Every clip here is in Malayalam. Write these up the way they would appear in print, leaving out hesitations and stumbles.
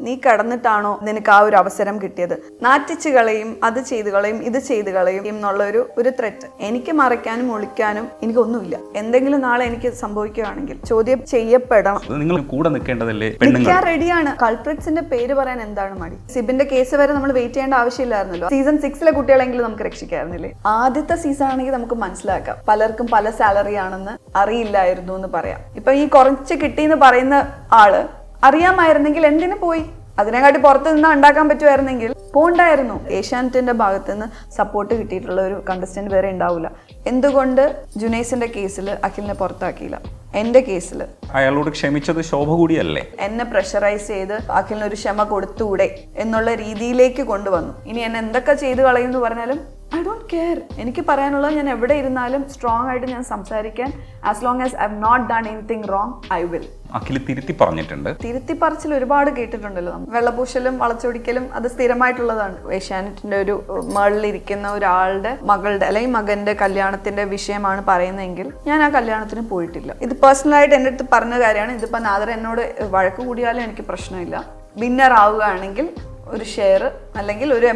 നീ കടന്നിട്ടാണോ നിനക്ക് ആ ഒരു അവസരം കിട്ടിയത്? നാറ്റിച്ച് കളയും, അത് ചെയ്ത് കളയും, ഇത് ചെയ്ത് കളയും എന്നുള്ള ഒരു ത്രെറ്റ്. എനിക്ക് മറയ്ക്കാനും ഒളിക്കാനും എനിക്കൊന്നുമില്ല. എന്തെങ്കിലും നാളെ എനിക്ക് സംഭവിക്കുകയാണെങ്കിൽ ചോദ്യം ചെയ്യപ്പെടണം. നിങ്ങൾ കൂടെ നിൽക്കേണ്ടതല്ലേ? നിൽക്കാൻ റെഡിയാണ്. കൾപ്രിറ്റ്സിന്റെ പേര് പറയാൻ എന്താണ് മടി? സിബിന്റെ കേസ് വരെ നമ്മൾ വെയിറ്റ് ചെയ്യേണ്ട ആവശ്യമില്ലായിരുന്നല്ലോ. സീസൺ 6 കുട്ടികളെങ്കിലും നമുക്ക് രക്ഷിക്കായിരുന്നില്ലേ? ആദ്യത്തെ സീസൺ ആണെങ്കിൽ നമുക്ക് മനസ്സിലാക്കാം, പലർക്കും പല സാലറി ആണെന്ന് അറിയില്ലായിരുന്നു എന്ന് പറയാം. ഇപ്പൊ ഈ കുറച്ച് കിട്ടിയെന്ന് പറയുന്ന ആള് അറിയാമായിരുന്നെങ്കിൽ എന്തിനു പോയി? അതിനെക്കാട്ടി പുറത്ത് നിന്ന് ഉണ്ടാക്കാൻ പറ്റുമായിരുന്നെങ്കിൽ പോണ്ടായിരുന്നു. ഏഷ്യാനെറ്റിന്റെ ഭാഗത്ത് നിന്ന് സപ്പോർട്ട് കിട്ടിയിട്ടുള്ള ഒരു കണ്ടസ്റ്റന്റ് വേറെ ഉണ്ടാവില്ല. എന്തുകൊണ്ട് ജുനൈസിന്റെ കേസിൽ അഖിലിനെ പുറത്താക്കിയില്ല? എന്റെ കേസിൽ അയാളോട് ക്ഷമിച്ചത് ശോഭ കൂടിയല്ലേ? എന്നെ പ്രഷറൈസ് ചെയ്ത് അഖിലിന് ഒരു ക്ഷമ കൊടുത്തൂടെ എന്നുള്ള രീതിയിലേക്ക് കൊണ്ടുവന്നു. ഇനി എന്നെ എന്തൊക്കെ ചെയ്ത് കളയുമെന്ന് പറഞ്ഞാലും ഐ ഡോണ്ട് കെയർ. എനിക്ക് പറയാനുള്ളത്, ഞാൻ എവിടെ ഇരുന്നാലും സ്ട്രോങ് ആയിട്ട് ഞാൻ സംസാരിക്കാൻ, as long as I have not done anything wrong, I will. Akhil തിരുത്തി പറഞ്ഞിട്ടുണ്ട്. തിരുത്തി പറച്ചിൽ ഒരുപാട് കേട്ടിട്ടുണ്ടല്ലോ. വെള്ളപൂശലും വളച്ചൊടിക്കലും അത് സ്ഥിരമായിട്ടുള്ളതാണ്. ഏഷ്യാനെറ്റിന്റെ ഒരു മേളിലിരിക്കുന്ന ഒരാളുടെ മകളുടെ അല്ലെങ്കിൽ മകന്റെ കല്യാണത്തിന്റെ വിഷയമാണ് പറയുന്നതെങ്കിൽ ഞാൻ ആ കല്യാണത്തിന് പോയിട്ടില്ല. ഇത് പേഴ്സണലായിട്ട് എൻ്റെ അടുത്ത് പറഞ്ഞ കാര്യമാണ്. ഇതിപ്പോ നാദർ എന്നോട് വഴക്ക് കൂടിയാലും എനിക്ക് പ്രശ്നമില്ല. വിന്നർ ആവുകയാണെങ്കിൽ ഒരു ഷെയർ അല്ലെങ്കിൽ ഒരു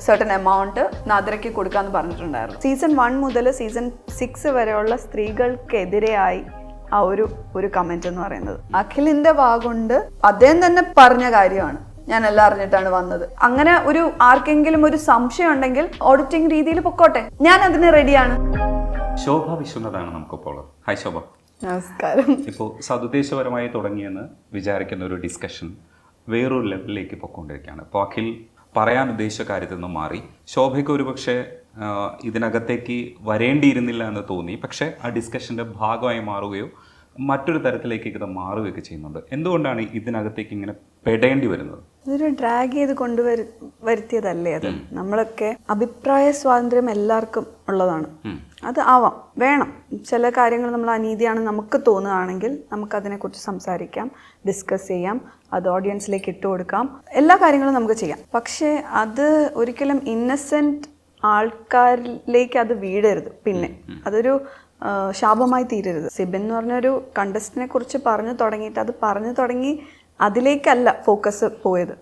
സർട്ടൻ എമൗണ്ട് നാദരയ്ക്ക് കൊടുക്കാന്ന് പറഞ്ഞിട്ടുണ്ടായിരുന്നു. സീസൺ 1 മുതൽ സീസൺ 6 വരെയുള്ള സ്ത്രീകൾക്കെതിരെയായി ആ ഒരു കമന്റ് എന്ന് പറയുന്നത് അഖിലിന്റെ വാഗുണ്ട് അദ്ദേഹം തന്നെ പറഞ്ഞ കാര്യമാണ്. ഞാൻ എല്ലാം അറിഞ്ഞിട്ടാണ് വന്നത്. അങ്ങനെ ഒരു ആർക്കെങ്കിലും ഒരു സംശയം ഉണ്ടെങ്കിൽ ഓഡിറ്റിംഗ് രീതിയിൽ പൊക്കോട്ടെ, ഞാൻ അതിന് റെഡിയാണ്. ശോഭ വിശ്വനാഥാണ് നമുക്കിപ്പോൾ. ഹായ് ശോഭ. നമസ്കാരം. ഇപ്പോൾ സതുദ്ദേശപരമായി തുടങ്ങിയെന്ന് വിചാരിക്കുന്ന ഒരു ഡിസ്കഷൻ വേറൊരു ലെവലിലേക്ക് പൊയ്ക്കൊണ്ടിരിക്കുകയാണ്. ഇപ്പോൾ അഖിൽ പറയാൻ ഉദ്ദേശിച്ച കാര്യത്തിൽ നിന്ന് മാറി ശോഭയ്ക്ക് ഒരുപക്ഷെ ഇതിനകത്തേക്ക് വരേണ്ടിയിരുന്നില്ല എന്ന് തോന്നി. പക്ഷേ ആ ഡിസ്കഷൻ്റെ ഭാഗമായി മാറുകയോ മറ്റൊരു തരത്തിലേക്ക് ഇത് മാറുകയൊക്കെ ചെയ്യുന്നുണ്ട്. എന്തുകൊണ്ടാണ് ഇതിനകത്തേക്ക് ഇങ്ങനെ പെടേണ്ടി വരുന്നത്? ഇതൊരു ഡ്രാഗ് ചെയ്ത് വരുത്തിയതല്ലേ അത്? നമ്മളൊക്കെ അഭിപ്രായ സ്വാതന്ത്ര്യം എല്ലാവർക്കും ഉള്ളതാണ്. അത് ആവാം, വേണം. ചില കാര്യങ്ങൾ നമ്മൾ അനീതിയാണ് നമുക്ക് തോന്നുകയാണെങ്കിൽ നമുക്കതിനെക്കുറിച്ച് സംസാരിക്കാം, ഡിസ്കസ് ചെയ്യാം, അത് ഓഡിയൻസിലേക്ക് ഇട്ട് കൊടുക്കാം, എല്ലാ കാര്യങ്ങളും നമുക്ക് ചെയ്യാം. പക്ഷേ അത് ഒരിക്കലും ഇന്നസെൻറ്റ് ആൾക്കാരിലേക്ക് അത് വീഴരുത്. പിന്നെ അതൊരു ശാപമായി തീരരുത്. സിബിൻ എന്ന് പറഞ്ഞൊരു കണ്ടസ്റ്റന്റിനെ കുറിച്ച് പറഞ്ഞു തുടങ്ങി അതിലേക്കല്ല ഫോക്കസ് പോയത്.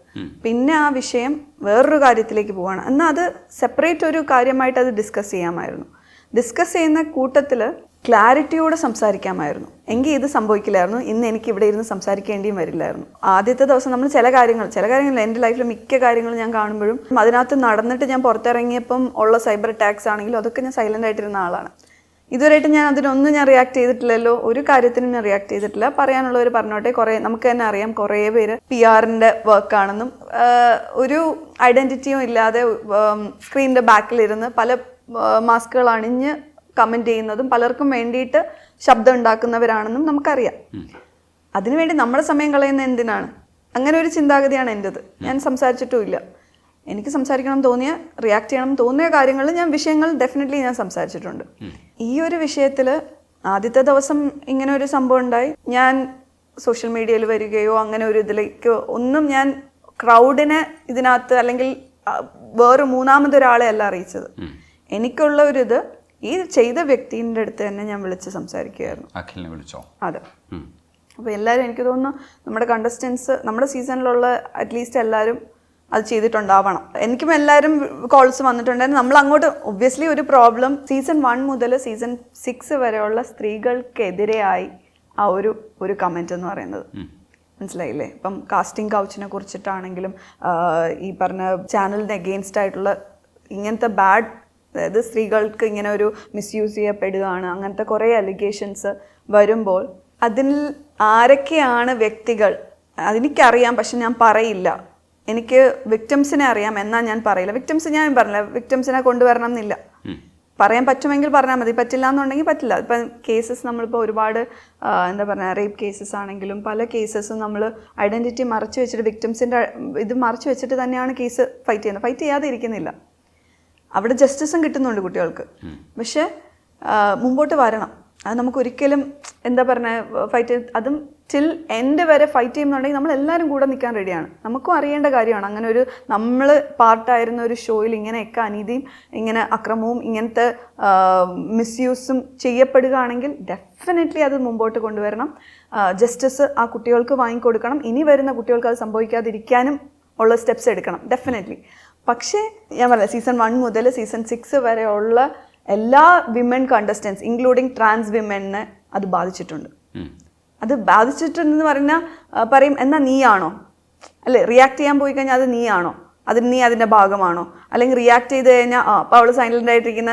പിന്നെ ആ വിഷയം വേറൊരു കാര്യത്തിലേക്ക് പോവാണ്. എന്നാൽ അത് സെപ്പറേറ്റ് ഒരു കാര്യമായിട്ട് അത് ഡിസ്കസ് ചെയ്യാമായിരുന്നു. ഡിസ്കസ് ചെയ്യുന്ന കൂട്ടത്തിൽ ക്ലാരിറ്റിയോടെ സംസാരിക്കാമായിരുന്നു. എങ്കിൽ ഇത് സംഭവിക്കില്ലായിരുന്നു. ഇന്ന് എനിക്ക് ഇവിടെ ഇരുന്ന് സംസാരിക്കേണ്ടിയും വരില്ലായിരുന്നു. ആദ്യത്തെ ദിവസം നമ്മൾ ചില കാര്യങ്ങൾ എൻ്റെ ലൈഫിൽ മിക്ക കാര്യങ്ങളും ഞാൻ കാണുമ്പോഴും അതിനകത്ത് നടന്നിട്ട് ഞാൻ പുറത്തിറങ്ങിയപ്പം ഉള്ള സൈബർ അറ്റാക്സ് ആണെങ്കിലും അതൊക്കെ ഞാൻ സൈലൻ്റ് ആയിട്ടിരുന്ന ആളാണ്. ഇതുവരെയായിട്ട് ഞാൻ അതിനൊന്നും റിയാക്ട് ചെയ്തിട്ടില്ലല്ലോ. ഒരു കാര്യത്തിനും ഞാൻ റിയാക്ട് ചെയ്തിട്ടില്ല. പറയാനുള്ളവർ പറഞ്ഞോട്ടെ. നമുക്ക് തന്നെ അറിയാം, കുറേ പേര് PR-ൻ്റെ വർക്കാണെന്നും ഒരു ഐഡൻറ്റിറ്റിയും ഇല്ലാതെ സ്ക്രീനിൻ്റെ ബാക്കിലിരുന്ന് പല മാസ്കുകൾ അണിഞ്ഞ് കമൻറ്റ് ചെയ്യുന്നതും പലർക്കും വേണ്ടിയിട്ട് ശബ്ദം ഉണ്ടാക്കുന്നവരാണെന്നും നമുക്കറിയാം. അതിനുവേണ്ടി നമ്മുടെ സമയം കളയുന്ന എന്തിനാണ്? അങ്ങനെ ഒരു ചിന്താഗതിയാണ് എൻ്റെത്. ഞാൻ സംസാരിച്ചിട്ടുമില്ല. എനിക്ക് സംസാരിക്കണം തോന്നിയ, റിയാക്ട് ചെയ്യണം തോന്നിയ കാര്യങ്ങളിൽ വിഷയങ്ങൾ ഡെഫിനറ്റ്ലി ഞാൻ സംസാരിച്ചിട്ടുണ്ട്. ഈ ഒരു വിഷയത്തിൽ ആദ്യത്തെ ദിവസം ഇങ്ങനെ ഒരു സംഭവം ഉണ്ടായി. ഞാൻ സോഷ്യൽ മീഡിയയിൽ വരികയോ അങ്ങനെ ഒരു ഇതിലേക്ക് ഒന്നും ഞാൻ ക്രൗഡിനെ ഇതിനകത്ത് അല്ലെങ്കിൽ വേറെ മൂന്നാമതൊരാളെ അല്ല അറിയിച്ചത്. എനിക്കുള്ള ഒരിത് ഈ ചെയ്ത വ്യക്തിൻ്റെ അടുത്ത് തന്നെ ഞാൻ വിളിച്ച് സംസാരിക്കുകയായിരുന്നു. അഖിലിനെ വിളിച്ചോ? അതെ. അപ്പോൾ എല്ലാവരും, എനിക്ക് തോന്നുന്നു നമ്മുടെ കണ്ടസ്റ്റൻസ്, നമ്മുടെ സീസണിലുള്ള അറ്റ്ലീസ്റ്റ് എല്ലാവരും അത് ചെയ്തിട്ടുണ്ടാവണം. എനിക്കും എല്ലാവരും കോൾസ് വന്നിട്ടുണ്ടായിരുന്നു. നമ്മൾ അങ്ങോട്ട് ഒബ്വിയസ്ലി ഒരു പ്രോബ്ലം സീസൺ 1 മുതൽ സീസൺ 6 വരെയുള്ള സ്ത്രീകൾക്കെതിരെയായി ആ ഒരു കമൻറ്റ് എന്ന് പറയുന്നത് മനസ്സിലായില്ലേ? ഇപ്പം കാസ്റ്റിംഗ് കൗച്ചിനെ കുറിച്ചിട്ടാണെങ്കിലും ഈ പറഞ്ഞ ചാനലിന് എഗെയിൻസ്റ്റ് ആയിട്ടുള്ള ഇങ്ങനത്തെ ബാഡ്, അതായത് സ്ത്രീകൾക്ക് ഇങ്ങനെ ഒരു മിസ്യൂസ് ചെയ്യപ്പെടുകയാണ്, അങ്ങനത്തെ കുറേ അലിഗേഷൻസ് വരുമ്പോൾ അതിൽ ആരൊക്കെയാണ് വ്യക്തികൾ അതെനിക്കറിയാം. പക്ഷെ ഞാൻ പറയില്ല. എനിക്ക് വിക്ടിംസിനെ അറിയാം, എന്നാൽ ഞാൻ പറയില്ല. ഞാൻ പറഞ്ഞില്ല വിക്ടിംസിനെ കൊണ്ടുവരണം എന്നില്ല. പറയാൻ പറ്റുമെങ്കിൽ പറഞ്ഞാൽ മതി, പറ്റില്ല എന്നുണ്ടെങ്കിൽ പറ്റില്ല. ഇപ്പം കേസസ് നമ്മളിപ്പോൾ ഒരുപാട് എന്താ പറയുക, റേപ്പ് കേസസ് ആണെങ്കിലും പല കേസസും നമ്മൾ ഐഡൻറ്റിറ്റി മറച്ചു വെച്ചിട്ട്, വിക്ടിംസിൻ്റെ ഇത് മറച്ചു വെച്ചിട്ട് തന്നെയാണ് കേസ് ഫൈറ്റ് ചെയ്യുന്നത്. ഫൈറ്റ് ചെയ്യാതെ ഇരിക്കുന്നില്ല. അവിടെ ജസ്റ്റിസും കിട്ടുന്നുണ്ട് കുട്ടികൾക്ക്. പക്ഷെ മുമ്പോട്ട് വരണം. അത് നമുക്കൊരിക്കലും എന്താ പറയുക ഫൈറ്റ്, അതും ടിൽ എൻഡ് വരെ ഫൈറ്റ് ചെയ്യുന്നുണ്ടെങ്കിൽ നമ്മളെല്ലാവരും കൂടെ നിൽക്കാൻ റെഡിയാണ്. നമുക്കും അറിയേണ്ട കാര്യമാണ്. അങ്ങനെ ഒരു നമ്മൾ പാർട്ടായിരുന്ന ഒരു ഷോയിൽ ഇങ്ങനെയൊക്കെ അനീതിയും ഇങ്ങനെ അക്രമവും ഇങ്ങനത്തെ മിസ്യൂസും ചെയ്യപ്പെടുകയാണെങ്കിൽ ഡെഫിനറ്റ്ലി അത് മുമ്പോട്ട് കൊണ്ടുവരണം. ജസ്റ്റിസ് ആ കുട്ടികൾക്ക് വാങ്ങിക്കൊടുക്കണം. ഇനി വരുന്ന കുട്ടികൾക്ക് അത് സംഭവിക്കാതിരിക്കാനും ഉള്ള സ്റ്റെപ്സ് എടുക്കണം ഡെഫിനറ്റ്ലി. പക്ഷേ ഞാൻ പറയാം, സീസൺ 1 മുതൽ സീസൺ 6 വരെയുള്ള എല്ലാ വിമൻ കണ്ടസ്റ്റൻസ് ഇൻക്ലൂഡിങ് ട്രാൻസ് വിമനെ അത് ബാധിച്ചിട്ടുണ്ട്. അത് ബാധിച്ചിട്ടുണ്ടെന്ന് പറഞ്ഞാൽ പറയും, എന്നാൽ നീയാണോ, അല്ലേ റിയാക്ട് ചെയ്യാൻ പോയി കഴിഞ്ഞാൽ അത് നീയാണോ, നീ അതിൻ്റെ ഭാഗമാണോ, അല്ലെങ്കിൽ റിയാക്ട് ചെയ്ത് കഴിഞ്ഞാൽ അപ്പോൾ അവൾ സൈലൻ്റ് ആയിട്ടിരിക്കുന്ന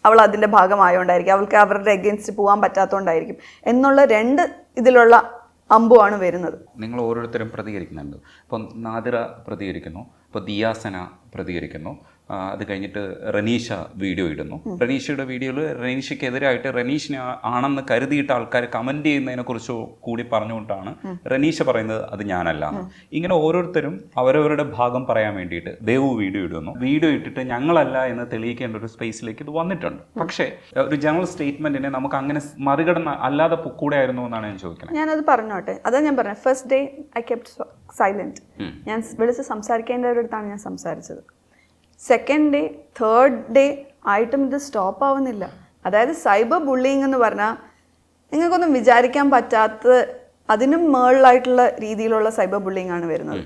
അവൾ അതിൻ്റെ ഭാഗമായോണ്ടായിരിക്കും, അവൾക്ക് അവരുടെ എഗെയിൻസ്റ്റ് പോകാൻ പറ്റാത്തതുകൊണ്ടായിരിക്കും എന്നുള്ള 2 ഇതിലുള്ള അമ്പുമാണ് വരുന്നത്. നിങ്ങൾ ഓരോരുത്തരും പ്രതികരിക്കുന്നുണ്ട്. ഇപ്പം നാദിറ പ്രതികരിക്കുന്നു, ഇപ്പോൾ ദിയാസന പ്രതികരിക്കുന്നു, അത് കഴിഞ്ഞിട്ട് റനീഷ വീഡിയോ ഇടുന്നു. റനീഷയുടെ വീഡിയോയിൽ റനീഷയ്ക്കെതിരായിട്ട് റനീഷിനെ ആണെന്ന് കരുതിയിട്ട് ആൾക്കാർ കമൻറ്റ് ചെയ്യുന്നതിനെ കുറിച്ച് കൂടി പറഞ്ഞുകൊണ്ടാണ് റനീഷ പറയുന്നത് അത് ഞാനല്ല. ഇങ്ങനെ ഓരോരുത്തരും അവരവരുടെ ഭാഗം പറയാൻ വേണ്ടിയിട്ട് ദേവു വീഡിയോ ഇടുന്നു. വീഡിയോ ഇട്ടിട്ട് ഞങ്ങളല്ല എന്ന് തെളിയിക്കേണ്ട ഒരു സ്പേസിലേക്ക് ഇത് വന്നിട്ടുണ്ട്. പക്ഷേ ഒരു ജനറൽ സ്റ്റേറ്റ്മെന്റിനെ നമുക്ക് അങ്ങനെ മറികടന്ന് അല്ലാതെ കൂടെ ആയിരുന്നു എന്നാണ് ഞാൻ ചോദിക്കുന്നത്. ഞാനത് പറഞ്ഞോട്ടെ, അതാ ഞാൻ പറഞ്ഞത്. First day I kept silent. ഞാൻ വിളിച്ച് സംസാരിക്കേണ്ടവരുടെ അടുത്താണ് ഞാൻ സംസാരിച്ചത്. സെക്കൻഡ് ഡേ, തേർഡ് ഡേ ആയിട്ടും ഇത് സ്റ്റോപ്പ് ആവുന്നില്ല. അതായത് സൈബർ ബുള്ളിങ് എന്ന് പറഞ്ഞാൽ നിങ്ങൾക്കൊന്നും വിചാരിക്കാൻ പറ്റാത്ത അതിനും മേളിലായിട്ടുള്ള രീതിയിലുള്ള സൈബർ ബുള്ളിങ് ആണ് വരുന്നത്.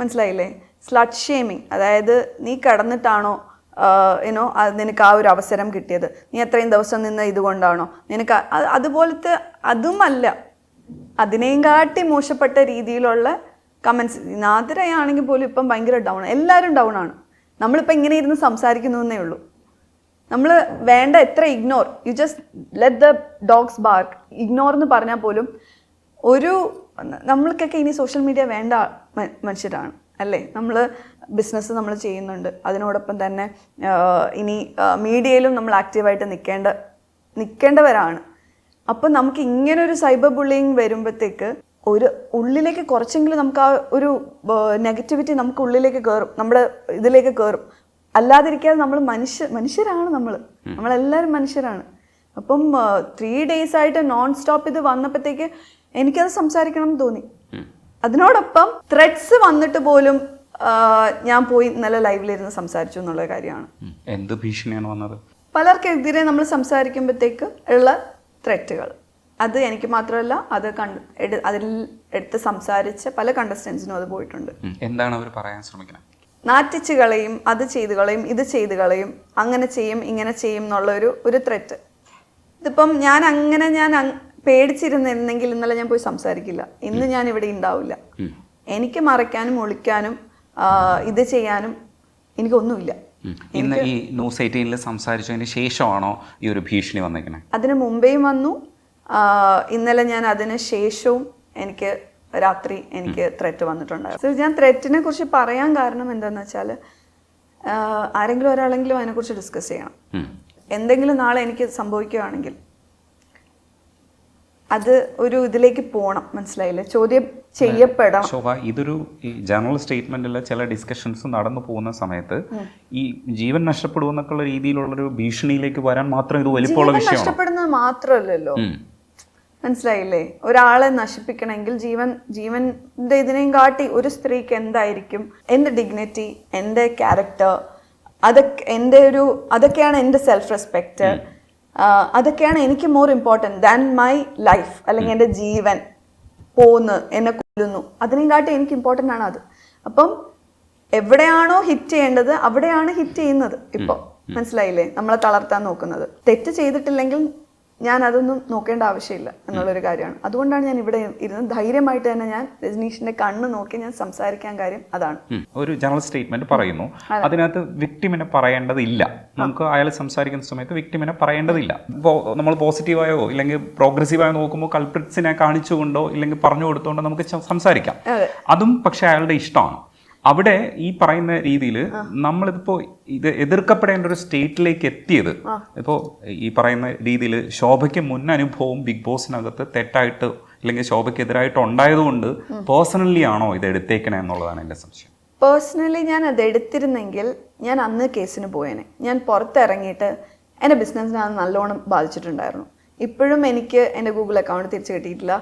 മനസ്സിലായില്ലേ? സ്ലട്ട് ഷേമിങ്, അതായത് നീ കിടന്നിട്ടാണോ നിനക്ക് ആ ഒരു അവസരം കിട്ടിയത്, നീ എത്രയും ദിവസം നിന്ന് ഇതുകൊണ്ടാണോ നിനക്ക് അതുപോലത്തെ, അതുമല്ല അതിനേയും കാട്ടി മോശപ്പെട്ട രീതിയിലുള്ള കമൻസ്. നാദിറയാണെങ്കിൽ പോലും ഇപ്പം ഭയങ്കര ഡൗൺ, എല്ലാവരും ഡൗൺ ആണ്. നമ്മളിപ്പോൾ ഇങ്ങനെ ഇരുന്ന് സംസാരിക്കുന്നു എന്നേ ഉള്ളൂ. നമ്മൾ വേണ്ട എത്ര ignore, you just let the dogs bark, ignore എന്ന് പറഞ്ഞാൽ പോലും നമ്മൾക്കൊക്കെ ഇനി സോഷ്യൽ മീഡിയ വേണ്ട മനുഷ്യരാണ് അല്ലേ. നമ്മൾ ബിസിനസ് നമ്മൾ ചെയ്യുന്നുണ്ട്, അതിനോടൊപ്പം തന്നെ ഇനി മീഡിയയിലും നമ്മൾ ആക്റ്റീവായിട്ട് നിൽക്കേണ്ടവരാണ്. അപ്പം നമുക്ക് ഇങ്ങനൊരു സൈബർ ബുള്ളിങ് വരുമ്പോഴത്തേക്ക് ഉള്ളിലേക്ക് കുറച്ചെങ്കിലും നമുക്ക് ആ ഒരു നെഗറ്റിവിറ്റി നമുക്ക് ഉള്ളിലേക്ക് കയറും, നമ്മുടെ ഇതിലേക്ക് കയറും. അല്ലാതിരിക്കാതെ നമ്മൾ മനുഷ്യരാണ്, നമ്മളെല്ലാവരും മനുഷ്യരാണ്. അപ്പം 3 days ആയിട്ട് നോൺ സ്റ്റോപ്പ് ഇത് വന്നപ്പോഴത്തേക്ക് എനിക്കത് സംസാരിക്കണം എന്ന് തോന്നി. അതിനോടൊപ്പം ത്രെഡ്സ് വന്നിട്ട് പോലും ഞാൻ പോയി നല്ല ലൈവിലിരുന്ന് സംസാരിച്ചു എന്നുള്ള കാര്യമാണ്. എന്ത് ഭീഷണിയാണ് വന്നത്? പലർക്കെതിരെ നമ്മൾ സംസാരിക്കുമ്പോഴത്തേക്ക് ഉള്ള ത്രെറ്റുകൾ, അത് എനിക്ക് മാത്രമല്ല, അതിൽ എടുത്ത് സംസാരിച്ച പല കണ്ടസ്റ്റൻസിനും അത് പോയിട്ടുണ്ട്. എന്താണ് അവർ പറയാൻ ശ്രമിക്കുന്നത്? നാറ്റിച്ച് കളയും, അത് ചെയ്ത് കളയും, ഇത് ചെയ്ത് കളയും, അങ്ങനെ ചെയ്യും, ഇങ്ങനെ ചെയ്യും എന്നുള്ള ഒരു ത്രെറ്റ്. ഇതിപ്പം ഞാൻ പേടിച്ചിരുന്നിരുന്നെങ്കിൽ ഇന്നലെ ഞാൻ പോയി സംസാരിക്കില്ല, ഇന്ന് ഞാൻ ഇവിടെ ഉണ്ടാവില്ല. എനിക്ക് മറയ്ക്കാനും ഒളിക്കാനും ഇത് ചെയ്യാനും എനിക്കൊന്നുമില്ല. ഇന്ന് ഈ ന്യൂസ് 18 സംസാരിച്ചതിന് ശേഷമാണോ ഈ ഒരു ഭീഷണി വന്നേക്കണേ? അതിന് മുമ്പേയും വന്നു, ഇന്നലെ ഞാൻ അതിന് ശേഷവും എനിക്ക് രാത്രി ത്രെറ്റ് വന്നിട്ടുണ്ടായിരുന്നു. ഞാൻ ത്രെറ്റിനെ കുറിച്ച് പറയാൻ കാരണം എന്താണെന്ന് വെച്ചാൽ, ആരെങ്കിലും ഒരാളെങ്കിലും അതിനെക്കുറിച്ച് ഡിസ്കസ് ചെയ്യണം. എന്തെങ്കിലും നാളെ എനിക്ക് സംഭവിക്കുകയാണെങ്കിൽ അത് ഒരു ഇതിലേക്ക് പോകണം, മനസ്സിലായില്ലേ? ചോദ്യം ചെയ്യപ്പെടണം. ശോഭ, ഇതൊരു ഈ ജനറൽ സ്റ്റേറ്റ്മെന്റിലെ ചില ഡിസ്കഷൻസ് നടന്നു പോകുന്ന സമയത്ത് ഈ ജീവൻ നഷ്ടപ്പെടുമെന്നൊക്കെയുള്ള രീതിയിലുള്ളൊരു ഭീഷണിയിലേക്ക് വരാൻ മാത്രം ഇത് വലിപ്പമുള്ള വിഷയമാണ്. നഷ്ടപ്പെടുന്നത് മാത്രമല്ലല്ലോ, മനസ്സിലായില്ലേ? ഒരാളെ നശിപ്പിക്കണമെങ്കിൽ ജീവന്റെ ഇതിനെയും കാട്ടി ഒരു സ്ത്രീക്ക് എന്തായിരിക്കും എൻ്റെ ഡിഗ്നിറ്റി, എൻ്റെ ക്യാരക്ടർ, അതൊക്കെയാണ് എൻ്റെ സെൽഫ് റെസ്പെക്റ്റ്, അതൊക്കെയാണ് എനിക്ക് more important than my life. അല്ലെങ്കിൽ എൻ്റെ ജീവൻ പോന്ന് എന്നെ കൊല്ലുന്നു, അതിനെയും കാട്ടി എനിക്ക് ഇമ്പോർട്ടൻ്റ് ആണ് അത്. അപ്പം എവിടെയാണോ ഹിറ്റ് ചെയ്യേണ്ടത് അവിടെയാണ് ഹിറ്റ് ചെയ്യുന്നത്. ഇപ്പോൾ മനസ്സിലായില്ലേ? നമ്മളെ തളർത്താൻ നോക്കുന്നത്. തെറ്റ് ചെയ്തിട്ടില്ലെങ്കിൽ ഞാൻ അതൊന്നും നോക്കേണ്ട ആവശ്യമില്ല എന്നുള്ളൊരു കാര്യമാണ്. അതുകൊണ്ടാണ് ഞാൻ ഇവിടെ ഇരുന്ന് ധൈര്യമായിട്ട് തന്നെ ഞാൻ രജനീഷിന്റെ കണ്ണ് നോക്കി ഞാൻ സംസാരിക്കാൻ കാര്യം അതാണ്. ഒരു ജനറൽ സ്റ്റേറ്റ്മെന്റ് പറയുന്നു, അതിനകത്ത് വിക്ടിമിനെ പറയേണ്ടതില്ല. നമുക്ക് അയാൾ സംസാരിക്കുന്ന സമയത്ത് വിക്ടിമിനെ പറയേണ്ടതില്ല. ഇപ്പോൾ നമ്മൾ പോസിറ്റീവായോ ഇല്ലെങ്കിൽ പ്രോഗ്രസീവായോ നോക്കുമ്പോൾ കൾപ്രിറ്റ്സിനെ കാണിച്ചുകൊണ്ടോ ഇല്ലെങ്കിൽ പറഞ്ഞു കൊടുത്തുകൊണ്ടോ നമുക്ക് സംസാരിക്കാം. അതും പക്ഷെ അയാളുടെ ഇഷ്ടമാണ്. അവിടെ ഈ പറയുന്ന രീതിയിൽ നമ്മളിപ്പോൾ ഇത് എതിർക്കപ്പെടേണ്ട ഒരു സ്റ്റേറ്റിലേക്ക് എത്തിയത് ഇപ്പോൾ ഈ പറയുന്ന രീതിയിൽ ശോഭയ്ക്ക് മുൻ അനുഭവം ബിഗ് ബോസിനകത്ത് തെറ്റായിട്ട് അല്ലെങ്കിൽ ശോഭയ്ക്കെതിരായിട്ട് ഉണ്ടായതുകൊണ്ട് പേഴ്സണലി ആണോ ഇത് എടുത്തേക്കണേ എന്നുള്ളതാണ് എൻ്റെ സംശയം. പേഴ്സണലി ഞാൻ അത് എടുത്തിരുന്നെങ്കിൽ ഞാൻ അന്ന് കേസിന് പോയേനെ. ഞാൻ പുറത്തിറങ്ങിയിട്ട് എൻ്റെ ബിസിനസ്സിനെ അത് നല്ലോണം ബാധിച്ചിട്ടുണ്ടായിരുന്നു. ഇപ്പോഴും എനിക്ക് എൻ്റെ ഗൂഗിൾ അക്കൗണ്ട് തിരിച്ചു കിട്ടിയിട്ടില്ല.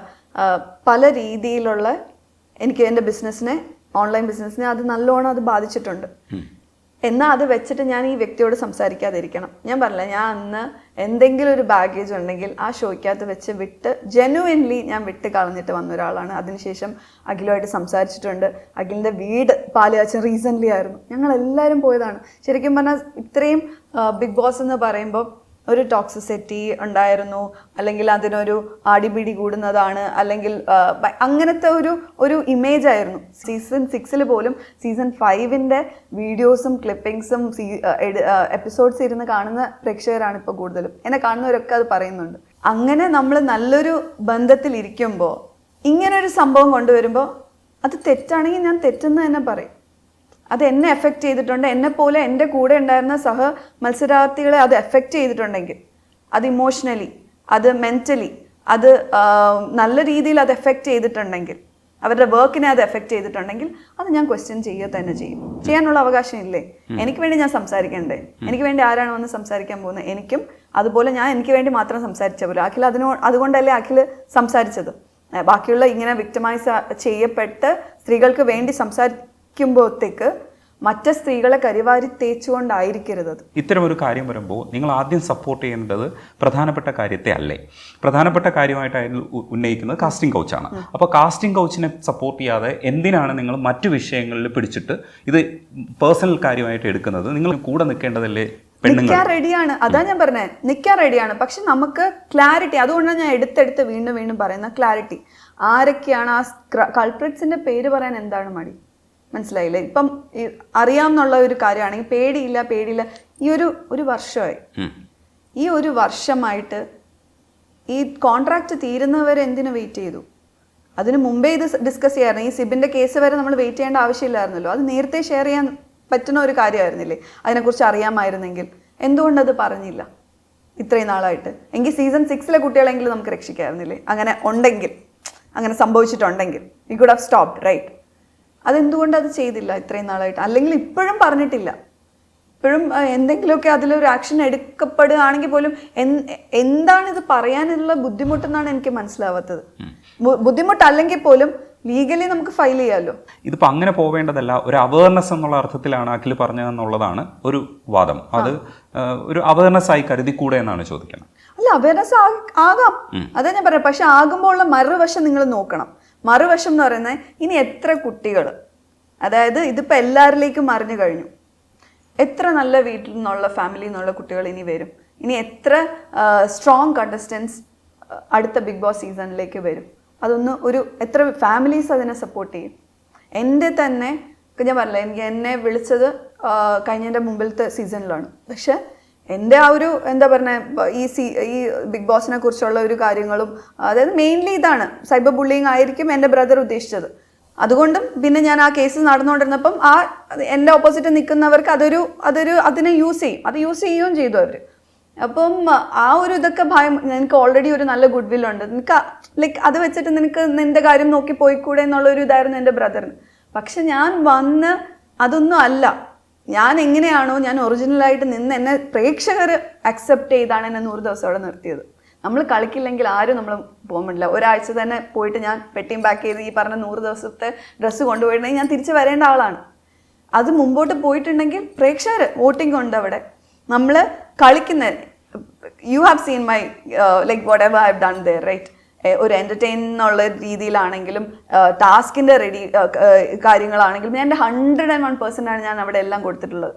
പല രീതിയിലുള്ള എനിക്ക് എൻ്റെ ബിസിനസ്സിനെ, ഓൺലൈൻ ബിസിനസ്സിനെ അത് നല്ലോണം അത് ബാധിച്ചിട്ടുണ്ട്. എന്നാൽ അത് വെച്ചിട്ട് ഞാൻ ഈ വ്യക്തിയോട് സംസാരിക്കാതിരിക്കണം. ഞാൻ പറഞ്ഞില്ല, ഞാൻ അന്ന് എന്തെങ്കിലും ഒരു ബാഗേജ് ഉണ്ടെങ്കിൽ ആ ഷോയ്ക്കകത്ത് വെച്ച് വിട്ട് ജെനുവിൻലി ഞാൻ വിട്ട് കളഞ്ഞിട്ട് വന്ന ഒരാളാണ്. അതിനുശേഷം അഖിലുമായിട്ട് സംസാരിച്ചിട്ടുണ്ട്. അഖിലിൻ്റെ വീട് പാലുകാച്ചൻ റീസെൻ്റ്ലി ആയിരുന്നു. ഞങ്ങൾ എല്ലാവരും പോയതാണ്. ശരിക്കും പറഞ്ഞാൽ ഇത്രയും ബിഗ് ബോസ് എന്ന് പറയുമ്പോൾ ഒരു ടോക്സിസിറ്റി ഉണ്ടായിരുന്നു, അല്ലെങ്കിൽ അതിനൊരു ആടിപിടി കൂടുന്നതാണ്, അല്ലെങ്കിൽ അങ്ങനത്തെ ഒരു ഇമേജ് ആയിരുന്നു. സീസൺ 6 പോലും സീസൺ 5 വീഡിയോസും ക്ലിപ്പിങ്സും എപ്പിസോഡ്സ് ഇരുന്ന് കാണുന്ന പ്രേക്ഷകരാണ് ഇപ്പോൾ കൂടുതലും. എന്നെ കാണുന്നവരൊക്കെ അത് പറയുന്നുണ്ട്. അങ്ങനെ നമ്മൾ നല്ലൊരു ബന്ധത്തിലിരിക്കുമ്പോൾ ഇങ്ങനൊരു സംഭവം കൊണ്ടുവരുമ്പോൾ അത് തെറ്റാണെങ്കിൽ ഞാൻ തെറ്റെന്ന് തന്നെ പറയും. അത് എന്നെ എഫക്റ്റ് ചെയ്തിട്ടുണ്ട്, എന്നെപ്പോലെ എൻ്റെ കൂടെ ഉണ്ടായിരുന്ന മത്സരാർത്ഥികളെ അത് എഫക്റ്റ് ചെയ്തിട്ടുണ്ടെങ്കിൽ, അത് ഇമോഷണലി, അത് മെൻ്റലി, അത് നല്ല രീതിയിൽ അത് എഫക്റ്റ് ചെയ്തിട്ടുണ്ടെങ്കിൽ, അവരുടെ വർക്കിനെ അത് എഫക്റ്റ് ചെയ്തിട്ടുണ്ടെങ്കിൽ അത് ഞാൻ ക്വസ്റ്റ്യൻ ചെയ്യുക തന്നെ ചെയ്യും. ചെയ്യാനുള്ള അവകാശം ഇല്ലേ? എനിക്ക് വേണ്ടി ഞാൻ സംസാരിക്കണ്ടേ? എനിക്ക് വേണ്ടി ആരാണ് വന്ന് സംസാരിക്കാൻ പോകുന്നത്? എനിക്കും അതുപോലെ ഞാൻ എനിക്ക് വേണ്ടി മാത്രം സംസാരിച്ച പോലെ അഖിൽ അതുകൊണ്ടല്ലേ അഖിൽ സംസാരിച്ചത്. ബാക്കിയുള്ള ഇങ്ങനെ വിക്ടിമൈസ് ചെയ്യപ്പെട്ട് സ്ത്രീകൾക്ക് വേണ്ടി സംസാരിക്കുമ്പോഴത്തേക്ക് മറ്റ് സ്ത്രീകളെ കരിവാരി തേച്ചുകൊണ്ടായിരിക്കരുത്. ഇത്തരം ഒരു കാര്യം വരുമ്പോൾ നിങ്ങൾ ആദ്യം സപ്പോർട്ട് ചെയ്യേണ്ടത് പ്രധാനപ്പെട്ട കാര്യത്തെ അല്ലേ? പ്രധാനപ്പെട്ട കാര്യമായിട്ട് അതിൽ ഉന്നയിക്കുന്നത് കാസ്റ്റിംഗ് കൗച്ചാണ്. അപ്പോൾ കാസ്റ്റിംഗ് കൗച്ചിനെ സപ്പോർട്ട് ചെയ്യാതെ എന്തിനാണ് നിങ്ങൾ മറ്റു വിഷയങ്ങളിൽ പിടിച്ചിട്ട് ഇത് പേഴ്സണൽ കാര്യമായിട്ട് എടുക്കുന്നത്? നിങ്ങൾ കൂടെ നിൽക്കേണ്ടതല്ലേ? നിൽക്കാൻ റെഡിയാണ്, അതാ ഞാൻ പറഞ്ഞത്, നിൽക്കാൻ റെഡിയാണ്. പക്ഷെ നമുക്ക് ക്ലാരിറ്റി, അതുകൊണ്ടാണ് ഞാൻ എടുത്തെടുത്ത് വീണ്ടും വീണ്ടും പറയുന്ന ക്ലാരിറ്റി. ആരൊക്കെയാണ് ആ കൾപ്രിറ്റ്സിന്റെ പേര് പറയാൻ എന്താണ് മടി? മനസ്സിലായില്ലേ? ഇപ്പം അറിയാമെന്നുള്ള ഒരു കാര്യമാണെങ്കിൽ പേടിയില്ല. ഒരു വർഷമായി, ഈ ഒരു വർഷമായിട്ട് ഈ കോൺട്രാക്റ്റ് തീരുന്നവരെ എന്തിനു വെയിറ്റ് ചെയ്തു? അതിന് മുമ്പേ ഇത് ഡിസ്കസ് ചെയ്യാമായിരുന്നു. ഈ സിബിന്റെ കേസ് വരെ നമ്മൾ വെയിറ്റ് ചെയ്യേണ്ട ആവശ്യമില്ലായിരുന്നല്ലോ. അത് നേരത്തെ ഷെയർ ചെയ്യാൻ പറ്റുന്ന ഒരു കാര്യമായിരുന്നില്ലേ? അതിനെക്കുറിച്ച് അറിയാമായിരുന്നെങ്കിൽ എന്തുകൊണ്ടത് പറഞ്ഞില്ല ഇത്രയും നാളായിട്ട്? എങ്കിൽ സീസൺ 6 കുട്ടികളെങ്കിലും നമുക്ക് രക്ഷിക്കാമായിരുന്നില്ലേ? അങ്ങനെ സംഭവിച്ചിട്ടുണ്ടെങ്കിൽ we could have stopped, right? അതെന്തുകൊണ്ട് അത് ചെയ്തില്ല ഇത്രയും നാളായിട്ട്? അല്ലെങ്കിൽ ഇപ്പോഴും പറഞ്ഞിട്ടില്ല. ഇപ്പോഴും എന്തെങ്കിലുമൊക്കെ അതിലൊരു ആക്ഷൻ എടുക്കപ്പെടുകയാണെങ്കിൽ പോലും എന്താണ് ഇത് പറയാനുള്ള ബുദ്ധിമുട്ടെന്നാണ് എനിക്ക് മനസ്സിലാവാത്തത്. ബുദ്ധിമുട്ടല്ലെങ്കിൽ പോലും ലീഗലി നമുക്ക് ഫയൽ ചെയ്യാമല്ലോ. ഇതിപ്പോൾ അങ്ങനെ പോവേണ്ടതല്ല, ഒരു അവയർനെസ് എന്നുള്ള അർത്ഥത്തിലാണ് അഖിൽ പറഞ്ഞതെന്നുള്ളതാണ് ഒരു വാദം. അത് ഒരു അവയർനെസ് ആയി കരുതിക്കൂടെ എന്നാണ് ചോദിക്കുന്നത്. അല്ല, അവയർനെസ് ആകാം, അതാ ഞാൻ പറയാം. പക്ഷെ ആകുമ്പോൾ ഉള്ള മറുവശം നിങ്ങൾ നോക്കണം. മറുവശം എന്ന് പറയുന്നത്, ഇനി എത്ര കുട്ടികൾ, അതായത് ഇതിപ്പോൾ എല്ലാവരിലേക്കും അറിഞ്ഞു കഴിഞ്ഞു, എത്ര നല്ല വീട്ടിൽ നിന്നുള്ള ഫാമിലിയിൽ നിന്നുള്ള കുട്ടികൾ ഇനി വരും? ഇനി എത്ര സ്ട്രോങ് കണ്ടസ്റ്റൻസ് അടുത്ത ബിഗ് ബോസ് സീസണിലേക്ക് വരും? എത്ര ഫാമിലീസ് അതിനെ സപ്പോർട്ട് ചെയ്യും? എൻ്റെ തന്നെ ഞാൻ പറഞ്ഞില്ല, എന്നെ വിളിച്ചത് കഴിഞ്ഞതിൻ്റെ മുമ്പിലത്തെ സീസണിലാണ്. പക്ഷെ എൻ്റെ ആ ഒരു എന്താ പറയുക, ഈ ബിഗ് ബോസിനെ കുറിച്ചുള്ള ഒരു കാര്യങ്ങളും, അതായത് മെയിൻലി ഇതാണ്, സൈബർ ബുള്ളിങ് ആയിരിക്കും എൻ്റെ ബ്രദർ ഉദ്ദേശിച്ചത്. അതുകൊണ്ടും പിന്നെ ഞാൻ ആ കേസ് നടന്നുകൊണ്ടിരുന്നപ്പം എൻ്റെ ഓപ്പോസിറ്റ് നിൽക്കുന്നവർക്ക് അതിനെ യൂസ് ചെയ്യുകയും ചെയ്തു അവർ. അപ്പം ആ ഒരു ഇതൊക്കെ ഭയം, നിനക്ക് ഓൾറെഡി ഒരു നല്ല ഗുഡ് വിൽ ഉണ്ട്, നിനക്ക് ലൈക്ക് അത് വെച്ചിട്ട് നിനക്ക് നിൻ്റെ കാര്യം നോക്കി പോയിക്കൂടെ എന്നുള്ളൊരു ഇതായിരുന്നു എൻ്റെ ബ്രദറിന്. പക്ഷെ ഞാൻ അതൊന്നും അല്ല, ഞാൻ എങ്ങനെയാണോ ഞാൻ ഒറിജിനലായിട്ട് നിന്ന് എന്നെ പ്രേക്ഷകർ അക്സെപ്റ്റ് ചെയ്താണ് എന്നെ 100 ദിവസം അവിടെ നിർത്തിയത്. നമ്മൾ കളിക്കില്ലെങ്കിൽ ആരും നമ്മൾ പോകാൻ പറ്റില്ല. ഒരാഴ്ച തന്നെ പോയിട്ട് ഞാൻ പെട്ടിയും പാക്ക് ചെയ്ത് ഈ പറഞ്ഞ 100 ദിവസത്തെ ഡ്രസ്സ് കൊണ്ടുപോയിട്ടുണ്ടെങ്കിൽ ഞാൻ തിരിച്ച് വരേണ്ട ആളാണ്. അത് മുമ്പോട്ട് പോയിട്ടുണ്ടെങ്കിൽ പ്രേക്ഷകർ വോട്ടിംഗ് ഉണ്ട് അവിടെ. നമ്മൾ കളിക്കുന്ന, you have seen my like whatever I have done there, right? ഒരു എൻ്റർടൈൻ എന്നുള്ള രീതിയിലാണെങ്കിലും ടാസ്കിൻ്റെ കാര്യങ്ങളാണെങ്കിലും എൻ്റെ 101% ഞാൻ അവിടെ എല്ലാം കൊടുത്തിട്ടുള്ളത്.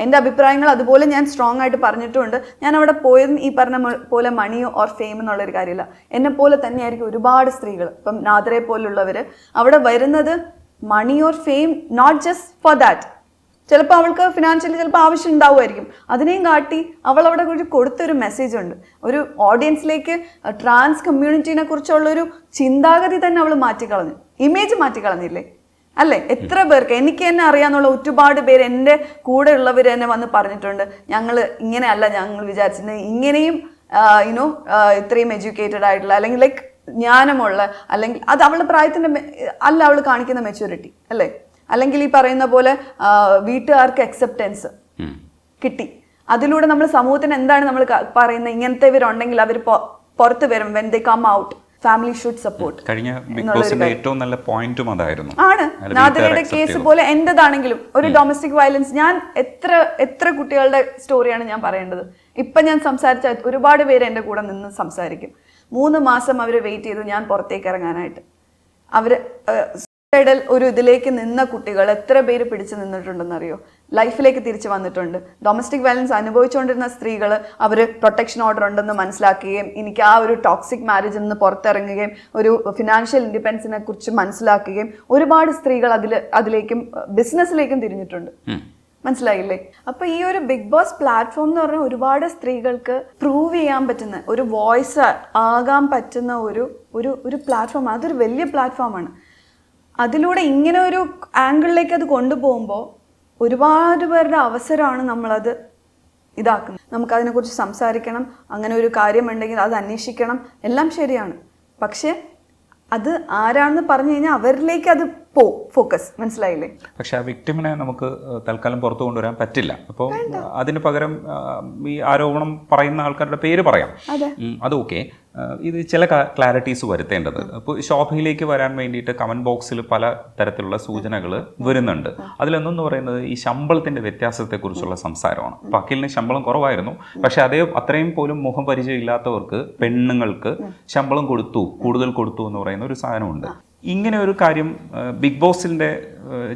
എൻ്റെ അഭിപ്രായങ്ങൾ അതുപോലെ ഞാൻ സ്ട്രോങ് ആയിട്ട് പറഞ്ഞിട്ടുമുണ്ട്. ഞാൻ അവിടെ പോയതും ഈ പറഞ്ഞ പോലെ മണിയോ ഓർ ഫെയിം എന്നുള്ളൊരു കാര്യമില്ല. എന്നെ പോലെ തന്നെയായിരിക്കും ഒരുപാട് സ്ത്രീകൾ, ഇപ്പം നാദറെ പോലുള്ളവർ അവിടെ വരുന്നത് money or fame, not just for that. ചിലപ്പോൾ അവൾക്ക് ഫിനാൻഷ്യലി ചിലപ്പോൾ ആവശ്യം ഉണ്ടാവുമായിരിക്കും. അതിനെയും കാട്ടി അവൾ അവിടെ കൊടുത്തൊരു മെസ്സേജ് ഉണ്ട്. ഒരു ഓഡിയൻസിലേക്ക് ട്രാൻസ് കമ്മ്യൂണിറ്റീനെ കുറിച്ചുള്ളൊരു ചിന്താഗതി തന്നെ അവൾ മാറ്റിക്കളഞ്ഞു, ഇമേജ് മാറ്റിക്കളഞ്ഞില്ലേ? അല്ലേ? എത്ര പേർക്ക്, എനിക്ക് തന്നെ അറിയാന്നുള്ള ഒരുപാട് പേര് എൻ്റെ കൂടെ ഉള്ളവർ തന്നെ വന്ന് പറഞ്ഞിട്ടുണ്ട്, ഞങ്ങൾ ഇങ്ങനെയല്ല ഞങ്ങൾ വിചാരിച്ചിരുന്നത്, ഇങ്ങനെയും ഇത്രയും എഡ്യൂക്കേറ്റഡ് ആയിട്ടുള്ള, അല്ലെങ്കിൽ ലൈക്ക് ജ്ഞാനമുള്ള, അല്ലെങ്കിൽ അത് അവളുടെ പ്രായത്തിൻ്റെ അല്ല അവൾ കാണിക്കുന്ന മെച്യൂരിറ്റി അല്ലേ? അല്ലെങ്കിൽ ഈ പറയുന്ന പോലെ വീട്ടുകാർക്ക് അക്സെപ്റ്റൻസ് കിട്ടി. അതിലൂടെ നമ്മൾ സമൂഹത്തിന് എന്താണ് നമ്മൾ പറയുന്നത്, ഇങ്ങനത്തെ ഇവരുണ്ടെങ്കിൽ അവർ പുറത്ത് വരും, when they come out, family should support. കഴിഞ്ഞ ബിഗ് ബോസിന്റെ ഏറ്റവും നല്ല പോയിന്റും അതായിരുന്നു. ആണ് നാദിറയുടെ കേസ് പോലെ എന്റേതാണെങ്കിലും ഒരു ഡൊമസ്റ്റിക് വയലൻസ്, ഞാൻ എത്ര കുട്ടികളുടെ സ്റ്റോറിയാണ് ഞാൻ പറയേണ്ടത്? ഇപ്പം ഞാൻ സംസാരിച്ച ഒരുപാട് പേര് എൻ്റെ കൂടെ നിന്ന് സംസാരിക്കും. 3 മാസം അവർ വെയിറ്റ് ചെയ്തു ഞാൻ പുറത്തേക്ക് ഇറങ്ങാനായിട്ട്. അവർ സൂയിസൈഡൽ ഒരു ഇതിലേക്ക് നിന്ന കുട്ടികൾ എത്ര പേര് പിടിച്ചു നിന്നിട്ടുണ്ടെന്നറിയോ? ലൈഫിലേക്ക് തിരിച്ചു വന്നിട്ടുണ്ട്. ഡൊമസ്റ്റിക് വയലൻസ് അനുഭവിച്ചുകൊണ്ടിരുന്ന സ്ത്രീകൾ അവർ പ്രൊട്ടക്ഷൻ ഓർഡർ ഉണ്ടെന്ന് മനസ്സിലാക്കുകയും എനിക്ക് ആ ഒരു ടോക്സിക് മാരേജിൽ നിന്ന് പുറത്തിറങ്ങുകയും ഒരു ഫിനാൻഷ്യൽ ഇൻഡിപെൻഡൻസിനെ കുറിച്ച് മനസ്സിലാക്കുകയും ഒരുപാട് സ്ത്രീകൾ അതിലേക്കും ബിസിനസ്സിലേക്കും തിരിഞ്ഞിട്ടുണ്ട്. മനസ്സിലായില്ലേ? അപ്പൊ ഈ ഒരു ബിഗ് ബോസ് പ്ലാറ്റ്ഫോം എന്ന് പറഞ്ഞാൽ ഒരുപാട് സ്ത്രീകൾക്ക് പ്രൂവ് ചെയ്യാൻ പറ്റുന്ന ഒരു വോയിസ് ആകാൻ പറ്റുന്ന ഒരു പ്ലാറ്റ്ഫോം. അതൊരു വലിയ പ്ലാറ്റ്ഫോമാണ്. അതിലൂടെ ഇങ്ങനെ ഒരു ആംഗിളിലേക്ക് അത് കൊണ്ടുപോകുമ്പോൾ ഒരുപാട് പേരുടെ അവസരമാണ് നമ്മളത് ഇതാക്കുന്നത്. നമുക്കതിനെക്കുറിച്ച് സംസാരിക്കണം, അങ്ങനെ ഒരു കാര്യമുണ്ടെങ്കിൽ അത് അന്വേഷിക്കണം, എല്ലാം ശരിയാണ്. പക്ഷെ അത് ആരാണെന്ന് പറഞ്ഞു കഴിഞ്ഞാൽ അവരിലേക്ക് അത് ഫോക്കസ്. മനസ്സിലായില്ലേ? പക്ഷെ ആ വിക്ടിമിനെ നമുക്ക് തൽക്കാലം പുറത്തു കൊണ്ടുവരാൻ പറ്റില്ല. അപ്പോൾ അതിന് പകരം ഈ ആരോപണം പറയുന്ന ആൾക്കാരുടെ പേര് പറയാം. അത് ഓക്കെ. ഇത് ചില ക്ലാരിറ്റീസ് വരുത്തേണ്ടത്. ഇപ്പോൾ ശോഭയിലേക്ക് വരാൻ വേണ്ടിയിട്ട് കമൻറ്റ് ബോക്സിൽ പല തരത്തിലുള്ള സൂചനകൾ വരുന്നുണ്ട്. അതിലൊന്നെന്ന് പറയുന്നത് ഈ ശമ്പളത്തിൻ്റെ വ്യത്യാസത്തെക്കുറിച്ചുള്ള സംസാരമാണ്. അപ്പോൾ അഖിലിന് ശമ്പളം കുറവായിരുന്നു, പക്ഷെ അത്രയും പോലും മുഖം പരിചയമില്ലാത്തവർക്ക് പെണ്ണുങ്ങൾക്ക് ശമ്പളം കൂടുതൽ കൊടുത്തു എന്ന് പറയുന്ന ഒരു സാധനമുണ്ട്. ഇങ്ങനെ ഒരു കാര്യം ബിഗ് ബോസിന്റെ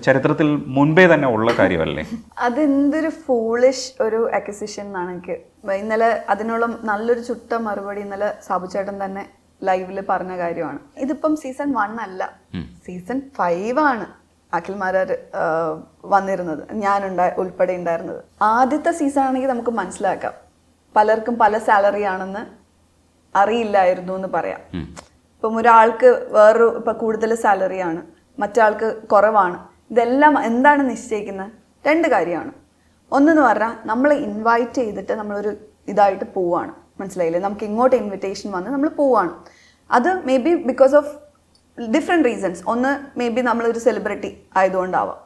ചരിത്രത്തിൽ മുൻപേ തന്നെ ഉള്ള കാര്യമല്ലേ? അതെന്തൊരു ഫൂളിഷ് ഒരു അക്വിസിഷൻ എന്നാണ് എനിക്ക്. ഇന്നലെ അതിനുള്ള നല്ലൊരു ചുട്ട മറുപടി ഇന്നലെ സാബുചേട്ടൻ തന്നെ ലൈവില് പറഞ്ഞ കാര്യമാണ്. ഇതിപ്പം സീസൺ 1 അല്ല, സീസൺ 5 ആണ് അഖിൽ മാരാർ വന്നിരുന്നത്, ഉൾപ്പെടെ ഉണ്ടായിരുന്നത്. ആദ്യത്തെ സീസൺ ആണെങ്കിൽ നമുക്ക് മനസ്സിലാക്കാം, പലർക്കും പല സാലറി ആണെന്ന് അറിയില്ലായിരുന്നു എന്ന് പറയാം. ഇപ്പം ഒരാൾക്ക് ഇപ്പം കൂടുതൽ സാലറിയാണ്, മറ്റാൾക്ക് കുറവാണ്. ഇതെല്ലാം എന്താണ് നിശ്ചയിക്കുന്നത്? 2 കാര്യമാണ്. ഒന്നെന്ന് പറഞ്ഞാൽ നമ്മൾ ഇൻവൈറ്റ് ചെയ്തിട്ട് നമ്മളൊരു ഇതായിട്ട് പോവാണ്. മനസ്സിലായില്ലേ? നമുക്ക് ഇങ്ങോട്ട് ഇൻവിറ്റേഷൻ വന്ന് നമ്മൾ പോവാണ്. അത് may be because of different reasons. ഒന്ന് മേ ബി നമ്മളൊരു സെലിബ്രിറ്റി ആയതുകൊണ്ടാവാം,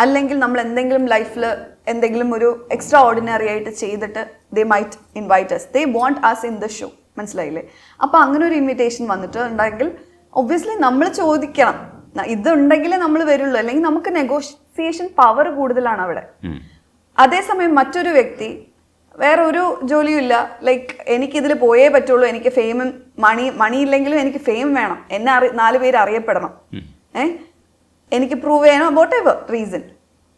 അല്ലെങ്കിൽ നമ്മൾ എന്തെങ്കിലും ലൈഫിൽ എന്തെങ്കിലും ഒരു എക്സ്ട്രാ ഓർഡിനറി ആയിട്ട് ചെയ്തിട്ട് they might invite us, they want us in the show. മനസ്സിലായില്ലേ? അപ്പോൾ അങ്ങനെ ഒരു ഇൻവിറ്റേഷൻ വന്നിട്ട് ഉണ്ടെങ്കിൽ ഒബ്വിയസ്ലി നമ്മൾ ചോദിക്കണം, ഇതുണ്ടെങ്കിലേ നമ്മൾ വരുള്ളൂ, അല്ലെങ്കിൽ നമുക്ക് നെഗോഷിയേഷൻ പവർ കൂടുതലാണ് അവിടെ. അതേസമയം മറ്റൊരു വ്യക്തി വേറെ ഒരു ജോലിയും ഇല്ല, ലൈക്ക് എനിക്കിതിൽ പോയേ പറ്റുള്ളൂ, എനിക്ക് ഫെയിമും മണി ഇല്ലെങ്കിലും എനിക്ക് ഫെയിം വേണം, എന്നെ 4 പേര് അറിയപ്പെടണം, എനിക്ക് പ്രൂവ് ചെയ്യണം, വോട്ട് എവർ റീസൺ.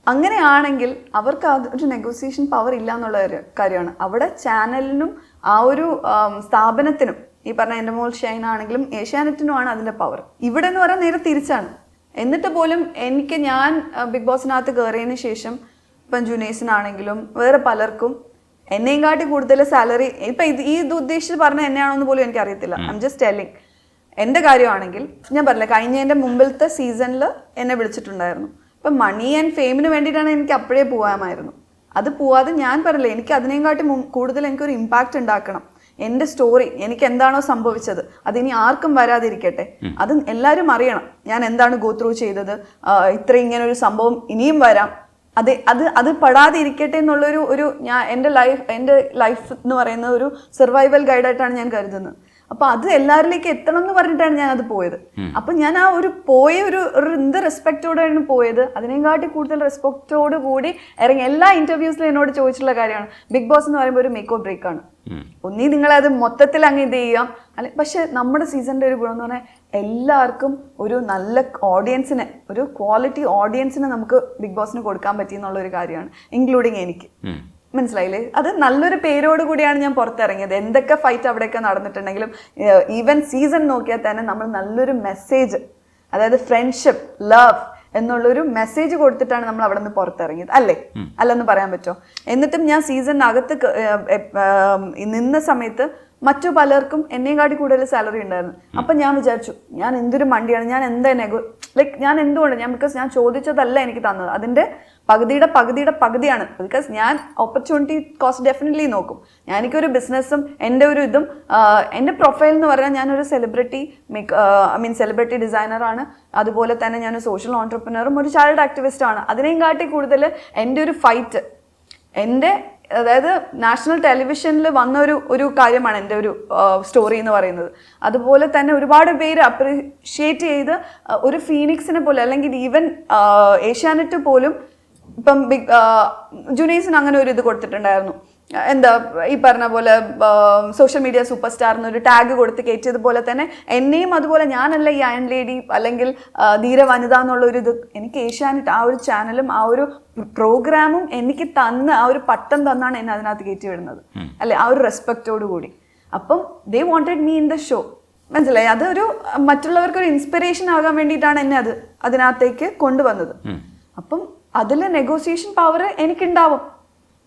അങ്ങനെയാണെങ്കിൽ അവർക്ക് ഒരു നെഗോസിയേഷൻ പവർ ഇല്ല എന്നുള്ള കാര്യമാണ്. അവിടെ ചാനലിനും ആ ഒരു സ്ഥാപനത്തിനും, ഈ പറഞ്ഞ എൻ്റെ മോൾ ഷൈൻ ആണെങ്കിലും ഏഷ്യാനെറ്റിനുമാണ് അതിൻ്റെ പവർ. ഇവിടെ എന്ന് പറയാൻ നേരെ തിരിച്ചാണ്. എന്നിട്ട് പോലും ഞാൻ ബിഗ് ബോസിനകത്ത് കയറിയതിന് ശേഷം ഇപ്പം ജുനൈസിനാണെങ്കിലും വേറെ പലർക്കും എന്നെയും കാട്ടി കൂടുതൽ സാലറി, ഇപ്പം ഇത് ഉദ്ദേശിച്ച് പറഞ്ഞ എന്നെയാണോന്ന് പോലും എനിക്ക് അറിയത്തില്ല. I am just telling. എൻ്റെ കാര്യമാണെങ്കിൽ ഞാൻ പറഞ്ഞില്ല, കഴിഞ്ഞതിൻ്റെ മുമ്പിലത്തെ സീസണിൽ എന്നെ വിളിച്ചിട്ടുണ്ടായിരുന്നു. ഇപ്പം മണി ആൻഡ് ഫെയിമിന് വേണ്ടിയിട്ടാണ് എനിക്ക് അപ്പോഴേ പോകാമായിരുന്നു. അത് പോവാതെ ഞാൻ പറഞ്ഞില്ല, എനിക്ക് അതിനേയും കാട്ടി കൂടുതൽ എനിക്കൊരു ഇമ്പാക്റ്റ് ഉണ്ടാക്കണം. എൻ്റെ സ്റ്റോറി, എനിക്ക് എന്താണോ സംഭവിച്ചത് അതിനി ആർക്കും വരാതിരിക്കട്ടെ, അത് എല്ലാവരും അറിയണം. ഞാൻ എന്താണ് ഗോ ത്രൂ ചെയ്തത്, ഇങ്ങനെ ഒരു സംഭവം ഇനിയും വരാം, അത് പെടാതെ ഇരിക്കട്ടെ എന്നുള്ളൊരു എൻ്റെ ലൈഫ് എന്ന് പറയുന്ന ഒരു സർവൈവൽ ഗൈഡായിട്ടാണ് ഞാൻ കരുതുന്നത്. അപ്പൊ അത് എല്ലാവരിലേക്ക് എത്തണം എന്ന് പറഞ്ഞിട്ടാണ് ഞാൻ അത് പോയത്. അപ്പൊ ഞാൻ ആ ഒരു എന്ത് റെസ്പെക്റ്റോടെയാണ് പോയത്, അതിനെക്കാട്ടി കൂടുതൽ റെസ്പെക്റ്റോട് കൂടി ഇറങ്ങി. എല്ലാ ഇന്റർവ്യൂസിലും എന്നോട് ചോദിച്ചിട്ടുള്ള കാര്യമാണ്, ബിഗ് ബോസ് എന്ന് പറയുമ്പോൾ ഒരു മേക്ക് ഓർ ബ്രേക്ക് ആണ്. ഒന്നീ നിങ്ങളത് മൊത്തത്തിൽ അങ്ങ് ഇത് ചെയ്യാം, അല്ലെ? പക്ഷെ നമ്മുടെ സീസണിന്റെ ഒരു ഗുണം എന്ന് പറഞ്ഞാൽ എല്ലാവർക്കും ഒരു നല്ല ഓഡിയൻസിനെ, ഒരു ക്വാളിറ്റി ഓഡിയൻസിനെ നമുക്ക് ബിഗ് ബോസിന് കൊടുക്കാൻ പറ്റി എന്നുള്ള ഒരു കാര്യമാണ്, ഇൻക്ലൂഡിങ് എനിക്ക്. മനസ്സിലായില്ലേ? അത് നല്ലൊരു പേരോട് കൂടിയാണ് ഞാൻ പുറത്തിറങ്ങിയത്. എന്തൊക്കെ ഫൈറ്റ് അവിടെയൊക്കെ നടന്നിട്ടുണ്ടെങ്കിലും ഈവൻ സീസൺ നോക്കിയാൽ തന്നെ നമ്മൾ നല്ലൊരു മെസ്സേജ്, അതായത് ഫ്രണ്ട്ഷിപ്പ്, ലവ് എന്നുള്ളൊരു മെസ്സേജ് കൊടുത്തിട്ടാണ് നമ്മൾ അവിടെ നിന്ന് പുറത്തിറങ്ങിയത്, അല്ലെന്ന് പറയാൻ പറ്റുമോ? എന്നിട്ടും ഞാൻ സീസണിനകത്ത് നിന്ന സമയത്ത് മറ്റു പലർക്കും എന്നെക്കാട്ടി കൂടുതൽ സാലറി ഉണ്ടായിരുന്നു. അപ്പൊ ഞാൻ വിചാരിച്ചു, ഞാൻ എന്തൊരു മണ്ടിയാണ്, ഞാൻ എന്താ ഞാൻ എന്തുകൊണ്ട് ബിക്കോസ് ഞാൻ ചോദിച്ചതല്ല എനിക്ക് തന്നത്, അതിന്റെ പകുതിയാണ്. ബിക്കോസ് ഞാൻ ഓപ്പർച്യൂണിറ്റി കോസ്റ്റ് ഡെഫിനറ്റ്ലി നോക്കും. എനിക്കൊരു ബിസിനസ്സും എൻ്റെ ഒരു ഇതും, എൻ്റെ പ്രൊഫൈൽ എന്ന് പറഞ്ഞാൽ ഞാനൊരു സെലിബ്രിറ്റി ഡിസൈനറാണ്, അതുപോലെ തന്നെ ഞാനൊരു സോഷ്യൽ ഓൺട്രപ്രനറും ഒരു ചൈൽഡ് ആക്ടിവിസ്റ്റാണ്. അതിനെയും കാട്ടി കൂടുതൽ എൻ്റെ ഒരു ഫൈറ്റ്, അതായത് നാഷണൽ ടെലിവിഷനിൽ വന്ന ഒരു കാര്യമാണ് എൻ്റെ ഒരു സ്റ്റോറി എന്ന് പറയുന്നത്. അതുപോലെ തന്നെ ഒരുപാട് പേര് അപ്രീഷിയേറ്റ് ചെയ്ത് ഒരു ഫീനിക്സിനെ പോലെ, അല്ലെങ്കിൽ ഈവൻ ഏഷ്യാനെറ്റ് പോലും ഇപ്പം ജുനൈസിന് അങ്ങനെ ഒരു ഇത് കൊടുത്തിട്ടുണ്ടായിരുന്നു, എന്താ ഈ പറഞ്ഞ പോലെ സോഷ്യൽ മീഡിയ സൂപ്പർ സ്റ്റാർ എന്നൊരു ടാഗ് കൊടുത്ത് കയറ്റിയതുപോലെ തന്നെ എന്നെയും അതുപോലെ ഞാനല്ല ഈ അയൺ ലേഡി അല്ലെങ്കിൽ ധീര വനിത എന്നുള്ള ഒരു ഇത് എനിക്ക് ഏഷ്യാനെറ്റ് ആ ഒരു ചാനലും ആ ഒരു പ്രോഗ്രാമും എനിക്ക് തന്ന് ആ ഒരു പട്ടം തന്നാണ് എന്നെ അതിനകത്ത് കയറ്റി വിടുന്നത് അല്ലെ, ആ ഒരു റെസ്പെക്റ്റോട് കൂടി. അപ്പം they wanted me in the show, മനസ്സിലായി? അതൊരു മറ്റുള്ളവർക്ക് ഒരു ഇൻസ്പിറേഷൻ ആകാൻ വേണ്ടിയിട്ടാണ് എന്നെ അതിനകത്തേക്ക് കൊണ്ടുവന്നത്. അപ്പം അതിൽ നെഗോസിയേഷൻ പവർ എനിക്കുണ്ടാവും.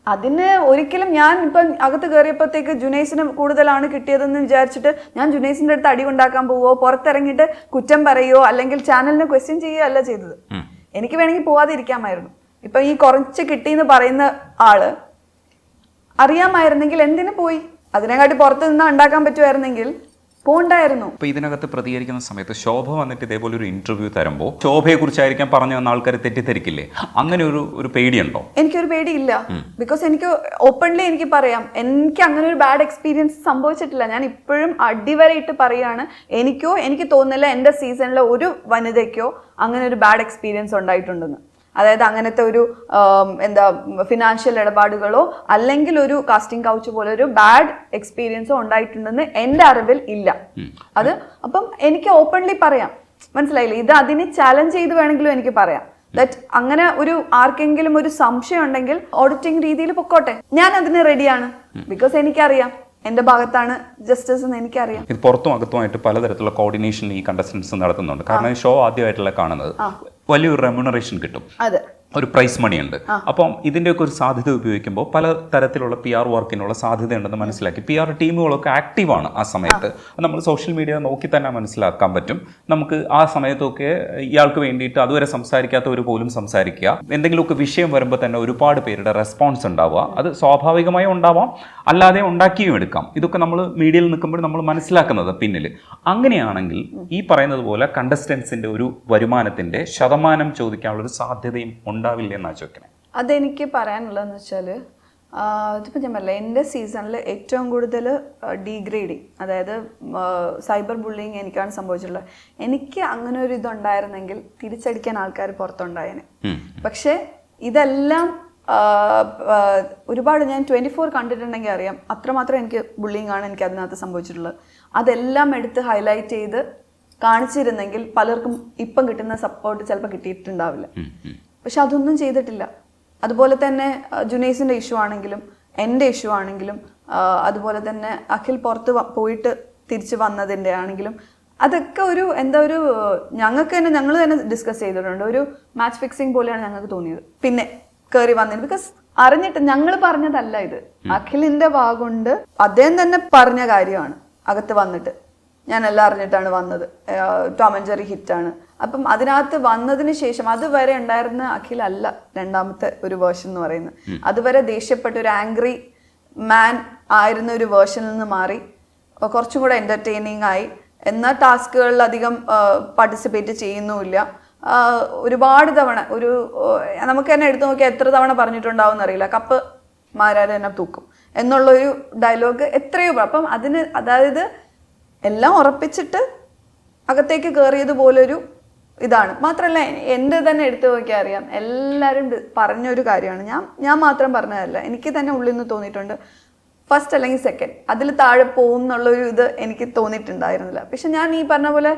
അതിന് ഒരിക്കലും ഞാൻ ഇപ്പം അകത്ത് കയറിയപ്പോഴത്തേക്ക് ജുനൈസിന് കൂടുതലാണ് കിട്ടിയതെന്ന് വിചാരിച്ചിട്ട് ഞാൻ ജുനൈസിന്റെ അടുത്ത് അടി ഉണ്ടാക്കാൻ പോവോ, പുറത്തിറങ്ങിയിട്ട് കുറ്റം പറയുകയോ അല്ലെങ്കിൽ ചാനലിനെ ക്വസ്റ്റ്യൻ ചെയ്യുകയോ അല്ല ചെയ്തത്. എനിക്ക് വേണമെങ്കിൽ പോവാതിരിക്കാമായിരുന്നു. ഇപ്പൊ ഈ കുറച്ച് കിട്ടിയെന്ന് പറയുന്ന ആള് അറിയാമായിരുന്നെങ്കിൽ എന്തിനു പോയി? അതിനെക്കാട്ടി പുറത്ത് നിന്ന് ഉണ്ടാക്കാൻ പറ്റുമായിരുന്നെങ്കിൽ പോണ്ടായിരുന്നു. അപ്പൊ ഇതിനകത്ത് പ്രതികരിക്കുന്ന സമയത്ത് ശോഭ വന്നിട്ട് ഇതേപോലെ ഒരു ഇന്റർവ്യൂ തരുമ്പോൾ ശോഭയെ കുറിച്ചായിരിക്കാം പറഞ്ഞു വന്ന ആൾക്കാർ തെറ്റിദ്ധരിക്കില്ലേ? അങ്ങനെ ഒരു പേടിയുണ്ടോ? എനിക്കൊരു പേടിയില്ല. ബിക്കോസ് എനിക്ക് ഓപ്പൺലി എനിക്ക് പറയാം, എനിക്ക് അങ്ങനെ ഒരു ബാഡ് എക്സ്പീരിയൻസ് സംഭവിച്ചിട്ടില്ല. ഞാൻ ഇപ്പോഴും അടിവരയിട്ട് പറയാണ്, എനിക്ക് തോന്നുന്നില്ല എൻ്റെ സീസണിലെ ഒരു വനിതയ്ക്കോ അങ്ങനെ ഒരു ബാഡ് എക്സ്പീരിയൻസ് ഉണ്ടായിട്ടുണ്ടെന്ന്. അതായത് അങ്ങനത്തെ ഒരു എന്താ ഫിനാൻഷ്യൽ ഇടപാടുകളോ അല്ലെങ്കിൽ ഒരു കാസ്റ്റിംഗ് കൗച്ച് പോലെ ഒരു ബാഡ് എക്സ്പീരിയൻസോ ഉണ്ടായിട്ടുണ്ടെന്ന് എൻ്റെ അറിവിൽ ഇല്ല. അത് അപ്പം എനിക്ക് ഓപ്പൺലി പറയാം, മനസ്സിലായില്ലേ? ഇത് അതിനെ ചാലഞ്ച് ചെയ്ത് വേണമെങ്കിലും എനിക്ക് പറയാം. ദാറ്റ് അങ്ങനെ ഒരു ആർക്കെങ്കിലും ഒരു സംശയം ഉണ്ടെങ്കിൽ ഓഡിറ്റിംഗ് രീതിയിൽ പൊക്കോട്ടെ, ഞാൻ അതിന് റെഡിയാണ്. ബിക്കോസ് എനിക്കറിയാം എന്റെ ഭാഗത്താണ് ജസ്റ്റിസ് എന്ന് എനിക്കറിയാം. ഇത് പുറത്തും അകത്തുമായിട്ട് പലതരത്തിലുള്ള കോർഡിനേഷൻ ഈ കണ്ടസ്റ്റൻസ് നടത്തുന്നുണ്ട്. കാരണം ഷോ ആദ്യമായിട്ടുള്ള കാണുന്നത് വലിയൊരു റെമ്യൂണറേഷൻ കിട്ടും, അതെ, ഒരു പ്രൈസ് മണി ഉണ്ട്. അപ്പം ഇതിൻ്റെയൊക്കെ ഒരു സാധ്യത ഉപയോഗിക്കുമ്പോൾ പല തരത്തിലുള്ള PR വർക്കിനുള്ള സാധ്യത ഉണ്ടെന്ന് മനസ്സിലാക്കി PR ടീമുകളൊക്കെ ആക്റ്റീവാണ് ആ സമയത്ത്. നമ്മൾ സോഷ്യൽ മീഡിയ നോക്കി തന്നെ മനസ്സിലാക്കാൻ പറ്റും. നമുക്ക് ആ സമയത്തൊക്കെ ഇയാൾക്ക് വേണ്ടിയിട്ട് അതുവരെ സംസാരിക്കാത്തവർ പോലും സംസാരിക്കുക, എന്തെങ്കിലുമൊക്കെ വിഷയം വരുമ്പോൾ തന്നെ ഒരുപാട് പേരുടെ റെസ്പോൺസ് ഉണ്ടാവുക. അത് സ്വാഭാവികമായും ഉണ്ടാവാം, അല്ലാതെ ഉണ്ടാക്കിയും എടുക്കാം. ഇതൊക്കെ നമ്മൾ മീഡിയയിൽ നിൽക്കുമ്പോൾ നമ്മൾ മനസ്സിലാക്കുന്നത് പിന്നിൽ. അങ്ങനെയാണെങ്കിൽ ഈ പറയുന്നത് പോലെ കണ്ടസ്റ്റൻസിൻ്റെ ഒരു വരുമാനത്തിൻ്റെ ശതമാനം ചോദിക്കാനുള്ളൊരു സാധ്യതയും ഉണ്ടാവില്ല എന്നാ ചോദിക്കണേ. അതെനിക്ക് പറയാനുള്ളതെന്ന് വെച്ചാൽ ഇതിപ്പോൾ ഞാൻ പറയില്ല, എൻ്റെ സീസണിൽ ഏറ്റവും കൂടുതൽ ഡീഗ്രേഡിങ്, അതായത് സൈബർ ബുള്ളിങ് എനിക്കാണ് സംഭവിച്ചിട്ടുള്ളത്. എനിക്ക് അങ്ങനെ ഒരു ഇതുണ്ടായിരുന്നെങ്കിൽ തിരിച്ചടിക്കാൻ ആൾക്കാർ പുറത്തുണ്ടായേനെ. പക്ഷേ ഇതെല്ലാം ഒരുപാട് ഞാൻ 24 കണ്ടിട്ടുണ്ടെങ്കിൽ അറിയാം അത്രമാത്രം എനിക്ക് ബുള്ളിങ് ആണ് എനിക്ക് അതിനകത്ത് സംഭവിച്ചിട്ടുള്ളത്. അതെല്ലാം എടുത്ത് ഹൈലൈറ്റ് ചെയ്ത് കാണിച്ചിരുന്നെങ്കിൽ പലർക്കും ഇപ്പം കിട്ടുന്ന സപ്പോർട്ട് ചിലപ്പോൾ കിട്ടിയിട്ടുണ്ടാവില്ല. പക്ഷെ അതൊന്നും ചെയ്തിട്ടില്ല. അതുപോലെ തന്നെ ജുനൈസിൻ്റെ ഇഷ്യൂ ആണെങ്കിലും എൻ്റെ ഇഷ്യൂ ആണെങ്കിലും അതുപോലെ തന്നെ അഖിൽ പുറത്ത് പോയിട്ട് തിരിച്ച് വന്നതിൻ്റെ ആണെങ്കിലും അതൊക്കെ ഒരു എന്താ ഒരു ഞങ്ങൾ തന്നെ ഡിസ്കസ് ചെയ്തിട്ടുണ്ട്. ഒരു മാച്ച് ഫിക്സിങ് പോലെയാണ് ഞങ്ങൾക്ക് തോന്നിയത്. പിന്നെ കയറി വന്നതിന് ബിക്കോസ് അറിഞ്ഞിട്ട് ഞങ്ങൾ പറഞ്ഞതല്ല ഇത്, അഖിലിന്റെ വാഗുണ്ട് അദ്ദേഹം തന്നെ പറഞ്ഞ കാര്യമാണ്. അകത്ത് വന്നിട്ട് ഞാൻ എല്ലാം അറിഞ്ഞിട്ടാണ് വന്നത്, ടോം ആൻഡ് ജെറി ഹിറ്റാണ്. അപ്പം അതിനകത്ത് വന്നതിന് ശേഷം അതുവരെ ഉണ്ടായിരുന്ന അഖിൽ അല്ല രണ്ടാമത്തെ ഒരു വേർഷൻ എന്ന് പറയുന്നത്. അതുവരെ ദേഷ്യപ്പെട്ട ഒരു ആംഗ്രി മാൻ ആയിരുന്ന ഒരു വേർഷനിൽ നിന്ന് മാറി കുറച്ചും കൂടെ എന്റർടൈനിങ് ആയി. എന്നാൽ ടാസ്കുകളിൽ അധികം പാർട്ടിസിപ്പേറ്റ് ചെയ്യുന്നുമില്ല. ഒരുപാട് തവണ നമുക്ക് തന്നെ എടുത്തു നോക്കിയാൽ എത്ര തവണ പറഞ്ഞിട്ടുണ്ടാവും എന്നറിയില്ല, കപ്പ് മാരാരെ തന്നെ തൂക്കും എന്നുള്ളൊരു ഡയലോഗ് എത്രയോ. അപ്പം അതായത് എല്ലാം ഉറപ്പിച്ചിട്ട് അകത്തേക്ക് കയറിയതുപോലൊരു ഇതാണ്. മാത്രമല്ല എൻ്റെ തന്നെ എടുത്തു നോക്കിയാൽ അറിയാം, എല്ലാവരും പറഞ്ഞൊരു കാര്യമാണ്, ഞാൻ മാത്രം പറഞ്ഞതല്ല, എനിക്ക് തന്നെ ഉള്ളിൽ നിന്ന് തോന്നിയിട്ടുണ്ട് ഫസ്റ്റ് അല്ലെങ്കിൽ സെക്കൻഡ് അതിൽ താഴെ പോകും എന്നുള്ളൊരു ഇത് എനിക്ക് തോന്നിയിട്ടുണ്ടായിരുന്നില്ല. പക്ഷെ ഞാൻ ഈ പറഞ്ഞ പോലെ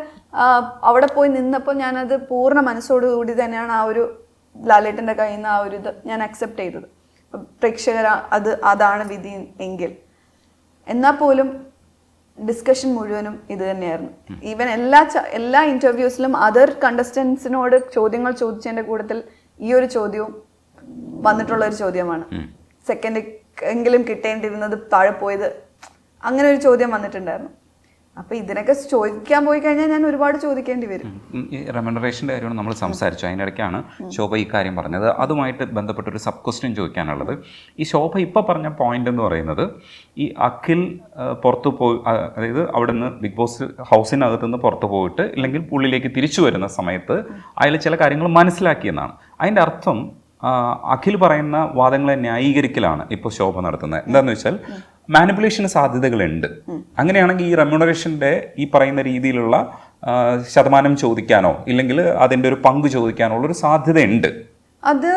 അവിടെ പോയി നിന്നപ്പോൾ ഞാനത് പൂർണ്ണ മനസ്സോടുകൂടി തന്നെയാണ് ആ ഒരു ലാലേട്ടൻ്റെ കയ്യിൽ നിന്ന് ആ ഒരു ഇത് ഞാൻ അക്സെപ്റ്റ് ചെയ്തത്. പ്രേക്ഷകർ അതാണ് വിധി എങ്കിൽ എന്നാൽ പോലും ഡിസ്കഷൻ മുഴുവനും ഇത് തന്നെയായിരുന്നു. ഈവൻ എല്ലാ ഇന്റർവ്യൂസിലും അതർ കണ്ടസ്റ്റൻസിനോട് ചോദ്യങ്ങൾ ചോദിച്ചതിൻ്റെ കൂട്ടത്തിൽ ഈ ഒരു ചോദ്യവും വന്നിട്ടുള്ള ഒരു ചോദ്യമാണ്. സെക്കൻഡ് എങ്കിലും കിട്ടേണ്ടിരുന്നത് താഴെ പോയത്, അങ്ങനെ ഒരു ചോദ്യം വന്നിട്ടുണ്ടായിരുന്നു. അപ്പൊ ഇതിനൊക്കെ ചോദിക്കാൻ പോയി കഴിഞ്ഞാൽ ഞാൻ ഒരുപാട് ചോദിക്കേണ്ടി വരും. ഈ റെമ്യൂണറേഷൻ്റെ കാര്യമാണ് നമ്മൾ സംസാരിച്ചു, അതിനിടയ്ക്കാണ് ശോഭ ഈ കാര്യം പറഞ്ഞത്. അതുമായിട്ട് ബന്ധപ്പെട്ടൊരു സബ് ക്വസ്റ്റ്യൻ ചോദിക്കാനുള്ളത്, ഈ ശോഭ ഇപ്പോൾ പറഞ്ഞ പോയിന്റ് എന്ന് പറയുന്നത് ഈ അഖിൽ പുറത്തു പോയി, അതായത് അവിടെ നിന്ന് ബിഗ് ബോസ് ഹൗസിനകത്ത് നിന്ന് പുറത്തു പോയിട്ട് ഇല്ലെങ്കിൽ ഉള്ളിലേക്ക് തിരിച്ചു വരുന്ന സമയത്ത് അയാൾ ചില കാര്യങ്ങൾ മനസ്സിലാക്കിയെന്നാണ്. അതിൻ്റെ അർത്ഥം അഖിൽ പറയുന്ന വാദങ്ങളെ ന്യായീകരിക്കലാണ് ഇപ്പോൾ ശോഭ നടത്തുന്നത്. എന്താണെന്ന് വെച്ചാൽ മാനിപ്പുലേഷന് സാധ്യതകളുണ്ട്. അങ്ങനെയാണെങ്കിൽ ഈ റെമ്യൂണറേഷൻ്റെ ഈ പറയുന്ന രീതിയിലുള്ള ശതമാനം ചോദിക്കാനോ ഇല്ലെങ്കിൽ അതിൻ്റെ ഒരു പങ്ക് ചോദിക്കാനോ ഉള്ളൊരു സാധ്യതയുണ്ട്. അത്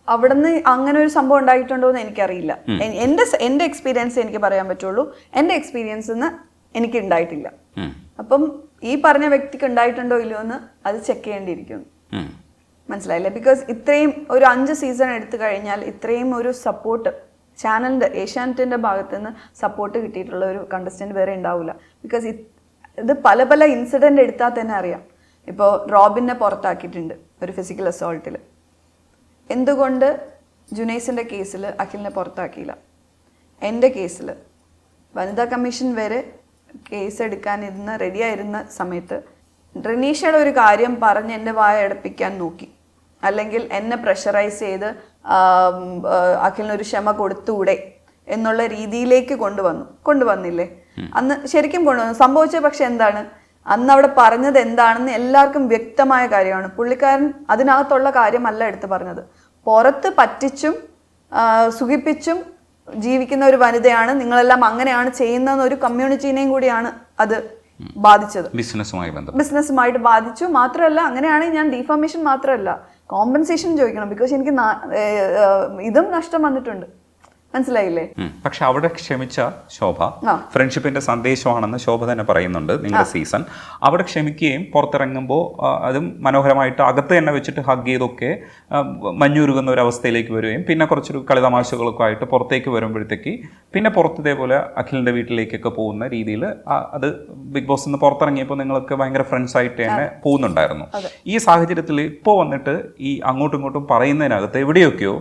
അവിടുന്ന് അങ്ങനെ ഒരു സംഭവം ഉണ്ടായിട്ടുണ്ടോ എന്ന് എനിക്കറിയില്ല. എൻ്റെ എക്സ്പീരിയൻസ് എനിക്ക് പറയാൻ പറ്റുള്ളൂ. എൻ്റെ എക്സ്പീരിയൻസ് എനിക്ക് ഉണ്ടായിട്ടില്ല. അപ്പം ഈ പറഞ്ഞ വ്യക്തിക്ക് ഉണ്ടായിട്ടുണ്ടോ ഇല്ലയോ എന്ന് അത് ചെക്ക് ചെയ്യേണ്ടിയിരിക്കുന്നു. മനസ്സിലായില്ലേ? ബിക്കോസ് ഇത്രയും ഒരു 5 സീസൺ എടുത്തു കഴിഞ്ഞാൽ ഇത്രയും ഒരു സപ്പോർട്ട് ചാനലിൻ്റെ ഏഷ്യാനെറ്റിൻ്റെ ഭാഗത്ത് നിന്ന് സപ്പോർട്ട് കിട്ടിയിട്ടുള്ള ഒരു കണ്ടസ്റ്റൻറ്റ് വേറെ ഉണ്ടാവില്ല. ബിക്കോസ് ഇത് പല പല ഇൻസിഡൻറ്റ് എടുത്താൽ തന്നെ അറിയാം. ഇപ്പോൾ റോബിനെ പുറത്താക്കിയിട്ടുണ്ട് ഒരു ഫിസിക്കൽ അസോൾട്ടിൽ. എന്തുകൊണ്ട് ജുനൈസിൻ്റെ കേസിൽ അഖിലിനെ പുറത്താക്കിയില്ല? എൻ്റെ കേസിൽ വനിതാ കമ്മീഷൻ വരെ കേസ് എടുക്കാനിരുന്ന റെഡിയായിരുന്ന സമയത്ത് റനീഷയുടെ ഒരു കാര്യം പറഞ്ഞ് എൻ്റെ വായ അടപ്പിക്കാൻ നോക്കി, അല്ലെങ്കിൽ എന്നെ പ്രഷറൈസ് ചെയ്ത് അഖിലിനൊരു ക്ഷമ കൊടുത്തൂടെ എന്നുള്ള രീതിയിലേക്ക് കൊണ്ടുവന്നില്ലേ? അന്ന് ശരിക്കും കൊണ്ടുവന്നു. സംഭവിച്ചത് പക്ഷെ എന്താണ്, അന്ന് അവിടെ പറഞ്ഞത് എന്താണെന്ന് എല്ലാവർക്കും വ്യക്തമായ കാര്യമാണ്. പുള്ളിക്കാരൻ അതിനകത്തുള്ള കാര്യമല്ല എടുത്ത് പറഞ്ഞത്. പുറത്ത് പറ്റിച്ചും സുഖിപ്പിച്ചും ജീവിക്കുന്ന ഒരു വനിതയാണ്, നിങ്ങളെല്ലാം അങ്ങനെയാണ് ചെയ്യുന്നതെന്ന് ഒരു കമ്മ്യൂണിറ്റീനെയും കൂടിയാണ് അത് ബാധിച്ചത്. ബിസിനസ്സുമായിട്ട് ബാധിച്ചു. മാത്രമല്ല, അങ്ങനെയാണെങ്കിൽ ഞാൻ ഡിഫോമേഷൻ മാത്രമല്ല കോമ്പൻസേഷൻ ചോദിക്കണം. ബിക്കോസ് എനിക്ക് ഇതും നഷ്ടം വന്നിട്ടുണ്ട്. മനസ്സിലായില്ലേ? പക്ഷെ അവിടെ ക്ഷമിച്ച ശോഭ ഫ്രണ്ട്ഷിപ്പിന്റെ സന്ദേശമാണെന്ന് ശോഭ തന്നെ പറയുന്നുണ്ട് നിങ്ങളുടെ സീസൺ. അവിടെ ക്ഷമിക്കുകയും പുറത്തിറങ്ങുമ്പോൾ അതും മനോഹരമായിട്ട് അകത്ത് തന്നെ വെച്ചിട്ട് ഹഗ് ചെയ്തൊക്കെ മഞ്ഞുരുകുന്ന ഒരു അവസ്ഥയിലേക്ക് വരികയും പിന്നെ കുറച്ചൊരു കളിതമാശകളൊക്കെ ആയിട്ട് പുറത്തേക്ക് വരുമ്പോഴത്തേക്ക് പിന്നെ പുറത്ത് ഇതേപോലെ അഖിലിന്റെ വീട്ടിലേക്കൊക്കെ പോകുന്ന രീതിയിൽ അത് ബിഗ് ബോസ് നിന്ന് പുറത്തിറങ്ങിയപ്പോൾ നിങ്ങൾക്ക് ഭയങ്കര ഫ്രണ്ട്സ് ആയിട്ട് തന്നെ പോകുന്നുണ്ടായിരുന്നു. ഈ സാഹചര്യത്തിൽ ഇപ്പോൾ വന്നിട്ട് ഈ അങ്ങോട്ടും ഇങ്ങോട്ടും പറയുന്നതിനകത്ത് എവിടെയൊക്കെയോ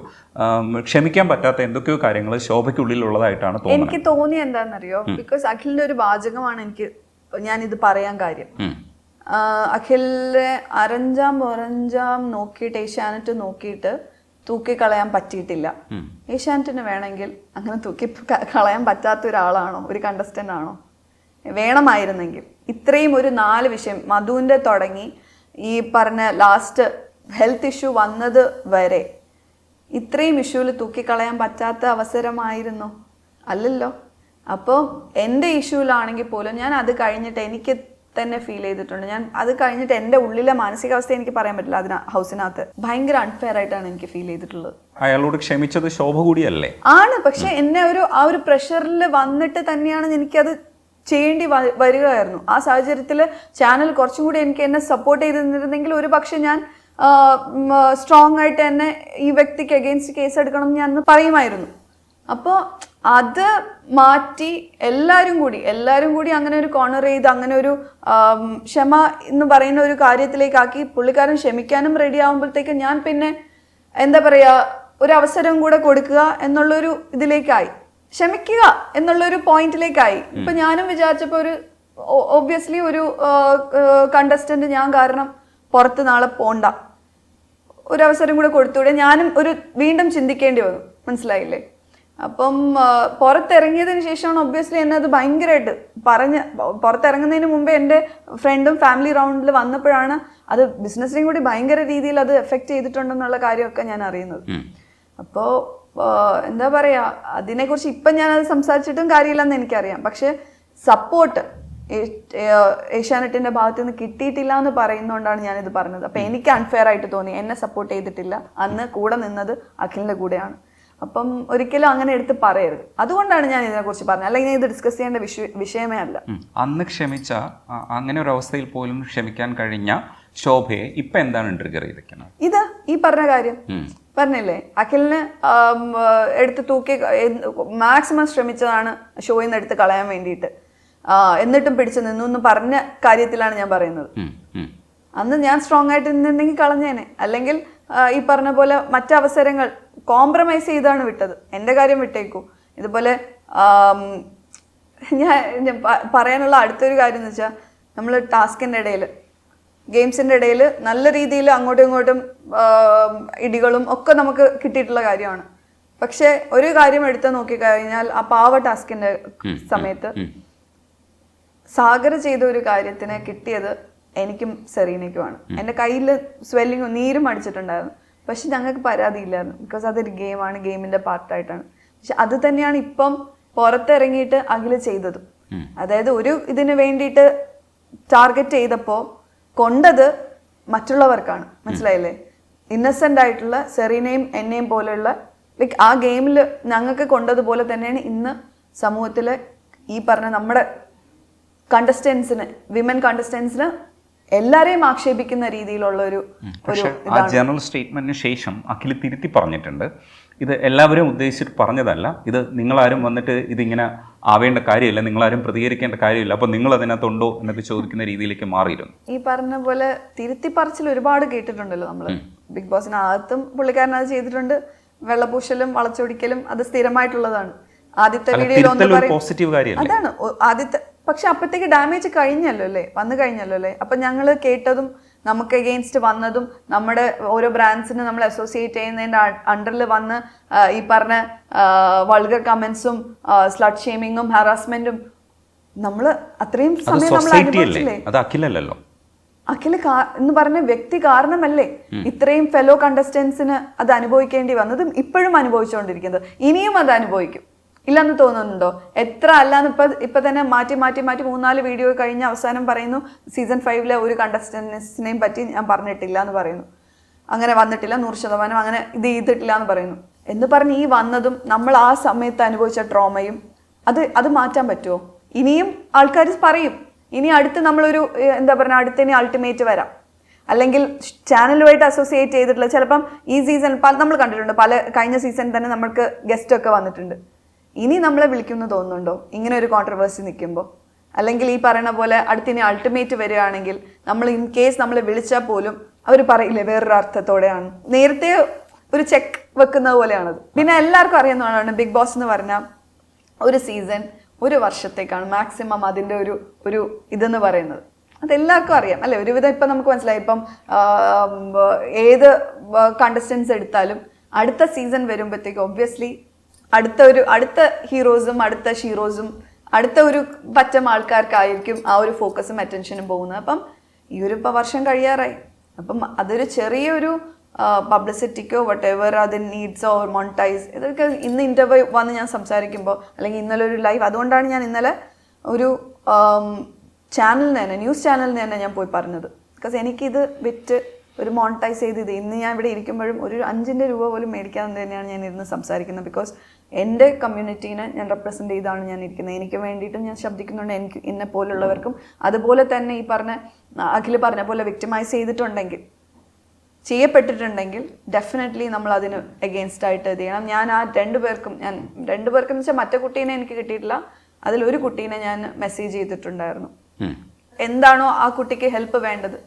ക്ഷമിക്കാൻ പറ്റാത്ത എന്തൊക്കെയോ കാര്യങ്ങൾ ശോഭയ്ക്കുള്ളിലുള്ളതായിട്ടാണ് തോന്നുന്നത്. എനിക്ക് തോന്നി എന്താണെന്നറിയോ? ബിക്കോസ് അഖിലിന്റെ ഒരു വാചകമാണ് ഞാൻ ഇത് പറയാൻ കാര്യം. അഖിലിനെ അരഞ്ചാം നോക്കിയിട്ട് ഏഷ്യാനെറ്റ് നോക്കിയിട്ട് തൂക്കിക്കളയാൻ പറ്റിയിട്ടില്ല. ഏഷ്യാനെറ്റിന് വേണമെങ്കിൽ അങ്ങനെ തൂക്കി കളയാൻ പറ്റാത്ത ഒരാളാണോ, ഒരു കണ്ടസ്റ്റന്റ് ആണോ? വേണമായിരുന്നെങ്കിൽ ഇത്രയും ഒരു 4 വിഷയം മധുവിന്റെ തുടങ്ങി ഈ പറഞ്ഞ ലാസ്റ്റ് ഹെൽത്ത് ഇഷ്യൂ വന്നത് വരെ ഇത്രയും ഇഷ്യൂവിൽ തൂക്കിക്കളയാൻ പറ്റാത്ത അവസരമായിരുന്നു അല്ലല്ലോ. അപ്പോൾ എൻ്റെ ഇഷ്യൂവിലാണെങ്കിൽ പോലും ഞാൻ അത് കഴിഞ്ഞിട്ട് എനിക്ക് തന്നെ ഫീൽ ചെയ്തിട്ടുണ്ട്. ഞാൻ അത് കഴിഞ്ഞിട്ട് എൻ്റെ ഉള്ളിലെ മാനസികാവസ്ഥ എനിക്ക് പറയാൻ പറ്റില്ല. ഹൗസിനകത്ത് ഭയങ്കര അൺഫെയർ ആയിട്ടാണ് എനിക്ക് ഫീൽ ചെയ്തിട്ടുള്ളത്. അയാളോട് ക്ഷമിച്ചത് ശോഭ കൂടിയല്ലേ? ആണ്. പക്ഷെ എന്നെ ആ ഒരു പ്രഷറിൽ വന്നിട്ട് തന്നെയാണ് എനിക്കത് ചെയ്യേണ്ടി വരികയായിരുന്നു. ആ സാഹചര്യത്തിൽ ചാനൽ കുറച്ചും കൂടി എനിക്ക് എന്നെ സപ്പോർട്ട് ചെയ്ത് നിന്നിരുന്നെങ്കിൽ ഒരു പക്ഷെ ഞാൻ സ്ട്രോങ് ആയിട്ട് തന്നെ ഈ വ്യക്തിക്ക് അഗെയിൻസ്റ്റ് കേസ് എടുക്കണം എന്ന് ഞാൻ പറയുമായിരുന്നു. അപ്പോൾ അത് മാറ്റി എല്ലാവരും കൂടി അങ്ങനെ ഒരു കോർണർ ചെയ്ത് അങ്ങനെ ഒരു ക്ഷമ എന്ന് പറയുന്ന ഒരു കാര്യത്തിലേക്കാക്കി പുള്ളിക്കാരൻ ക്ഷമിക്കാനും റെഡി ആകുമ്പോഴത്തേക്ക് ഞാൻ പിന്നെ എന്താ പറയുക, ഒരു അവസരം കൂടെ കൊടുക്കുക എന്നുള്ളൊരു ഇതിലേക്കായി, ക്ഷമിക്കുക എന്നുള്ളൊരു പോയിന്റിലേക്കായി. ഇപ്പം ഞാനും വിചാരിച്ചപ്പോൾ ഒരു ഒബ്വിയസ്ലി ഒരു കണ്ടസ്റ്റന്റ് ഞാൻ കാരണം പുറത്ത് നാളെ പോണ്ട, ഒരു അവസരം കൂടെ കൊടുത്തൂടെ, ഞാനും വീണ്ടും ചിന്തിക്കേണ്ടി വന്നു. മനസ്സിലായില്ലേ? അപ്പം പുറത്തിറങ്ങിയതിന് ശേഷമാണ് ഒബ്വിയസ്ലി എന്നെ അത് ഭയങ്കരമായിട്ട് പുറത്തിറങ്ങുന്നതിന് മുമ്പേ എൻ്റെ ഫ്രണ്ടും ഫാമിലി റൗണ്ടിൽ വന്നപ്പോഴാണ് അത് ബിസിനസ്സിനെയും കൂടി ഭയങ്കര രീതിയിൽ അത് എഫക്റ്റ് ചെയ്തിട്ടുണ്ടെന്നുള്ള കാര്യമൊക്കെ ഞാൻ അറിയുന്നത്. അപ്പോൾ എന്താ പറയുക, അതിനെക്കുറിച്ച് ഇപ്പം ഞാനത് സംസാരിച്ചിട്ടും കാര്യമില്ലെന്ന് എനിക്കറിയാം. പക്ഷെ സപ്പോർട്ട് ഏഷ്യാനെറ്റിന്റെ ഭാഗത്ത് നിന്ന് കിട്ടിയിട്ടില്ല എന്ന് പറയുന്നതുകൊണ്ടാണ് ഞാനിത് പറഞ്ഞത്. അപ്പം എനിക്ക് അൺഫെയർ ആയിട്ട് തോന്നി. എന്നെ സപ്പോർട്ട് ചെയ്തിട്ടില്ല. അന്ന് കൂടെ നിന്നത് അഖിലിന്റെ കൂടെയാണ്. അപ്പം ഒരിക്കലും അങ്ങനെ എടുത്ത് പറയരുത്. അതുകൊണ്ടാണ് ഞാൻ ഇതിനെക്കുറിച്ച് പറഞ്ഞത്. അല്ലെങ്കിൽ ഇത് ഡിസ്കസ് ചെയ്യേണ്ട വിഷയമേ അല്ല. അന്ന് ക്ഷമിച്ച അങ്ങനെ ഒരു അവസ്ഥയിൽ പോലും ക്ഷമിക്കാൻ കഴിഞ്ഞ ശോഭയെ ഇപ്പൊ എന്താണ് ട്രിഗർ ചെയ്തിരിക്കുന്നത്? ഇത് ഈ പറഞ്ഞ കാര്യം പറഞ്ഞില്ലേ, അഖിലിനെ എടുത്ത് തൂക്കി മാക്സിമം ശ്രമിച്ചതാണ് ഷോയിൽ നിന്ന് എടുത്ത് കളയാൻ വേണ്ടിയിട്ട്. എന്നിട്ടും പിടിച്ചു നിന്നു എന്ന് പറഞ്ഞ കാര്യത്തിലാണ് ഞാൻ പറയുന്നത്. അന്ന് ഞാൻ സ്ട്രോങ് ആയിട്ട് നിന്നിട്ടുണ്ടെങ്കിൽ കളഞ്ഞേനെ. അല്ലെങ്കിൽ ഈ പറഞ്ഞ പോലെ മറ്റവസരങ്ങൾ കോംപ്രമൈസ് ചെയ്താണ് വിട്ടത്. എൻ്റെ കാര്യം വിട്ടേക്കൂ. ഇതുപോലെ ഞാൻ പറയാനുള്ള അടുത്തൊരു കാര്യം എന്ന് വെച്ചാൽ, നമ്മൾ ടാസ്കിൻ്റെ ഇടയിൽ ഗെയിംസിൻ്റെ ഇടയിൽ നല്ല രീതിയിൽ അങ്ങോട്ടും ഇങ്ങോട്ടും ഇടികളും ഒക്കെ നമുക്ക് കിട്ടിയിട്ടുള്ള കാര്യമാണ്. പക്ഷെ ഒരു കാര്യം എടുത്ത് നോക്കിക്കഴിഞ്ഞാൽ ആ പാവ ടാസ്കിൻ്റെ സമയത്ത് സാഗർ ചെയ്ത ഒരു കാര്യത്തിന് കിട്ടിയത് എനിക്കും സെറീനയ്ക്കുമാണ്. എൻ്റെ കയ്യിൽ സ്വെല്ലിങ്ങും നീരും അടിച്ചിട്ടുണ്ടായിരുന്നു. പക്ഷെ ഞങ്ങൾക്ക് പരാതിയില്ലായിരുന്നു. ബിക്കോസ് അതൊരു ഗെയിമാണ്, ഗെയിമിൻ്റെ പാർട്ടായിട്ടാണ്. പക്ഷെ അത് തന്നെയാണ് ഇപ്പം പുറത്തിറങ്ങിയിട്ട് അഖിൽ ചെയ്തതും. അതായത് ഒരു ഇതിന് വേണ്ടിയിട്ട് ടാർഗറ്റ് ചെയ്തപ്പോൾ കൊണ്ടത് മറ്റുള്ളവർക്കാണ്. മനസ്സിലായില്ലേ? ഇന്നസെൻ്റ് ആയിട്ടുള്ള സെറീനയും എന്നെയും പോലെയുള്ള ലൈക്ക് ആ ഗെയിമിൽ ഞങ്ങൾക്ക് കൊണ്ടതുപോലെ തന്നെയാണ് ഇന്ന് സമൂഹത്തിൽ ഈ പറഞ്ഞ നമ്മുടെ കണ്ടസ്റ്റൻസിന് വിമൻ കണ്ടസ്റ്റൻസിന് എല്ലാരെയും ആക്ഷേപിക്കുന്ന രീതിയിലുള്ള ഒരു പക്ഷേ ആ ജനറൽ സ്റ്റേറ്റ്മെന്റിന് ശേഷം അഖിൽ തിരുത്തി പറഞ്ഞിട്ടുണ്ട്, ഇത് എല്ലാവരും ഉദ്ദേശിച്ചിട്ട് പറഞ്ഞതല്ല, ഇത് നിങ്ങളാരും വന്നിട്ട് ഇതിങ്ങനെ ആവേണ്ട കാര്യമില്ല, നിങ്ങളാരും പ്രതികരിക്കേണ്ട കാര്യമില്ല, അപ്പോൾ നിങ്ങൾ അതിനകത്തുണ്ടോ എന്നൊക്കെ ചോദിക്കുന്ന രീതിയിലേക്ക് മാറിയിരുന്നു. ഈ പറഞ്ഞ പോലെ തിരുത്തി പറച്ചിൽ ഒരുപാട് കേട്ടിട്ടുണ്ടല്ലോ നമ്മൾ. ബിഗ് ബോസിനകത്തും പുള്ളിക്കാരൻ അത് ചെയ്തിട്ടുണ്ട്. വെള്ളപൂശലും വളച്ചൊടിക്കലും അത് സ്ഥിരമായിട്ടുള്ളതാണ്. ആദ്യത്തെ വീഡിയോയിൽ പോസിറ്റീവ് കാര്യം അതാണ് ആദ്യത്തെ. പക്ഷെ അപ്പോഴത്തേക്ക് ഡാമേജ് കഴിഞ്ഞല്ലോ അല്ലേ, വന്നു കഴിഞ്ഞല്ലോ അല്ലേ. അപ്പം ഞങ്ങൾ കേട്ടതും നമുക്ക് എഗെയിൻസ്റ്റ് വന്നതും നമ്മുടെ ഓരോ ബ്രാൻഡ്സിന് നമ്മൾ അസോസിയേറ്റ് ചെയ്യുന്നതിൻ്റെ അണ്ടറിൽ വന്ന് ഈ പറഞ്ഞ വൾഗർ കമൻസും സ്ലട്ട് ഷെയ്മിങ്ങും ഹറാസ്മെന്റും നമ്മൾ അത്രയും സമയം നമ്മൾ അനുഭവിച്ചില്ലേ. അത് അഖിലല്ലോ, അഖിൽ എന്ന് പറഞ്ഞ വ്യക്തി കാരണമല്ലേ ഇത്രയും ഫെലോ കണ്ടസ്റ്റൻസിന് അത് അനുഭവിക്കേണ്ടി വന്നതും ഇപ്പോഴും അനുഭവിച്ചുകൊണ്ടിരിക്കുന്നത്. ഇനിയും അത് അനുഭവിക്കും, ഇല്ലെന്ന് തോന്നുന്നുണ്ടോ? എത്ര അല്ലാന്ന് ഇപ്പൊ തന്നെ മാറ്റി 3-4 വീഡിയോ കഴിഞ്ഞ് അവസാനം പറയുന്നു സീസൺ 5 ഒരു കണ്ടസ്റ്റൻസിനെയും പറ്റി ഞാൻ പറഞ്ഞിട്ടില്ല എന്ന് പറയുന്നു, അങ്ങനെ വന്നിട്ടില്ല 100%, അങ്ങനെ ഇത് ചെയ്തിട്ടില്ല എന്ന് പറയുന്നു. എന്ന് പറഞ്ഞ് ഈ വന്നതും നമ്മൾ ആ സമയത്ത് അനുഭവിച്ച ട്രോമയും അത് മാറ്റാൻ പറ്റുമോ? ഇനിയും ആൾക്കാർ പറയും. ഇനി അടുത്ത് നമ്മളൊരു എന്താ പറയുക, അടുത്തതിന് അൾട്ടിമേറ്റ് വരാം, അല്ലെങ്കിൽ ചാനലുമായിട്ട് അസോസിയേറ്റ് ചെയ്തിട്ടുള്ള ചിലപ്പം ഈ സീസൺ നമ്മൾ കണ്ടിട്ടുണ്ട്, പല കഴിഞ്ഞ സീസണിൽ തന്നെ നമ്മൾക്ക് ഗസ്റ്റ് ഒക്കെ വന്നിട്ടുണ്ട്. ഇനി നമ്മളെ വിളിക്കുമെന്ന് തോന്നുന്നുണ്ടോ ഇങ്ങനെ ഒരു കോൺട്രവേഴ്സി നിൽക്കുമ്പോൾ? അല്ലെങ്കിൽ ഈ പറയുന്ന പോലെ അടുത്തിനി അൾട്ടിമേറ്റ് വരികയാണെങ്കിൽ നമ്മൾ ഇൻ കേസ് നമ്മളെ വിളിച്ചാൽ പോലും അവർ പറയില്ലേ വേറൊരു അർത്ഥത്തോടെയാണ്. നേരത്തെ ഒരു ചെക്ക് വെക്കുന്നത് പോലെയാണത്. പിന്നെ എല്ലാവർക്കും അറിയുന്നതാണ് ബിഗ് ബോസ് എന്ന് പറഞ്ഞാൽ ഒരു സീസൺ 1 വർഷത്തേക്കാണ് മാക്സിമം അതിൻ്റെ ഒരു ഇതെന്ന് പറയുന്നത്. അതെല്ലാവർക്കും അറിയാം അല്ലേ, ഒരുവിധം. ഇപ്പം നമുക്ക് മനസ്സിലായി, ഇപ്പം ഏത് കണ്ടസ്റ്റൻസ് എടുത്താലും അടുത്ത സീസൺ വരുമ്പോഴത്തേക്ക് ഒബ്വിയസ്ലി അടുത്ത ഹീറോസും അടുത്ത ഷീറോസും അടുത്ത ഒരു പറ്റം ആൾക്കാർക്കായിരിക്കും ആ ഒരു ഫോക്കസും അറ്റൻഷനും പോകുന്നത്. അപ്പം ഈ ഒരു വർഷം കഴിയാറായി. അപ്പം അതൊരു ചെറിയൊരു പബ്ലിസിറ്റിക്കോ വട്ട് എവർ അത് നീഡ്സോ മോണിറ്റൈസ് ഇതൊക്കെ ഇന്ന് ഇൻ്റർവ്യൂ വന്ന് ഞാൻ സംസാരിക്കുമ്പോൾ, അല്ലെങ്കിൽ ഇന്നലെ ഒരു ലൈവ്, അതുകൊണ്ടാണ് ഞാൻ ഇന്നലെ ഒരു ചാനലിന് തന്നെ ന്യൂസ് ചാനലിന് തന്നെ ഞാൻ പോയി പറഞ്ഞത്. ബിക്കോസ് എനിക്കിത് വിറ്റ് ഒരു മോണിറ്റൈസ് ചെയ്ത് ഇന്ന് ഞാൻ ഇവിടെ ഇരിക്കുമ്പോഴും ഒരു 5 രൂപ പോലും മേടിക്കാതെ തന്നെയാണ് ഞാൻ ഇരുന്ന് സംസാരിക്കുന്നത്. ബിക്കോസ് എൻ്റെ കമ്മ്യൂണിറ്റീനെ ഞാൻ റെപ്രസെൻറ്റ് ചെയ്താണ് ഞാൻ ഇരിക്കുന്നത്. എനിക്ക് വേണ്ടിയിട്ടും ഞാൻ ശബ്ദിക്കുന്നുണ്ട്. എനിക്ക് എന്നെ പോലുള്ളവർക്കും അതുപോലെ തന്നെ ഈ പറഞ്ഞ അഖിൽ പറഞ്ഞ പോലെ വിക്ടിമൈസ് ചെയ്യപ്പെട്ടിട്ടുണ്ടെങ്കിൽ ഡെഫിനറ്റ്ലി നമ്മൾ അതിന് എഗെയിൻസ്റ്റ് ആയിട്ട് ഇത് ചെയ്യണം. ഞാൻ ആ 2 പേർക്കും എന്ന് വെച്ചാൽ മറ്റേ കുട്ടീനെ എനിക്ക് കിട്ടിയിട്ടില്ല, അതിലൊരു കുട്ടീനെ ഞാൻ മെസ്സേജ് ചെയ്തിട്ടുണ്ടായിരുന്നു. എന്താണോ ആ കുട്ടിക്ക് ഹെൽപ്പ് വേണ്ടത്,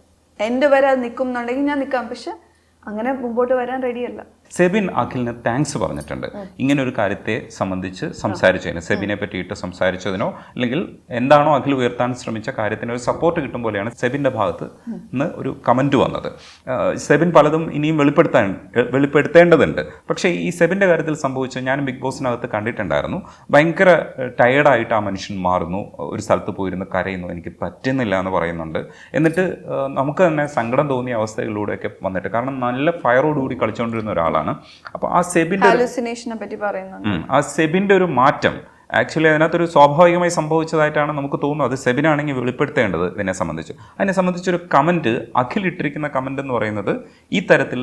എൻ്റെ വരെ അത് നിൽക്കും എന്നുണ്ടെങ്കിൽ ഞാൻ നിൽക്കാം. പക്ഷെ അങ്ങനെ മുമ്പോട്ട് വരാൻ റെഡിയല്ല. സെബിൻ അഖിലിന് താങ്ക്സ് പറഞ്ഞിട്ടുണ്ട് ഇങ്ങനെ ഒരു കാര്യത്തെ സംബന്ധിച്ച് സംസാരിച്ചതിന്, സെബിനെ പറ്റിയിട്ട് സംസാരിച്ചതിനോ അല്ലെങ്കിൽ എന്താണോ അഖിൽ ഉയർത്താൻ ശ്രമിച്ച കാര്യത്തിന് ഒരു സപ്പോർട്ട് കിട്ടും പോലെയാണ് സെബിൻ്റെ ഭാഗത്ത് നിന്ന് ഒരു കമൻറ്റ് വന്നത്. സെബിൻ പലതും ഇനിയും വെളിപ്പെടുത്തേണ്ടതുണ്ട്. പക്ഷേ ഈ സെബിൻ്റെ കാര്യത്തിൽ സംഭവിച്ച ഞാൻ ബിഗ് ബോസിനകത്ത് കണ്ടിട്ടുണ്ടായിരുന്നു. ഭയങ്കര ടയേർഡായിട്ട് ആ മനുഷ്യൻ മാറുന്നു, ഒരു സ്ഥലത്ത് പോയിരുന്ന് കരയുന്നു, എനിക്ക് പറ്റുന്നില്ല എന്ന് പറയുന്നുണ്ട്. എന്നിട്ട് നമുക്ക് തന്നെ സങ്കടം തോന്നിയ അവസ്ഥകളിലൂടെയൊക്കെ വന്നിട്ട്, കാരണം നല്ല ഫയറോടുകൂടി കളിച്ചുകൊണ്ടിരുന്ന ഒരാളാണ്. അപ്പോൾ ആ സെബിൻ്റെ ഒരു മാറ്റം ആക്ച്വലി അതിനകത്തൊരു സ്വാഭാവികമായി സംഭവിച്ചതായിട്ടാണ് നമുക്ക് തോന്നുന്നത്. അത് സെബിനാണെങ്കിൽ വെളിപ്പെടുത്തേണ്ടത് ഇതിനെ സംബന്ധിച്ച്. അതിനെ സംബന്ധിച്ചൊരു കമൻറ്റ് അഖിൽ ഇട്ടിരിക്കുന്ന കമൻ്റ് എന്ന് പറയുന്നത് ഈ തരത്തിൽ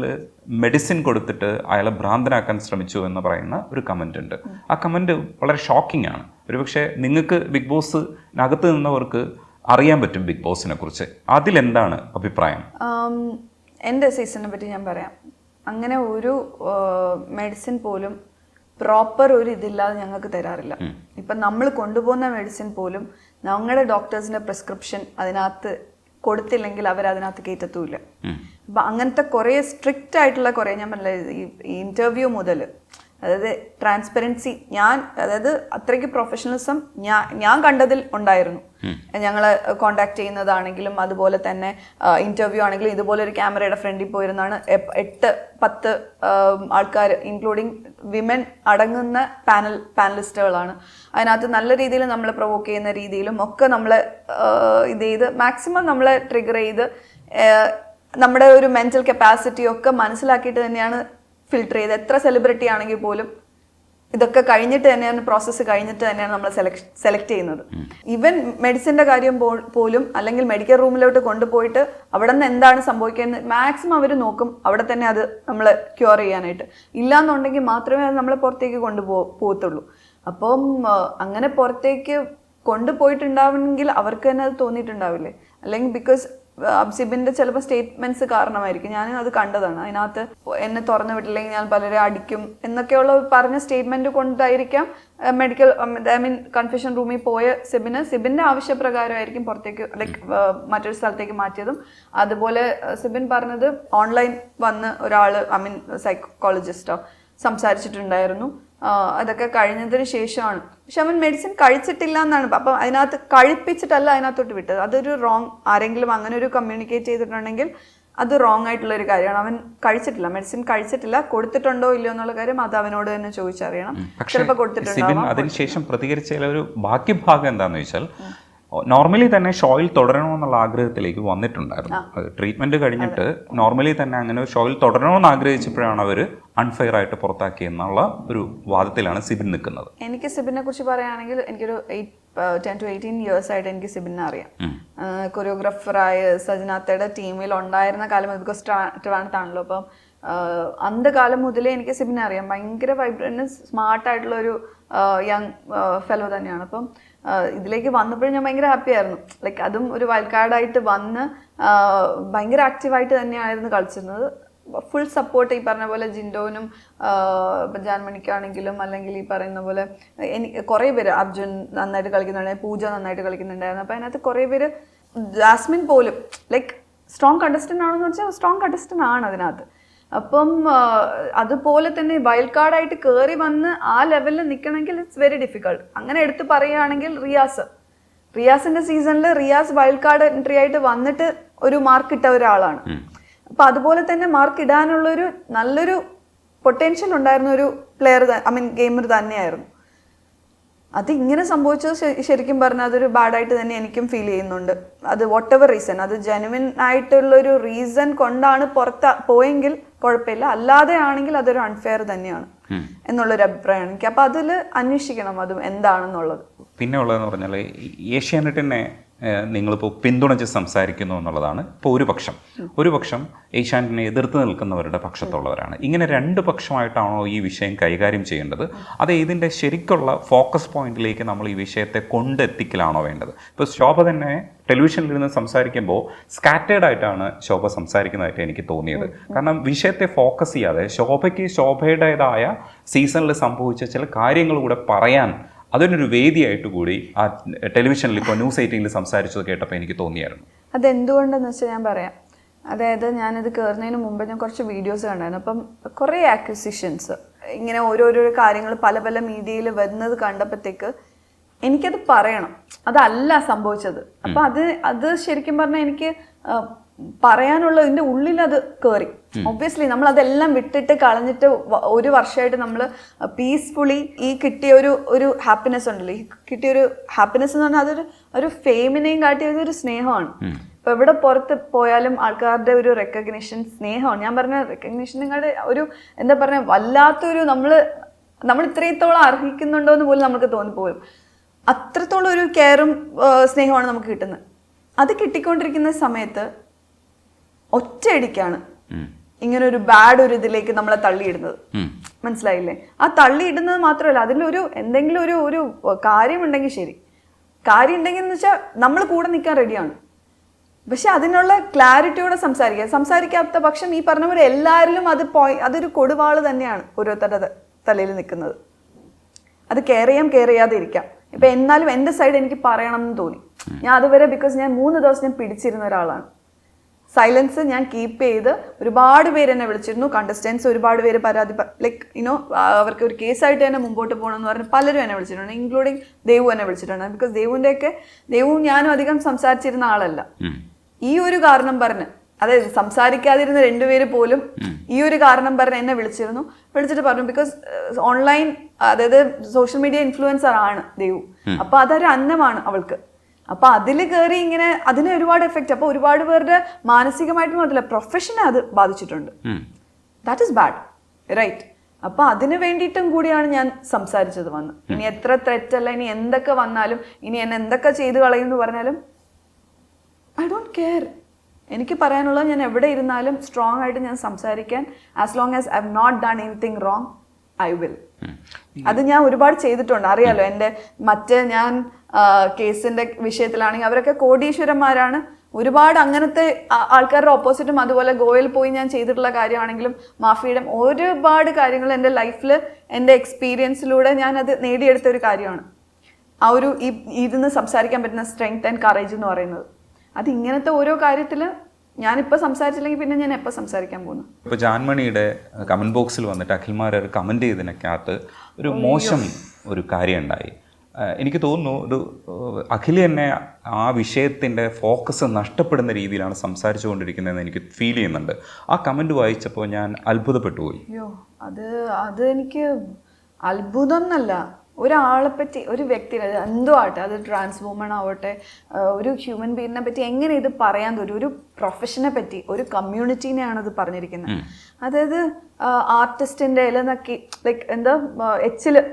മെഡിസിൻ കൊടുത്തിട്ട് അയാളെ ഭ്രാന്തനാക്കാൻ ശ്രമിച്ചു എന്ന് പറയുന്ന ഒരു കമൻ്റ് ഉണ്ട്. ആ കമൻറ്റ് വളരെ ഷോക്കിംഗ് ആണ്. ഒരുപക്ഷെ നിങ്ങൾക്ക് ബിഗ് ബോസിനകത്ത് നിന്നവർക്ക് അറിയാൻ പറ്റും ബിഗ് ബോസിനെ കുറിച്ച്. അതിലെന്താണ് അഭിപ്രായം? എൻ്റെ സീസണിനെ പറ്റി ഞാൻ പറയാം. അങ്ങനെ ഒരു മെഡിസിൻ പോലും പ്രോപ്പർ ഒരു ഇതില്ലാതെ ഞങ്ങൾക്ക് തരാറില്ല. ഇപ്പം നമ്മൾ കൊണ്ടുപോകുന്ന മെഡിസിൻ പോലും ഞങ്ങളുടെ ഡോക്ടേഴ്സിൻ്റെ പ്രിസ്ക്രിപ്ഷൻ അതിനകത്ത് കൊടുത്തില്ലെങ്കിൽ അവരതിനകത്ത് കയറ്റത്തുമില്ല. അപ്പം അങ്ങനത്തെ കുറേ സ്ട്രിക്റ്റ് ആയിട്ടുള്ള കുറേ, ഞാൻ പറഞ്ഞില്ല ഈ ഇൻ്റർവ്യൂ മുതൽ, അതായത് ട്രാൻസ്പെറൻസി, അതായത് അത്രയ്ക്ക് പ്രൊഫഷണലിസം ഞാൻ കണ്ടതിൽ ഉണ്ടായിരുന്നു. ഞങ്ങൾ കോണ്ടാക്ട് ചെയ്യുന്നതാണെങ്കിലും അതുപോലെ തന്നെ ഇൻ്റർവ്യൂ ആണെങ്കിലും ഇതുപോലെ ഒരു ക്യാമറയുടെ ഫ്രണ്ടിൽ പോയിരുന്നാണ് 8-10 ആൾക്കാർ ഇൻക്ലൂഡിങ് വിമൻ അടങ്ങുന്ന പാനലിസ്റ്റുകളാണ്. അതിനകത്ത് നല്ല രീതിയിൽ നമ്മളെ പ്രൊവോക്ക് ചെയ്യുന്ന രീതിയിലും ഒക്കെ നമ്മളെ ഇത് ചെയ്ത് മാക്സിമം നമ്മളെ ട്രിഗർ ചെയ്ത് നമ്മുടെ ഒരു മെൻ്റൽ കപ്പാസിറ്റി ഒക്കെ മനസ്സിലാക്കിയിട്ട് തന്നെയാണ് ഫിൽട്ടർ ചെയ്ത്. എത്ര സെലിബ്രിറ്റി ആണെങ്കിൽ പോലും ഇതൊക്കെ കഴിഞ്ഞിട്ട് തന്നെയാണ്, പ്രോസസ്സ് കഴിഞ്ഞിട്ട് തന്നെയാണ് നമ്മൾ സെലക്ട് ചെയ്യുന്നത്. ഈവൻ മെഡിസിൻ്റെ കാര്യം പോലും, അല്ലെങ്കിൽ മെഡിക്കൽ റൂമിലോട്ട് കൊണ്ടുപോയിട്ട് അവിടെ നിന്ന് എന്താണ് സംഭവിക്കുന്നത് മാക്സിമം അവർ നോക്കും, അവിടെ തന്നെ അത് നമ്മൾ ക്യൂർ ചെയ്യാനായിട്ട്. ഇല്ലാന്നുണ്ടെങ്കിൽ മാത്രമേ അത് നമ്മളെ പുറത്തേക്ക് പോകത്തുള്ളൂ. അപ്പം അങ്ങനെ പുറത്തേക്ക് കൊണ്ടുപോയിട്ടുണ്ടാവണമെങ്കിൽ അവർക്ക് തന്നെ അത് തോന്നിയിട്ടുണ്ടാവില്ലേ? അല്ലെങ്കിൽ ബിക്കോസ് സിബിൻ്റെ ചിലപ്പോൾ സ്റ്റേറ്റ്മെന്റ്സ് കാരണമായിരിക്കും. ഞാൻ അത് കണ്ടതാണ്. അതിനകത്ത് എന്നെ തുറന്നു വിട്ടില്ലെങ്കിൽ ഞാൻ പലരെ അടിക്കും എന്നൊക്കെയുള്ള പറഞ്ഞ സ്റ്റേറ്റ്മെന്റ് കൊണ്ടായിരിക്കാം മെഡിക്കൽ കൺഫ്യൂഷൻ റൂമിൽ പോയ സിബിന്റെ ആവശ്യപ്രകാരമായിരിക്കും പുറത്തേക്ക് മറ്റൊരു സ്ഥലത്തേക്ക് മാറ്റിയതും. അതുപോലെ സിബിൻ പറഞ്ഞത് ഓൺലൈൻ വന്ന് ഒരാൾ സൈക്കോളജിസ്റ്റോ സംസാരിച്ചിട്ടുണ്ടായിരുന്നു. അതൊക്കെ കഴിഞ്ഞതിന് ശേഷമാണ്. പക്ഷെ അവൻ മെഡിസിൻ കഴിച്ചിട്ടില്ല എന്നാണ്. അപ്പം അതിനകത്ത് കഴിപ്പിച്ചിട്ടല്ല അതിനകത്തോട്ട് വിട്ടത്. അതൊരു റോങ്. ആരെങ്കിലും അങ്ങനെ ഒരു കമ്മ്യൂണിക്കേറ്റ് ചെയ്തിട്ടുണ്ടെങ്കിൽ അത് റോങ് ആയിട്ടുള്ളൊരു കാര്യമാണ്. അവൻ കഴിച്ചിട്ടില്ല, മെഡിസിൻ കഴിച്ചിട്ടില്ല. കൊടുത്തിട്ടുണ്ടോ ഇല്ലയോ എന്നുള്ള കാര്യം അത് അവനോട് തന്നെ ചോദിച്ചറിയണം. ചിലപ്പോൾ കൊടുത്തിട്ടുണ്ടാവും. അതിനുശേഷം പ്രതികരിച്ച ഒരു ബാക്കി ഭാഗം എന്താണെന്ന് വെച്ചാൽ, നോർമലി തന്നെ ഷോയിൽ തുടരണമെന്നുള്ള ആഗ്രഹത്തിലേക്ക് വന്നിട്ടുണ്ടായിരുന്നു. ട്രീറ്റ്മെന്റ് കഴിഞ്ഞിട്ട് നോർമലി തന്നെ അങ്ങനെ ഷോയിൽ തുടരണമെന്ന് ആഗ്രഹിച്ചപ്പോഴാണ് അവർ അൺഫെയർ ആയിട്ട് പുറത്താക്കിയെന്നുള്ള ഒരു വാദത്തിലാണ് സിബിൻ നിൽക്കുന്നത്. എനിക്ക് സിബിനെ കുറിച്ച് പറയുകയാണെങ്കിൽ എനിക്കൊരു 10 to 18 years ആയിട്ട് എനിക്ക് സിബിനെ അറിയാം. കൊറിയോഗ്രാഫറായ സജനാത്തയുടെ ടീമിൽ ഉണ്ടായിരുന്ന കാലം, ബിക്കോസ് ട്രിവാൻഡ്രത്താണല്ലോ. അപ്പം അന്ത്യകാലം മുതലേ എനിക്ക് സിബിനെ അറിയാം. ഭയങ്കര വൈബ്രന്റ് സ്മാർട്ടായിട്ടുള്ള ഒരു യങ് ഫെലോ തന്നെയാണ്. അപ്പം ഇതിലേക്ക് വന്നപ്പോഴും ഞാൻ ഭയങ്കര ഹാപ്പി ആയിരുന്നു. ലൈക്ക് അതും ഒരു വൈൽഡ് കാർഡായിട്ട് വന്ന് ഭയങ്കര ആക്റ്റീവായിട്ട് തന്നെയായിരുന്നു കളിച്ചിരുന്നത്. ഫുൾ സപ്പോർട്ട് ഈ പറഞ്ഞ പോലെ ജിൻഡോനും ജാൻമണിക്കാണെങ്കിലും, അല്ലെങ്കിൽ ഈ പറയുന്ന പോലെ എനിക്ക് കുറേ പേര്, അർജുൻ നന്നായിട്ട് കളിക്കുന്നുണ്ടായിരുന്നു, പൂജ നന്നായിട്ട് കളിക്കുന്നുണ്ടായിരുന്നു. അപ്പം അതിനകത്ത് കുറേ പേര്, ജാസ്മിൻ പോലും ലൈക്ക് സ്ട്രോങ് കണ്ടസ്റ്റൻ്റ് ആണെന്ന് വെച്ചാൽ സ്ട്രോങ് കണ്ടസ്റ്റൻ്റ് ആണ് അതിനകത്ത്. അപ്പം അതുപോലെ തന്നെ വൈൽഡ് കാർഡായിട്ട് കയറി വന്ന് ആ ലെവലിൽ നിൽക്കണമെങ്കിൽ ഇറ്റ്സ് വെരി ഡിഫിക്കൾട്ട്. അങ്ങനെ എടുത്ത് പറയുകയാണെങ്കിൽ റിയാസിന്റെ സീസണിൽ റിയാസ് വൈൽഡ് കാർഡ് എൻട്രി ആയിട്ട് വന്നിട്ട് ഒരു മാർക്ക് ഇട്ട ഒരാളാണ്. അപ്പം അതുപോലെ തന്നെ മാർക്ക് ഇടാനുള്ളൊരു നല്ലൊരു പൊട്ടൻഷ്യൽ ഉണ്ടായിരുന്ന ഒരു പ്ലെയർ, ഗെയിമർ തന്നെയായിരുന്നു. അത് ഇങ്ങനെ സംഭവിച്ചത് ശരിക്കും പറഞ്ഞാൽ അതൊരു ബാഡായിട്ട് തന്നെ എനിക്കും ഫീൽ ചെയ്യുന്നുണ്ട്. അത് വാട്ട് എവർ റീസൺ, അത് ജെനുവിൻ ആയിട്ടുള്ളൊരു റീസൺ കൊണ്ടാണ് പോയെങ്കിൽ കുഴപ്പമില്ല, അല്ലാതെ ആണെങ്കിൽ അതൊരു അൺഫെയർ തന്നെയാണ് എന്നുള്ളൊരു അഭിപ്രായമാണ് എനിക്ക്. അപ്പം അതിൽ അന്വേഷിക്കണം അതും എന്താണെന്നുള്ളത്. പിന്നെ ഉള്ളതെന്ന് പറഞ്ഞാൽ ഏഷ്യാനെറ്റിനെ നിങ്ങളിപ്പോൾ പിന്തുണച്ച് സംസാരിക്കുന്നു എന്നുള്ളതാണ്. ഇപ്പോൾ ഒരു പക്ഷം ഏഷ്യാനെറ്റിനെ എതിർത്ത് നിൽക്കുന്നവരുടെ പക്ഷത്തുള്ളവരാണ്. ഇങ്ങനെ രണ്ട് പക്ഷമായിട്ടാണോ ഈ വിഷയം കൈകാര്യം ചെയ്യേണ്ടത്? അത് ഇതിൻ്റെ ശരിക്കുള്ള ഫോക്കസ് പോയിന്റിലേക്ക് നമ്മൾ ഈ വിഷയത്തെ കൊണ്ടെത്തിക്കലാണോ വേണ്ടത്? ഇപ്പോൾ ശോഭ തന്നെ ടെലിവിഷനിലിരുന്ന് സംസാരിക്കുമ്പോൾ സ്കാറ്റേഡ് ആയിട്ടാണ് ശോഭ സംസാരിക്കുന്നതായിട്ട് എനിക്ക് തോന്നിയത്. കാരണം വിഷയത്തെ ഫോക്കസ് ചെയ്യാതെ ശോഭയ്ക്ക് ശോഭയുടേതായ സീസണിൽ സംഭവിച്ച ചില കാര്യങ്ങൾ കൂടെ പറയാൻ അതിനൊരു വേദിയായിട്ട് കൂടി ആ ടെലിവിഷനിൽ ഇപ്പോൾ ന്യൂസ് 18 സംസാരിച്ചത് കേട്ടപ്പോൾ എനിക്ക് തോന്നിയായിരുന്നു. അതെന്തുകൊണ്ടെന്ന് വെച്ചാൽ ഞാൻ പറയാം. അതായത് ഞാനിത് കയറുന്നതിന് മുമ്പ് ഞാൻ കുറച്ച് വീഡിയോസ് കണ്ടായിരുന്നു. അപ്പം കുറേ ആക്വിസിഷൻസ് ഇങ്ങനെ ഓരോരോ കാര്യങ്ങൾ പല പല മീഡിയയിൽ വരുന്നത് കണ്ടപ്പോഴത്തേക്ക് എനിക്കത് പറയണം, അതല്ല സംഭവിച്ചത്. അപ്പം അത് ശരിക്കും പറഞ്ഞാൽ എനിക്ക് പറയാനുള്ള ഇതിൻ്റെ ഉള്ളിൽ അത് കയറി. ഒബ്വിയസ്ലി നമ്മൾ അതെല്ലാം വിട്ടിട്ട് കളഞ്ഞിട്ട് ഒരു വർഷമായിട്ട് നമ്മൾ പീസ്ഫുള്ളി ഈ കിട്ടിയ ഒരു ഹാപ്പിനെസ് ഉണ്ടല്ലോ, ഈ കിട്ടിയൊരു ഹാപ്പിനെസ് എന്ന് പറഞ്ഞാൽ അതൊരു ഫെയിമിനെയും കാട്ടിയൊരു സ്നേഹമാണ്. ഇപ്പൊ എവിടെ പുറത്ത് പോയാലും ആൾക്കാരുടെ ഒരു റെക്കഗ്നിഷൻ, സ്നേഹമാണ്. ഞാൻ പറഞ്ഞ റെക്കഗ്നിഷൻ നിങ്ങളുടെ ഒരു എന്താ പറയുക, വല്ലാത്തൊരു നമ്മൾ ഇത്രത്തോളം അർഹിക്കുന്നുണ്ടോ എന്ന് പോലും നമുക്ക് തോന്നിപ്പോകും. അത്രത്തോളം ഒരു കെയറും സ്നേഹമാണ് നമുക്ക് കിട്ടുന്നത്. അത് കിട്ടിക്കൊണ്ടിരിക്കുന്ന സമയത്ത് ഒറ്റയടിക്കാണ് ഇങ്ങനെ ഒരു ബാഡ് ഒരു ഇതിലേക്ക് നമ്മളെ തള്ളിയിടുന്നത്. മനസ്സിലായില്ലേ? ആ തള്ളിയിടുന്നത് മാത്രമല്ല, അതിലൊരു എന്തെങ്കിലും ഒരു കാര്യമുണ്ടെങ്കിൽ ശരി, കാര്യം ഉണ്ടെങ്കിൽ എന്ന് വെച്ചാൽ നമ്മൾ കൂടെ നിൽക്കാൻ റെഡിയാണ്. പക്ഷെ അതിനുള്ള ക്ലാരിറ്റിയോടെ സംസാരിക്കാത്ത പക്ഷം ഈ പറഞ്ഞ പോലെ എല്ലാവരിലും അതൊരു കൊടുവാള് തന്നെയാണ് ഓരോരുത്തരുടെ തലയിൽ നിൽക്കുന്നത്. അത് കെയർ ചെയ്യാതെ ഇരിക്കാം. ഇപ്പൊ എന്നാലും എൻ്റെ സൈഡ് എനിക്ക് പറയണം എന്ന് തോന്നി. ഞാൻ അതുവരെ ബിക്കോസ് ഞാൻ 3 ദിവസം ഞാൻ പിടിച്ചിരുന്ന ഒരാളാണ്. സൈലൻസ് ഞാൻ കീപ്പ് ചെയ്ത് ഒരുപാട് പേര് എന്നെ വിളിച്ചിരുന്നു. കണ്ടസ്റ്റൻസ് ഒരുപാട് പേര് അവർക്ക് ഒരു കേസായിട്ട് തന്നെ മുമ്പോട്ട് പോകണമെന്ന് പറഞ്ഞ് പലരും എന്നെ വിളിച്ചിട്ടുണ്ട്, ഇൻക്ലൂഡിങ് ദേവു എന്നെ വിളിച്ചിട്ടുണ്ട്. ബിക്കോസ് ദേവും ഞാനും അധികം സംസാരിച്ചിരുന്ന ആളല്ല. ഈ ഒരു കാരണം പറഞ്ഞ്, അതായത് സംസാരിക്കാതിരുന്ന 2 പേര് പോലും ഈ ഒരു കാരണം പറഞ്ഞ് എന്നെ വിളിച്ചിട്ട് പറഞ്ഞു. ബിക്കോസ് ഓൺലൈൻ, അതായത് സോഷ്യൽ മീഡിയ ഇൻഫ്ലുവൻസർ ആണ് ദേവു. അപ്പൊ അതൊരു അന്നമാണ് അവൾക്ക്. അപ്പൊ അതിൽ കയറി ഇങ്ങനെ അതിന് ഒരുപാട് എഫക്റ്റ്. അപ്പൊ ഒരുപാട് പേരുടെ മാനസികമായിട്ട് മാത്രമല്ല പ്രൊഫഷനെ അത് ബാധിച്ചിട്ടുണ്ട്. That is bad, right? അപ്പോൾ അതിന് വേണ്ടിയിട്ടും കൂടിയാണ് ഞാൻ സംസാരിച്ചത് വന്ന്. ഇനി എത്ര ത്രെറ്റല്ല, ഇനി എന്തൊക്കെ വന്നാലും, ഇനി എന്നെ എന്തൊക്കെ ചെയ്ത് കളയുമെന്ന് പറഞ്ഞാലും ഐ ഡോണ്ട് കെയർ. എനിക്ക് പറയാനുള്ളത്, ഞാൻ എവിടെ ഇരുന്നാലും സ്ട്രോങ് ആയിട്ട് ഞാൻ സംസാരിക്കാൻ, as long as I have not done anything wrong, I will. അത് ഞാൻ ഒരുപാട് ചെയ്തിട്ടുണ്ട്, അറിയാലോ. എൻ്റെ ഞാൻ കേസിന്റെ വിഷയത്തിലാണെങ്കിൽ അവരൊക്കെ കോടീശ്വരന്മാരാണ്. ഒരുപാട് അങ്ങനത്തെ ആൾക്കാരുടെ ഓപ്പോസിറ്റും, അതുപോലെ ഗോവയിൽ പോയി ഞാൻ ചെയ്തിട്ടുള്ള കാര്യമാണെങ്കിലും മാഫിയുടെ ഒരുപാട് കാര്യങ്ങൾ എൻ്റെ ലൈഫിൽ എൻ്റെ എക്സ്പീരിയൻസിലൂടെ ഞാൻ അത് നേടിയെടുത്ത ഒരു കാര്യമാണ്. ആ ഒരു ഇരുന്ന് സംസാരിക്കാൻ പറ്റുന്ന സ്ട്രെങ്ത് ആൻഡ് കറേജ് എന്ന് പറയുന്നത്. അത് ഇങ്ങനത്തെ ഓരോ കാര്യത്തിൽ ഞാനിപ്പോൾ സംസാരിച്ചില്ലെങ്കിൽ പിന്നെ ഞാൻ എപ്പോൾ സംസാരിക്കാൻ പോകുന്നു. ഇപ്പോൾ ജാൻമണിയുടെ കമൻറ്റ് ബോക്സിൽ വന്നിട്ട് അഖിൽമാരർ കമൻറ്റ് ചെയ്തതിനകത്ത് ഒരു മോശം ഒരു കാര്യം ഉണ്ടായി. എനിക്ക് തോന്നുന്നു ഒരു അഖിൽ തന്നെ ആ വിഷയത്തിൻ്റെ ഫോക്കസ് നഷ്ടപ്പെടുന്ന രീതിയിലാണ് സംസാരിച്ചു കൊണ്ടിരിക്കുന്നതെന്ന് എനിക്ക് ഫീൽ ചെയ്യുന്നുണ്ട്. ആ കമൻറ്റ് വായിച്ചപ്പോൾ ഞാൻ അത്ഭുതപ്പെട്ടു പോയി. അയ്യോ, അത് എനിക്ക് അത്ഭുതം എന്നല്ല, ഒരാളെ പറ്റി, ഒരു വ്യക്തി എന്തോ ആട്ടെ, അത് ട്രാൻസ് വുമൺ ആവട്ടെ, ഒരു ഹ്യൂമൻ ബീങ്ങിനെ പറ്റി എങ്ങനെ ഇത് പറയാൻ തോന്നും? ഒരു പ്രൊഫഷനെ പറ്റി, ഒരു കമ്മ്യൂണിറ്റീനെയാണ് അത് പറഞ്ഞിരിക്കുന്നത്. അതായത് ആർട്ടിസ്റ്റിൻ്റെ ഇലനക്കി, ലൈക്ക് എന്താ എച്ചില്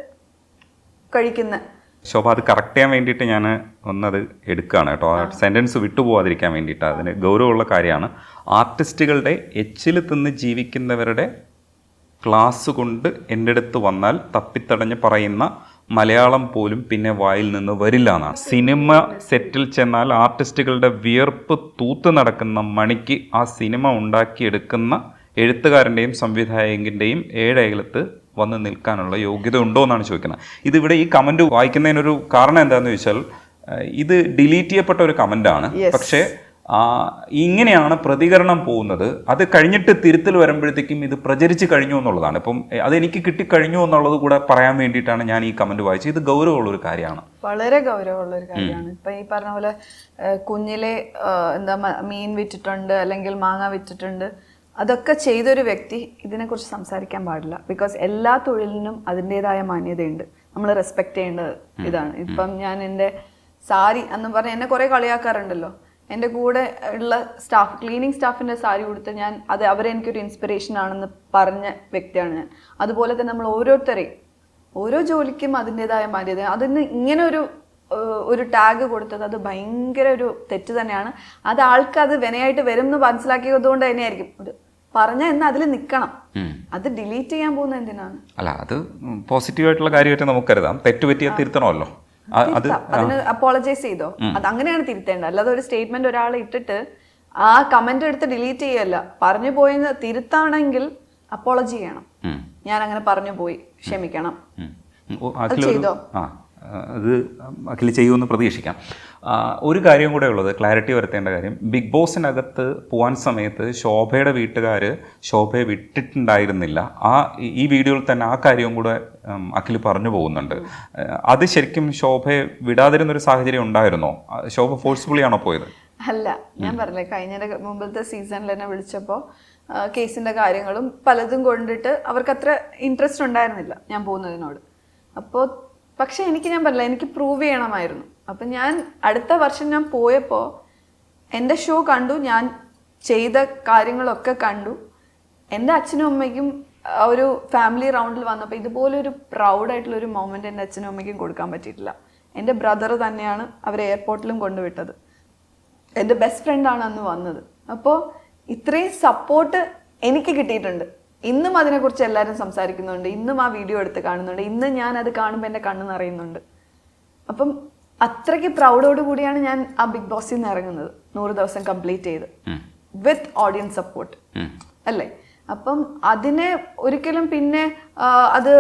കഴിക്കുന്ന. ശോഭ, അത് കറക്റ്റ് ചെയ്യാൻ വേണ്ടിയിട്ട് ഞാൻ ഒന്നത് എടുക്കുകയാണ് കേട്ടോ. ആ സെൻറ്റൻസ് വിട്ടുപോകാതിരിക്കാൻ വേണ്ടിയിട്ട്. അതിന് ഗൗരവമുള്ള കാര്യമാണ്. ആർട്ടിസ്റ്റുകളുടെ എച്ചിൽ തിന്ന് ജീവിക്കുന്നവരുടെ ക്ലാസ് കൊണ്ട് എൻ്റെ അടുത്ത് വന്നാൽ തപ്പിത്തടഞ്ഞ് പറയുന്ന മലയാളം പോലും പിന്നെ വായിൽ നിന്ന് വരില്ല എന്നാണ്. സിനിമ സെറ്റിൽ ചെന്നാൽ ആർട്ടിസ്റ്റുകളുടെ വിയർപ്പ് തൂത്ത് നടക്കുന്ന മണിക്ക് ആ സിനിമ ഉണ്ടാക്കിയെടുക്കുന്ന എഴുത്തുകാരൻ്റെയും സംവിധായകൻ്റെയും ഏഴയലത്ത് വന്ന് നിൽക്കാനുള്ള യോഗ്യത ഉണ്ടോ എന്നാണ് ചോദിക്കുന്നത്. ഇതിവിടെ ഈ കമൻറ്റ് വായിക്കുന്നതിനൊരു കാരണം എന്താണെന്ന് ചോദിച്ചാൽ, ഇത് ഡിലീറ്റ് ചെയ്യപ്പെട്ട ഒരു കമൻ്റാണ്. പക്ഷേ ഇങ്ങനെയാണ് പ്രതികരണം പോകുന്നത്. അത് കഴിഞ്ഞിട്ട് തിരുത്തൽ വരുമ്പോഴത്തേക്കും ഇത് പ്രചരിച്ച് കഴിഞ്ഞു എന്നുള്ളതാണ്. ഇപ്പം അതെനിക്ക് കിട്ടിക്കഴിഞ്ഞു എന്നുള്ളത് കൂടെ പറയാൻ വേണ്ടിയിട്ടാണ് ഞാൻ ഈ കമൻറ്റ് വായിച്ചത്. ഇത് ഗൗരവമുള്ളൊരു കാര്യമാണ്, വളരെ ഗൗരവമുള്ളൊരു കാര്യമാണ്. ഇപ്പം ഈ പറഞ്ഞ പോലെ കുഞ്ഞിലെ മീൻ വിറ്റിട്ടുണ്ട്, അല്ലെങ്കിൽ മാങ്ങ വിറ്റിട്ടുണ്ട്, അതൊക്കെ ചെയ്തൊരു വ്യക്തി ഇതിനെക്കുറിച്ച് സംസാരിക്കാൻ പാടില്ല. ബിക്കോസ് എല്ലാ തൊഴിലിനും അതിൻ്റെതായ മാന്യതയുണ്ട്, നമ്മൾ റെസ്പെക്റ്റ് ചെയ്യേണ്ടത് ഇതാണ്. ഇപ്പം ഞാൻ എൻ്റെ സാരി എന്ന് പറഞ്ഞാൽ എന്നെ കുറേ കളിയാക്കാറുണ്ടല്ലോ. എൻ്റെ കൂടെ ഉള്ള സ്റ്റാഫ്, ക്ലീനിങ് സ്റ്റാഫിൻ്റെ സാരി കൊടുത്ത് അവരെനിക്കൊരു ഇൻസ്പിറേഷൻ ആണെന്ന് പറഞ്ഞ വ്യക്തിയാണ് ഞാൻ. അതുപോലെ തന്നെ നമ്മൾ ഓരോരുത്തരെയും, ഓരോ ജോലിക്കും അതിൻ്റെതായ മാന്യത. അതിന് ഇങ്ങനെ ഒരു ടാഗ് കൊടുത്തത് അത് ഭയങ്കര ഒരു തെറ്റ് തന്നെയാണ്. അത് ആൾക്കത് വിനയായിട്ട് വരും എന്ന് മനസ്സിലാക്കിയതുകൊണ്ട് തന്നെയായിരിക്കും പറഞ്ഞാൽ എന്ന് അതിൽ നിൽക്കണം. അത് ഡിലീറ്റ് ചെയ്യാൻ പോകുന്നത് എന്തിനാണ്? അല്ല, അത് പോസിറ്റീവായിട്ടുള്ള കാര്യമായിട്ട് നമുക്ക് കരുതാം. തെറ്റുപറ്റിയാൽ തിരുത്തണമല്ലോ. അതിന് അപ്പോളജൈസ് ചെയ്തോ, അത് അങ്ങനെയാണ് തിരുത്തേണ്ടത്. അല്ലാതെ ഒരു സ്റ്റേറ്റ്മെന്റ് ഒരാളെ ഇട്ടിട്ട് ആ കമന്റ് എടുത്ത് ഡിലീറ്റ് ചെയ്യല്ല. പറഞ്ഞു പോയെന്ന് തിരുത്താണെങ്കിൽ അപ്പോളജി ചെയ്യണം. ഞാൻ അങ്ങനെ പറഞ്ഞു പോയി, ക്ഷമിക്കണം. ചെയ്തോ? അത് അഖിൽ ചെയ്യുമെന്ന് പ്രതീക്ഷിക്കാം. ഒരു കാര്യം കൂടെ ഉള്ളത്, ക്ലാരിറ്റി വരുത്തേണ്ട കാര്യം, ബിഗ് ബോസിനകത്ത് പോകാൻ സമയത്ത് ശോഭയുടെ വീട്ടുകാർ ശോഭയെ വിട്ടിട്ടുണ്ടായിരുന്നില്ല. ഈ വീഡിയോയിൽ തന്നെ ആ കാര്യവും കൂടെ അഖിൽ പറഞ്ഞു പോകുന്നുണ്ട്. അത് ശരിക്കും ശോഭയെ വിടാതിരുന്നൊരു സാഹചര്യം ഉണ്ടായിരുന്നോ? ശോഭ ഫോഴ്സ്ഫുള്ളി ആണോ പോയത്? അല്ല, ഞാൻ പറഞ്ഞില്ലേ, കഴിഞ്ഞ മുമ്പത്തെ സീസണിൽ എന്നെ വിളിച്ചപ്പോൾ കേസിൻ്റെ കാര്യങ്ങളും പലതും കൊണ്ടിട്ട് അവർക്ക് അത്ര ഇൻട്രസ്റ്റ് ഉണ്ടായിരുന്നില്ല ഞാൻ പോകുന്നതിനോട്. പക്ഷെ ഞാൻ പറഞ്ഞില്ല, എനിക്ക് പ്രൂവ് ചെയ്യണമായിരുന്നു. അപ്പം ഞാൻ അടുത്ത വർഷം ഞാൻ പോയപ്പോൾ എൻ്റെ ഷോ കണ്ടു, ഞാൻ ചെയ്ത കാര്യങ്ങളൊക്കെ കണ്ടു. എൻ്റെ അച്ഛനും അമ്മയ്ക്കും ഒരു ഫാമിലി റൗണ്ടിൽ വന്നപ്പോൾ ഇതുപോലൊരു പ്രൗഡായിട്ടുള്ളൊരു മൊമെൻ്റ് എൻ്റെ അച്ഛനും അമ്മയ്ക്കും കൊടുക്കാൻ പറ്റിയിട്ടില്ല. എൻ്റെ ബ്രദർ തന്നെയാണ് അവരെ എയർപോർട്ടിലും കൊണ്ടുവിട്ടത്. എൻ്റെ ബെസ്റ്റ് ഫ്രണ്ടാണ് അന്ന് വന്നത്. അപ്പോൾ ഇത്രയും സപ്പോർട്ട് എനിക്ക് കിട്ടിയിട്ടുണ്ട്. ഇന്നും അതിനെക്കുറിച്ച് എല്ലാവരും സംസാരിക്കുന്നുണ്ട്, ഇന്നും ആ വീഡിയോ എടുത്ത് കാണുന്നുണ്ട്, ഇന്ന് ഞാൻ അത് കാണുമ്പോൾ എൻ്റെ കണ്ണ് നിറയുന്നുണ്ട്. അപ്പം അത്രയ്ക്ക് പ്രൗഡോട് കൂടിയാണ് ഞാൻ ആ ബിഗ് ബോസിൽ നിന്ന് ഇറങ്ങുന്നത്, 100 ദിവസം കംപ്ലീറ്റ് ചെയ്ത് വിത്ത് ഓഡിയൻസ് സപ്പോർട്ട് അല്ലേ. അപ്പം അതിനെ ഒരിക്കലും പിന്നെ അത്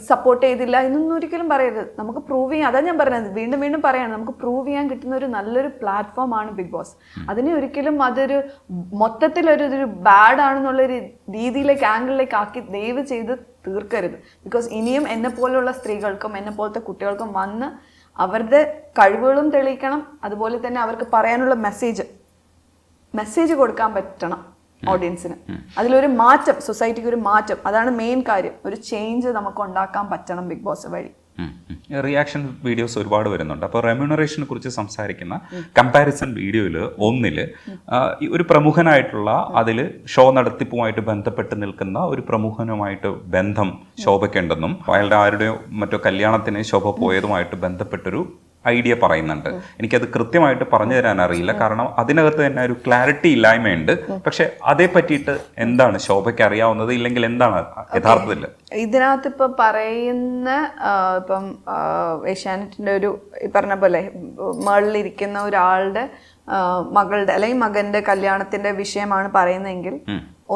സപ്പോർട്ട് ചെയ്തില്ല എന്നൊന്നും ഒരിക്കലും പറയരുത്. നമുക്ക് പ്രൂവ് ചെയ്യാം. അതാണ് ഞാൻ പറഞ്ഞത്, വീണ്ടും വീണ്ടും പറയാണ്, നമുക്ക് പ്രൂവ് ചെയ്യാൻ കിട്ടുന്ന ഒരു നല്ലൊരു പ്ലാറ്റ്ഫോമാണ് ബിഗ് ബോസ്. അതിനെ ഒരിക്കലും അതൊരു മൊത്തത്തിലൊരു ബാഡ് ആണെന്നുള്ളൊരു രീതിയിലേക്ക്, ആംഗിളിലേക്ക് ആക്കി ദയവ് ചെയ്ത് തീർക്കരുത്. ബിക്കോസ് ഇനിയും എന്നെ പോലുള്ള സ്ത്രീകൾക്കും എന്നെ പോലത്തെ കുട്ടികൾക്കും വന്ന് അവരുടെ കഴിവുകളും തെളിയിക്കണം. അതുപോലെ തന്നെ അവർക്ക് പറയാനുള്ള മെസ്സേജ് കൊടുക്കാൻ പറ്റണം ഓഡിയൻസിന്. അതിലൊരു മാറ്റം, സൊസൈറ്റിക്ക് ഒരു മാറ്റം, അതാണ് മെയിൻ കാര്യം. ഒരു ചേഞ്ച് നമുക്ക് ഉണ്ടാക്കാൻ പറ്റണം ബിഗ് ബോസ് വഴി. റിയാക്ഷൻ വീഡിയോസ് ഒരുപാട് വരുന്നുണ്ട്. അപ്പോൾ റെമ്യൂണറേഷനെ കുറിച്ച് സംസാരിക്കുന്ന കമ്പാരിസൺ വീഡിയോയിൽ ഒന്നിൽ ഒരു പ്രമുഖനായിട്ടുള്ള അതിൽ ഷോ നടത്തിപ്പുമായിട്ട് ബന്ധപ്പെട്ട് നിൽക്കുന്ന ഒരു പ്രമുഖനുമായിട്ട് ബന്ധം ശോഭയ്ക്കുണ്ടെന്നും അയാളുടെ ആരുടെയോ മറ്റോ കല്യാണത്തിന് ശോഭ പോയതുമായിട്ട് ബന്ധപ്പെട്ടൊരു ഐഡിയ പറയുന്നുണ്ട്. എനിക്കത് കൃത്യമായിട്ട് പറഞ്ഞു തരാൻ അറിയില്ല, കാരണം അതിനകത്ത് തന്നെ ഒരു ക്ലാരിറ്റി ഇല്ലായ്മയുണ്ട്. പക്ഷെ അതേ പറ്റിയിട്ട് എന്താണ് ശോഭയ്ക്ക് അറിയാവുന്നത്, ഇല്ലെങ്കിൽ എന്താണ് യഥാർത്ഥത്തിൽ ഇതിനകത്ത് ഇപ്പൊ പറയുന്ന ഇപ്പം ഏഷ്യാനെറ്റിന്റെ ഒരു ഈ പറഞ്ഞ പോലെ മുകളിലിരിക്കുന്ന ഒരാളുടെ മകളുടെ അല്ലെങ്കിൽ മകന്റെ കല്യാണത്തിന്റെ വിഷയമാണ് പറയുന്നതെങ്കിൽ,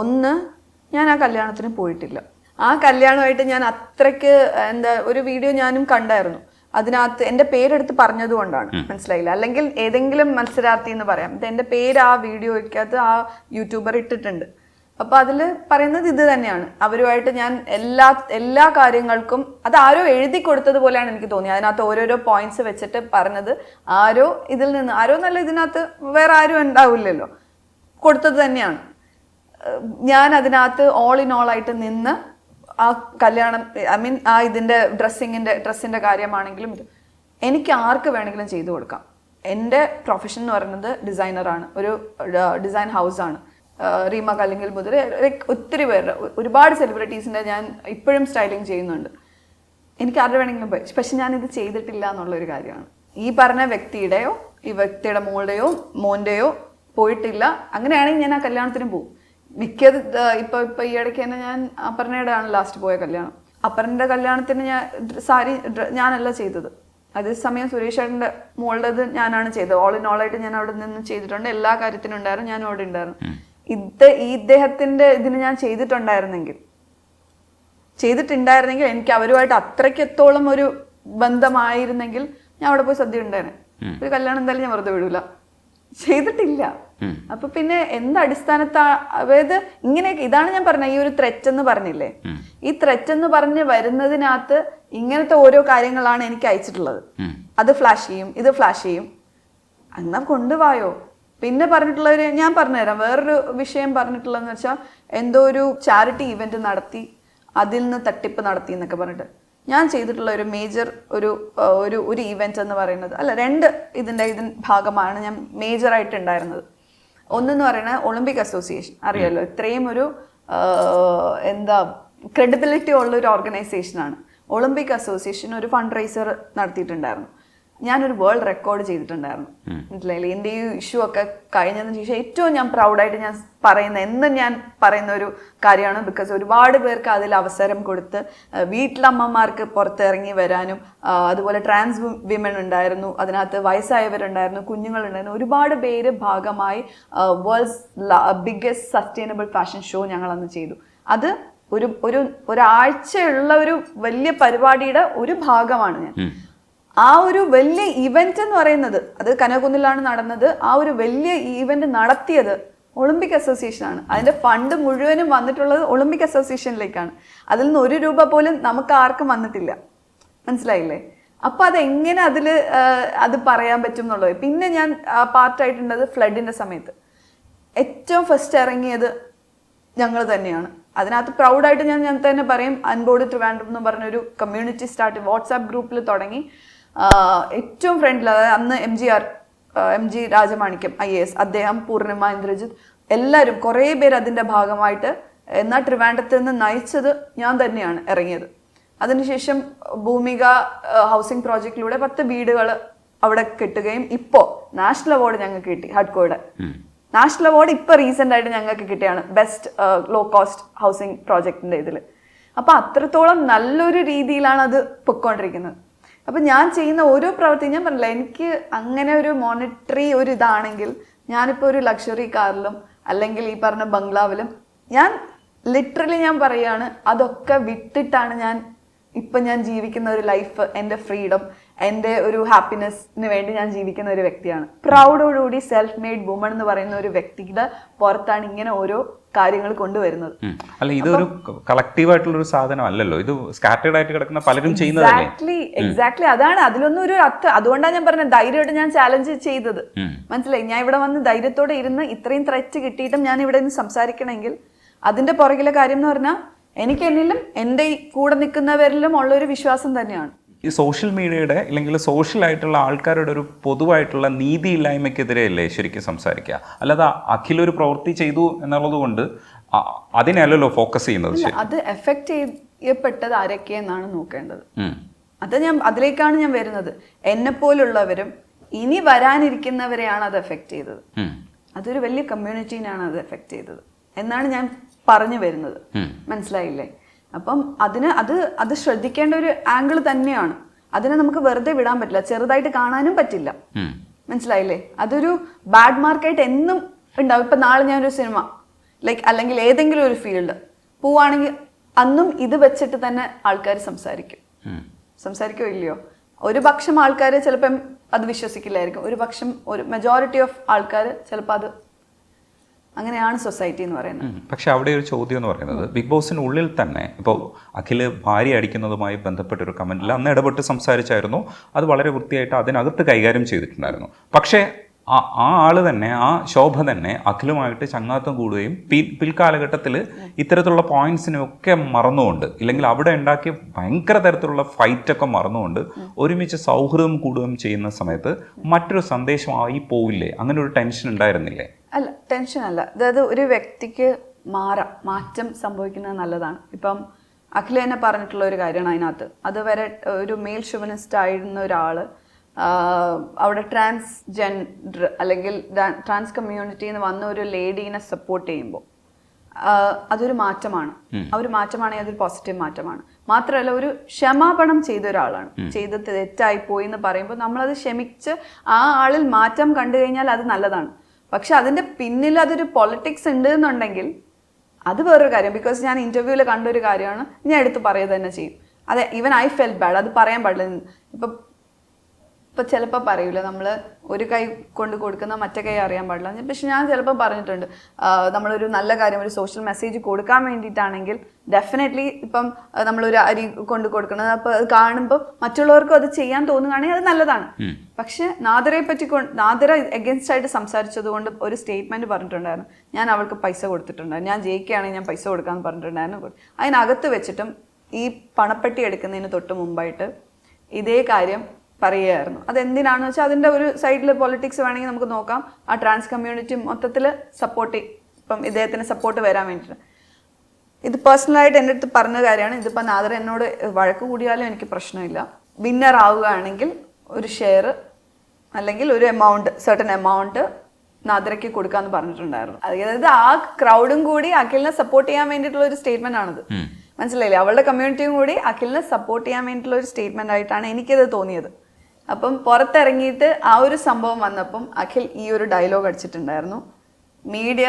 ഒന്ന്, ഞാൻ ആ കല്യാണത്തിന് പോയിട്ടില്ല. ആ കല്യാണമായിട്ട് ഞാൻ അത്രയ്ക്ക് ഒരു വീഡിയോ ഞാനും കണ്ടായിരുന്നു. അതിനകത്ത് എൻ്റെ പേരെടുത്ത് പറഞ്ഞതുകൊണ്ടാണ്, മനസ്സിലായില്ല. അല്ലെങ്കിൽ ഏതെങ്കിലും മത്സരാർത്ഥി എന്ന് പറയാം, എൻ്റെ പേര് ആ വീഡിയോയ്ക്കകത്ത് ആ യൂട്യൂബർ ഇട്ടിട്ടുണ്ട്. അപ്പൊ അതിൽ പറയുന്നത് ഇത് തന്നെയാണ്. അവരുമായിട്ട് ഞാൻ എല്ലാ കാര്യങ്ങൾക്കും അത് ആരോ എഴുതി കൊടുത്തതുപോലെയാണ് എനിക്ക് തോന്നിയത്. അതിനകത്ത് ഓരോരോ പോയിന്റ്സ് വെച്ചിട്ട് പറഞ്ഞത് ആരോ ഇതിൽ നിന്ന് ആരോ നല്ല ഇതിനകത്ത് വേറെ ആരും ഉണ്ടാവില്ലല്ലോ, കൊടുത്തത് തന്നെയാണ്. ഞാൻ അതിനകത്ത് ഓൾ ഇൻ ഓൾ ആയിട്ട് നിന്ന് ആ കല്യാണം ആ ഇതിൻ്റെ ഡ്രസ്സിൻ്റെ കാര്യമാണെങ്കിലും എനിക്ക് ആർക്ക് വേണമെങ്കിലും ചെയ്തു കൊടുക്കാം. എൻ്റെ പ്രൊഫഷൻ എന്ന് പറയുന്നത് ഡിസൈനറാണ്, ഒരു ഡിസൈൻ ഹൗസാണ്. റീമ കല്ലിങ്കിൽ മുതൽ ഒത്തിരി പേരുടെ ഒരുപാട് സെലിബ്രിറ്റീസിൻ്റെ ഞാൻ ഇപ്പോഴും സ്റ്റൈലിങ് ചെയ്യുന്നുണ്ട്. എനിക്ക് ആരുടെ വേണമെങ്കിലും പോയി, പക്ഷെ ഞാനിത് ചെയ്തിട്ടില്ല എന്നുള്ളൊരു കാര്യമാണ്. ഈ പറഞ്ഞ വ്യക്തിയുടെയോ ഈ വ്യക്തിയുടെ മോളുടെയോ മോൻ്റെയോ പോയിട്ടില്ല. അങ്ങനെയാണെങ്കിൽ ഞാൻ ആ കല്യാണത്തിന് പോകും. മിക്കത് ഇപ്പൊ ഈ ഇടയ്ക്ക് തന്നെ ഞാൻ അപർണയുടെ ആണ് ലാസ്റ്റ് പോയ കല്യാണം. അപർണയുടെ കല്യാണത്തിന് ഞാൻ സാരി ഞാനല്ല ചെയ്തത്. അതേസമയം സുരേഷ് ചേട്ടൻ്റെ മോളുടേത് ഞാനാണ് ചെയ്തത്. ഓൾ ഇൻ ഓൾ ആയിട്ട് ഞാൻ അവിടെ നിന്ന് ചെയ്തിട്ടുണ്ട്. എല്ലാ കാര്യത്തിനും ഉണ്ടായിരുന്നു, ഞാനും അവിടെ ഉണ്ടായിരുന്നു. ഇദ്ദേഹത്തിന്റെ ഇതിന് ഞാൻ ചെയ്തിട്ടുണ്ടായിരുന്നെങ്കിൽ എനിക്ക് അവരുമായിട്ട് അത്രയ്ക്കത്തോളം ഒരു ബന്ധമായിരുന്നെങ്കിൽ ഞാൻ അവിടെ പോയി സദ്യ ഉണ്ടായിരുന്നു. ഒരു കല്യാണം എന്തായാലും ഞാൻ വെറുതെ വിടൂല. ചെയ്തിട്ടില്ല. അപ്പൊ പിന്നെ എന്ത് അടിസ്ഥാനത്താ, അതായത് ഇങ്ങനെയൊക്കെ ഇതാണ് ഞാൻ പറഞ്ഞ ഈ ഒരു ത്രെറ്റ് എന്ന് പറഞ്ഞില്ലേ, ഈ ത്രെറ്റ് എന്ന് പറഞ്ഞ് വരുന്നതിനകത്ത് ഇങ്ങനത്തെ ഓരോ കാര്യങ്ങളാണ് എനിക്ക് അയച്ചിട്ടുള്ളത്. അത് ഫ്ലാഷ് ചെയ്യും, ഇത് ഫ്ലാഷ് ചെയ്യും, എന്നാ കൊണ്ടുപോയോ. പിന്നെ പറഞ്ഞിട്ടുള്ളവര് ഞാൻ പറഞ്ഞുതരാം. വേറൊരു വിഷയം പറഞ്ഞിട്ടുള്ളതെന്ന് വെച്ചാൽ എന്തോ ഒരു ചാരിറ്റി ഇവന്റ് നടത്തി അതിൽ നിന്ന് തട്ടിപ്പ് നടത്തി എന്നൊക്കെ പറഞ്ഞിട്ട്. ഞാൻ ചെയ്തിട്ടുള്ള ഒരു മേജർ ഒരു ഈവെന്റ് എന്ന് പറയുന്നത് അല്ല, ഇതിൻ്റെ ഭാഗമാണ് ഞാൻ മേജറായിട്ട് ഉണ്ടായിരുന്നത്. ഒന്നെന്ന് പറയുന്നത് ഒളിമ്പിക് അസോസിയേഷൻ, അറിയാലോ, ഇത്രയും ഒരു ക്രെഡിബിലിറ്റി ഉള്ള ഒരു ഓർഗനൈസേഷനാണ്. ഒളിമ്പിക് അസോസിയേഷൻ ഒരു ഫണ്ട് റൈസർ നടത്തിയിട്ടുണ്ടായിരുന്നു. ഞാനൊരു വേൾഡ് റെക്കോർഡ് ചെയ്തിട്ടുണ്ടായിരുന്നു. മനസ്സിലായില്ലേ? എൻ്റെ ഈ ഇഷ്യൂ ഒക്കെ കഴിഞ്ഞതിന് ശേഷം ഏറ്റവും ഞാൻ പ്രൗഡായിട്ട് ഞാൻ പറയുന്ന ഒരു കാര്യമാണ്. ബിക്കോസ് ഒരുപാട് പേർക്ക് അതിൽ അവസരം കൊടുത്ത് വീട്ടിലമ്മമാർക്ക് പുറത്തിറങ്ങി വരാനും, അതുപോലെ ട്രാൻസ് വിമൻ ഉണ്ടായിരുന്നു, അതിനകത്ത് വയസ്സായവരുണ്ടായിരുന്നു, കുഞ്ഞുങ്ങളുണ്ടായിരുന്നു, ഒരുപാട് പേര് ഭാഗമായി world's biggest sustainable fashion show ഞങ്ങൾ അന്ന് ചെയ്തു. അത് ഒരാഴ്ചയുള്ള ഒരു വലിയ പരിപാടിയുടെ ഒരു ഭാഗമാണ് ഞാൻ. ആ ഒരു വലിയ ഇവന്റ് എന്ന് പറയുന്നത് അത് കനകക്കുന്നിലാണ് നടന്നത്. ആ ഒരു വലിയ ഈവന്റ് നടത്തിയത് ഒളിമ്പിക് അസോസിയേഷനാണ്. അതിന്റെ ഫണ്ട് മുഴുവനും വന്നിട്ടുള്ളത് ഒളിമ്പിക് അസോസിയേഷനിലേക്കാണ്. അതിൽ നിന്ന് 1 രൂപ പോലും നമുക്ക് ആർക്കും വന്നിട്ടില്ല. മനസ്സിലായില്ലേ? അപ്പൊ അതെങ്ങനെ അത് പറയാൻ പറ്റും എന്നുള്ളത്. പിന്നെ ഞാൻ പാർട്ടായിട്ടുള്ളത് ഫ്ലഡിന്റെ സമയത്ത് ഏറ്റവും ഫസ്റ്റ് ഇറങ്ങിയത് ഞങ്ങൾ തന്നെയാണ്. അതിനകത്ത് പ്രൗഡായിട്ട് ഞാൻ തന്നെ പറയും. അൻബോർഡ് ട്രിവാൻഡ്രം എന്ന് പറഞ്ഞൊരു കമ്മ്യൂണിറ്റി സ്റ്റാർട്ട് വാട്സാപ്പ് ഗ്രൂപ്പിൽ തുടങ്ങി. ഏറ്റവും ഫ്രണ്ടിൽ, അതായത് അന്ന് എം ജി രാജമാണിക്യം IAS, അദ്ദേഹം, പൂർണിമ, ഇന്ദ്രജിത്ത്, എല്ലാവരും കുറേ പേര് അതിൻ്റെ ഭാഗമായിട്ട്. എന്നാൽ ട്രിവാൻഡ്രത്തിൽ നിന്ന് നയിച്ചത് ഞാൻ തന്നെയാണ് ഇറങ്ങിയത്. അതിനുശേഷം ഭൂമിക ഹൗസിംഗ് പ്രോജക്റ്റിലൂടെ 10 വീടുകൾ അവിടെ കിട്ടുകയും ഇപ്പോൾ നാഷണൽ അവാർഡ് ഞങ്ങൾക്ക് കിട്ടി. ഹഡ്കോയുടെ നാഷണൽ അവാർഡ് ഇപ്പോൾ റീസെൻ്റ് ആയിട്ട് ഞങ്ങൾക്ക് കിട്ടിയാണ്, ബെസ്റ്റ് ലോ കോസ്റ്റ് ഹൗസിംഗ് പ്രോജക്റ്റിൻ്റെ ഇതിൽ. അപ്പോൾ അത്രത്തോളം നല്ലൊരു രീതിയിലാണ് അത് പൊയ്ക്കൊണ്ടിരിക്കുന്നത്. അപ്പം ഞാൻ ചെയ്യുന്ന ഓരോ പ്രവൃത്തി, ഞാൻ പറഞ്ഞില്ല, എനിക്ക് അങ്ങനെ ഒരു മോണിറ്ററി ഒരു ഇതാണെങ്കിൽ ഞാനിപ്പോൾ ഒരു ലക്ഷറി കാറിലും അല്ലെങ്കിൽ ഈ പറഞ്ഞ ബംഗ്ലാവിലും ഞാൻ ലിറ്ററലി ഞാൻ പറയുകയാണ്, അതൊക്കെ വിട്ടിട്ടാണ് ഞാൻ ജീവിക്കുന്ന ഒരു ലൈഫ്, എൻ്റെ ഫ്രീഡം, എൻ്റെ ഒരു ഹാപ്പിനെസ്സിന് വേണ്ടി ഞാൻ ജീവിക്കുന്ന ഒരു വ്യക്തിയാണ്. പ്രൗഡോടുകൂടി സെൽഫ് മെയ്ഡ് വുമൺ എന്ന് പറയുന്ന ഒരു വ്യക്തിയുടെ പുറത്താണ് ഇങ്ങനെ ഓരോ കാര്യങ്ങൾ കൊണ്ടുവരുന്നത്. അല്ല, ഇതൊരു കളക്റ്റീവ് ആയിട്ടുള്ള ഒരു സാധനം അല്ലല്ലോ, ഇത് സ്കാറ്റേർഡ് ആയിട്ട് കിടക്കുന്ന പലരും ചെയ്യുന്നതല്ലേ. എക്സാക്ട്ലി അതാണ്. അതിലൊന്നും ഒരു അതുകൊണ്ടാണ് ഞാൻ പറഞ്ഞത് ധൈര്യമായിട്ട് ഞാൻ ചാലഞ്ച് ചെയ്തത്. മനസ്സിലായി? ഞാൻ ഇവിടെ വന്ന് ധൈര്യത്തോടെ ഇരുന്ന് ഇത്രയും ത്രെറ്റ് കിട്ടിയിട്ടും ഞാൻ ഇവിടെ നിന്ന് സംസാരിക്കണമെങ്കിൽ അതിന്റെ പുറകിലെ കാര്യം എന്ന് പറഞ്ഞാൽ എനിക്ക് എന്നിലും എൻ്റെ കൂടെ നിൽക്കുന്നവരിലും ഉള്ളൊരു വിശ്വാസം തന്നെയാണ്. ഈ സോഷ്യൽ മീഡിയയുടെ അല്ലെങ്കിൽ സോഷ്യലായിട്ടുള്ള ആൾക്കാരുടെ ഒരു പൊതുവായിട്ടുള്ള നീതിയില്ലായ്മയ്ക്കെതിരെയല്ലേ ശരിക്കും സംസാരിക്കുക, അല്ലാതെ അഖിലൊരു പ്രവൃത്തി ചെയ്തു എന്നുള്ളത് കൊണ്ട് അതിനല്ലല്ലോ ഫോക്കസ് ചെയ്യുന്നത്. അത് എഫക്റ്റ് ചെയ്യപ്പെട്ടത് ആരൊക്കെയെന്നാണ് നോക്കേണ്ടത്. അതിലേക്കാണ് ഞാൻ വരുന്നത്. എന്നെപ്പോലുള്ളവരും ഇനി വരാനിരിക്കുന്നവരെയാണ് അത് എഫക്റ്റ് ചെയ്തത്. അതൊരു വലിയ കമ്മ്യൂണിറ്റീനാണ് അത് എഫക്റ്റ് ചെയ്തത് എന്നാണ് ഞാൻ പറഞ്ഞു വരുന്നത്. മനസ്സിലായില്ലേ? അപ്പം അത് ശ്രദ്ധിക്കേണ്ട ഒരു ആംഗിൾ തന്നെയാണ്. അതിനെ നമുക്ക് വെറുതെ വിടാൻ പറ്റില്ല, ചെറുതായിട്ട് കാണാനും പറ്റില്ല. മനസ്സിലായില്ലേ? അതൊരു ബാഡ് മാർക്കായിട്ട് എന്നും ഉണ്ടാവും. ഇപ്പൊ നാളെ ഞാനൊരു സിനിമ അല്ലെങ്കിൽ ഏതെങ്കിലും ഒരു ഫീൽഡ് പോവാണെങ്കിൽ അന്നും ഇത് വെച്ചിട്ട് തന്നെ ആൾക്കാർ സംസാരിക്കോ ഇല്ലയോ? ഒരു പക്ഷം ആൾക്കാർ ചിലപ്പം അത് വിശ്വസിക്കില്ലായിരിക്കും, ഒരു മെജോറിറ്റി ഓഫ് ആൾക്കാർ ചിലപ്പോൾ അത് അങ്ങനെയാണ് സൊസൈറ്റി എന്ന് പറയുന്നത്. പക്ഷെ അവിടെ ഒരു ചോദ്യം എന്ന് പറയുന്നത്, ബിഗ് ബോസിനുള്ളിൽ തന്നെ ഇപ്പോൾ അഖില് ഭാര്യ അടിക്കുന്നതുമായി ബന്ധപ്പെട്ടൊരു കമൻറ്റിൽ അന്ന് ഇടപെട്ട് സംസാരിച്ചായിരുന്നു. അത് വളരെ വൃത്തിയായിട്ട് അതിനകത്ത് കൈകാര്യം ചെയ്തിട്ടുണ്ടായിരുന്നു. പക്ഷേ ആ ആള് തന്നെ, ആ ശോഭ തന്നെ അഖിലുമായിട്ട് ചങ്ങാത്തം കൂടുകയും പിൽക്കാലഘട്ടത്തിൽ ഇത്തരത്തിലുള്ള പോയിന്റ്സിനൊക്കെ മറന്നുകൊണ്ട്, ഇല്ലെങ്കിൽ അവിടെ ഉണ്ടാക്കിയ ഭയങ്കര തരത്തിലുള്ള ഫൈറ്റൊക്കെ മറന്നുകൊണ്ട് ഒരുമിച്ച് സൗഹൃദം കൂടുകയും ചെയ്യുന്ന സമയത്ത് മറ്റൊരു സന്ദേശമായി പോവില്ലേ? അങ്ങനെ ഒരു ടെൻഷൻ ഉണ്ടായിരുന്നില്ലേ? അല്ല, ടെൻഷൻ അല്ല. അതായത് ഒരു വ്യക്തിക്ക് മാറ്റം സംഭവിക്കുന്നത് നല്ലതാണ്. ഇപ്പം അഖില തന്നെ പറഞ്ഞിട്ടുള്ള ഒരു കാര്യമാണ് അതിനകത്ത്. അതുവരെ ഒരു മെയിൽ ഷുവനിസ്റ്റ് ആയിരുന്ന ഒരാള് അവിടെ ട്രാൻസ്ജെൻഡർ അല്ലെങ്കിൽ ട്രാൻസ് കമ്മ്യൂണിറ്റിന്ന് വന്ന ഒരു ലേഡീനെ സപ്പോർട്ട് ചെയ്യുമ്പോൾ അതൊരു മാറ്റമാണ്. ആ ഒരു മാറ്റമാണെങ്കിൽ അതൊരു പോസിറ്റീവ് മാറ്റമാണ്. മാത്രമല്ല, ഒരു ക്ഷമാപണം ചെയ്ത ഒരാളാണ്. ചെയ്തത് തെറ്റായി പോയി എന്ന് പറയുമ്പോൾ നമ്മളത് ക്ഷമിച്ച് ആ ആളിൽ മാറ്റം കണ്ടു കഴിഞ്ഞാൽ അത് നല്ലതാണ്. പക്ഷെ അതിന്റെ പിന്നിൽ അതൊരു പൊളിറ്റിക്സ് ഉണ്ട് എന്നുണ്ടെങ്കിൽ അത് വേറൊരു കാര്യം. ബിക്കോസ് ഞാൻ ഇന്റർവ്യൂവിൽ കണ്ടൊരു കാര്യമാണ്, ഞാൻ എടുത്ത് പറയുക തന്നെ ചെയ്യും. അതെ, ഈവൻ ഐ ഫെൽറ്റ് ബാഡ്. അത് പറയാൻ പാടില്ല. ഇപ്പം ചിലപ്പോൾ പറയൂല, നമ്മൾ ഒരു കൈ കൊണ്ട് കൊടുക്കുന്ന മറ്റേ കൈ അറിയാൻ പാടില്ല. പക്ഷെ ഞാൻ ചിലപ്പോൾ പറഞ്ഞിട്ടുണ്ട്, നമ്മളൊരു നല്ല കാര്യം, ഒരു സോഷ്യൽ മെസ്സേജ് കൊടുക്കാൻ വേണ്ടിയിട്ടാണെങ്കിൽ ഡെഫിനറ്റ്ലി ഇപ്പം നമ്മളൊരു അരി കൊണ്ട് കൊടുക്കുന്നത്, അപ്പോൾ അത് കാണുമ്പോൾ മറ്റുള്ളവർക്കും അത് ചെയ്യാൻ തോന്നുകയാണെങ്കിൽ അത് നല്ലതാണ്. പക്ഷെ നാദിറയെ പറ്റി നാദിറ എഗൻസ്റ്റ് ആയിട്ട് സംസാരിച്ചത് കൊണ്ട് ഒരു സ്റ്റേറ്റ്മെന്റ് പറഞ്ഞിട്ടുണ്ടായിരുന്നു, ഞാൻ അവൾക്ക് പൈസ കൊടുത്തിട്ടുണ്ടായിരുന്നു, ഞാൻ ജയിക്കുകയാണെങ്കിൽ ഞാൻ പൈസ കൊടുക്കാമെന്ന് പറഞ്ഞിട്ടുണ്ടായിരുന്നു. അതിനകത്ത് വെച്ചിട്ടും ഈ പണപ്പെട്ടി എടുക്കുന്നതിന് തൊട്ട് മുമ്പായിട്ട് ഇതേ കാര്യം പറയുകയായിരുന്നു. അതെന്തിനാണെന്ന് വെച്ചാൽ അതിൻ്റെ ഒരു സൈഡിൽ പൊളിറ്റിക്സ് വേണമെങ്കിൽ നമുക്ക് നോക്കാം. ആ ട്രാൻസ് കമ്മ്യൂണിറ്റി മൊത്തത്തിൽ ഇപ്പം ഇദ്ദേഹത്തിന് സപ്പോർട്ട് വരാൻ വേണ്ടിയിട്ട്. ഇത് പേഴ്സണലായിട്ട് എൻ്റെ അടുത്ത് പറഞ്ഞ കാര്യമാണ്. ഇതിപ്പോൾ നാദിറ എന്നോട് വഴക്ക് കൂടിയാലും എനിക്ക് പ്രശ്നമില്ല. വിന്നർ ആവുകയാണെങ്കിൽ ഒരു ഷെയർ അല്ലെങ്കിൽ ഒരു സർട്ടൻ എമൗണ്ട് നാദിറയ്ക്ക് കൊടുക്കാമെന്ന് പറഞ്ഞിട്ടുണ്ടായിരുന്നു. അതായത് ആ ക്രൗഡും കൂടി അഖിലിനെ സപ്പോർട്ട് ചെയ്യാൻ വേണ്ടിയിട്ടുള്ള ഒരു സ്റ്റേറ്റ്മെന്റ് ആണത്. മനസ്സിലായില്ലേ? അവളുടെ കമ്മ്യൂണിറ്റിയും കൂടി അഖിലിനെ സപ്പോർട്ട് ചെയ്യാൻ വേണ്ടിയിട്ടുള്ള ഒരു സ്റ്റേറ്റ്മെന്റ് ആയിട്ടാണ് എനിക്കത് തോന്നിയത്. അപ്പം പുറത്തിറങ്ങിയിട്ട് ആ ഒരു സംഭവം വന്നപ്പം അഖിൽ ഈ ഒരു ഡയലോഗ് അടിച്ചിട്ടുണ്ടായിരുന്നു, മീഡിയ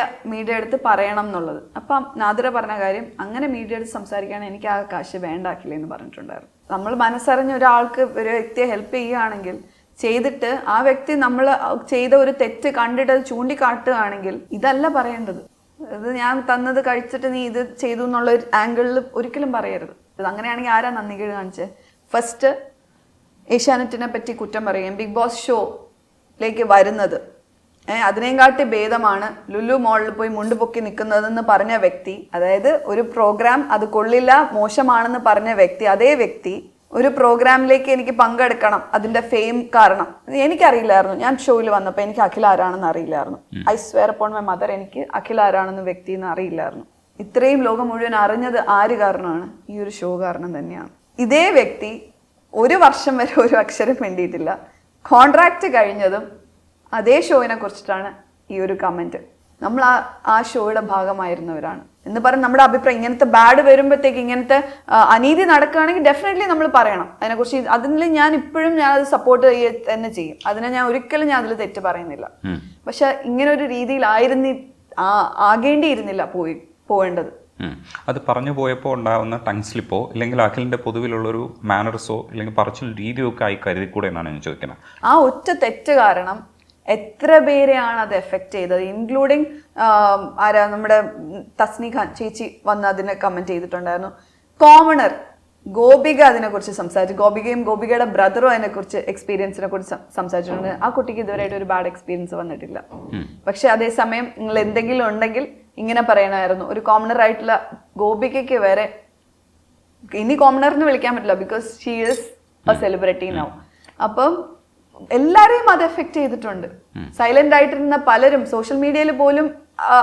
എടുത്ത് പറയണം എന്നുള്ളത്. അപ്പം നാദിറ പറഞ്ഞ കാര്യം, അങ്ങനെ മീഡിയ എടുത്ത് സംസാരിക്കുകയാണെങ്കിൽ എനിക്ക് ആ കാശ് വേണ്ട അഖിലേ എന്ന് പറഞ്ഞിട്ടുണ്ടായിരുന്നു. നമ്മൾ മനസ്സറിഞ്ഞ ഒരാൾക്ക് ഒരു വ്യക്തിയെ ഹെൽപ്പ് ചെയ്യുകയാണെങ്കിൽ ചെയ്തിട്ട് ആ വ്യക്തി നമ്മൾ ചെയ്ത ഒരു തെറ്റ് കണ്ടിട്ട് അത് ചൂണ്ടിക്കാട്ടുകയാണെങ്കിൽ ഇതല്ല പറയേണ്ടത്. ഇത് ഞാൻ തന്നത് കഴിച്ചിട്ട് നീ ഇത് ചെയ്തു എന്നുള്ള ഒരു ആംഗിളിൽ ഒരിക്കലും പറയരുത്. ഇത് അങ്ങനെയാണെങ്കിൽ ആരാ നന്ദികേട് കാണിച്ചത്? ഫസ്റ്റ് ഏഷ്യാനെറ്റിനെ പറ്റി കുറ്റം പറയുകയും ബിഗ് ബോസ് ഷോയിലേക്ക് വരുന്നത് അതിനേയും കാട്ടി ഭേദമാണ് ലുലു മോളിൽ പോയി മുണ്ട് പൊക്കി നിൽക്കുന്നതെന്ന് പറഞ്ഞ വ്യക്തി, അതായത് ഒരു പ്രോഗ്രാം അത് കൊള്ളില്ല, മോശമാണെന്ന് പറഞ്ഞ വ്യക്തി, അതേ വ്യക്തി ഒരു പ്രോഗ്രാമിലേക്ക് എനിക്ക് പങ്കെടുക്കണം അതിന്റെ ഫെയിം കാരണം. എനിക്കറിയില്ലായിരുന്നു, ഞാൻ ഷോയിൽ വന്നപ്പോൾ എനിക്ക് അഖിൽ ആരാണെന്ന് അറിയില്ലായിരുന്നു. I swear upon my mother, എനിക്ക് അഖിൽ ആരാണെന്ന് വ്യക്തി എന്ന് അറിയില്ലായിരുന്നു. ഇത്രയും ലോകം മുഴുവൻ അറിഞ്ഞത് ആര് കാരണമാണ്? ഈ ഒരു ഷോ കാരണം തന്നെയാണ്. ഇതേ വ്യക്തി 1 വർഷം വരെ ഒരു അക്ഷരം വേണ്ടിയിട്ടില്ല. കോൺട്രാക്ട് കഴിഞ്ഞതും അതേ ഷോയിനെ കുറിച്ചിട്ടാണ് ഈ ഒരു കമന്റ്. നമ്മൾ ആ ഷോയുടെ ഭാഗമായിരുന്നവരാണ് എന്ന് പറഞ്ഞ് നമ്മുടെ അഭിപ്രായം, ഇങ്ങനത്തെ ബാഡ് വരുമ്പോഴത്തേക്ക്, ഇങ്ങനത്തെ അനീതി നടക്കുകയാണെങ്കിൽ ഡെഫിനറ്റ്ലി നമ്മൾ പറയണം അതിനെക്കുറിച്ച്. അതിൽ ഞാൻ ഇപ്പോഴും അത് സപ്പോർട്ട് തന്നെ ചെയ്യും. അതിനെ ഞാൻ ഒരിക്കലും അതിൽ തെറ്റ് പറയുന്നില്ല. പക്ഷെ ഇങ്ങനെ ഒരു രീതിയിൽ ആകേണ്ടിയിരുന്നില്ല പോവേണ്ടത്. അത് പറഞ്ഞു പോയപ്പോൾ ഉണ്ടാകുന്ന ടങ് സ്ലിപ്പോ അല്ലെങ്കിൽ അഖിലിന്റെ പൊതുവിലുള്ളൊരു മാനർസോ അല്ലെങ്കിൽ പറച്ചിൽ രീതിയോ ഒക്കെ ആയി കരുതിക്കൂടെ എന്നാണ് ഞാൻ ചോദിക്കുന്നത്. ആ ഒറ്റ തെറ്റ് കാരണം എത്ര പേരെയാണ് അത് എഫക്റ്റ് ചെയ്തത്, ഇൻക്ലൂഡിങ് നമ്മുടെ തസ്നി ഖാൻ ചേച്ചി വന്ന് അതിനെ കമന്റ് ചെയ്തിട്ടുണ്ടായിരുന്നു. കോമണർ ഗോപിക അതിനെക്കുറിച്ച് സംസാരിച്ചു. ഗോപികയുടെ ബ്രദറും അതിനെക്കുറിച്ച് എക്സ്പീരിയൻസിനെ കുറിച്ച് സംസാരിച്ചിട്ടുണ്ട്. ആ കുട്ടിക്ക് ഇതുവരെയായിട്ട് ഒരു ബാഡ് എക്സ്പീരിയൻസ് വന്നിട്ടില്ല. പക്ഷെ അതേസമയം നിങ്ങൾ എന്തെങ്കിലും ഉണ്ടെങ്കിൽ ഇങ്ങനെ പറയണമായിരുന്നു. ഒരു കോമണർ ആയിട്ടുള്ള ഗോപികയ്ക്ക് വരെ ഇനി കോമണറിന് വിളിക്കാൻ പറ്റില്ല, because she is celebrity now. അപ്പം എല്ലാരെയും അത് എഫക്ട് ചെയ്തിട്ടുണ്ട്. സൈലന്റ് ആയിട്ടിരുന്ന പലരും സോഷ്യൽ മീഡിയയിൽ പോലും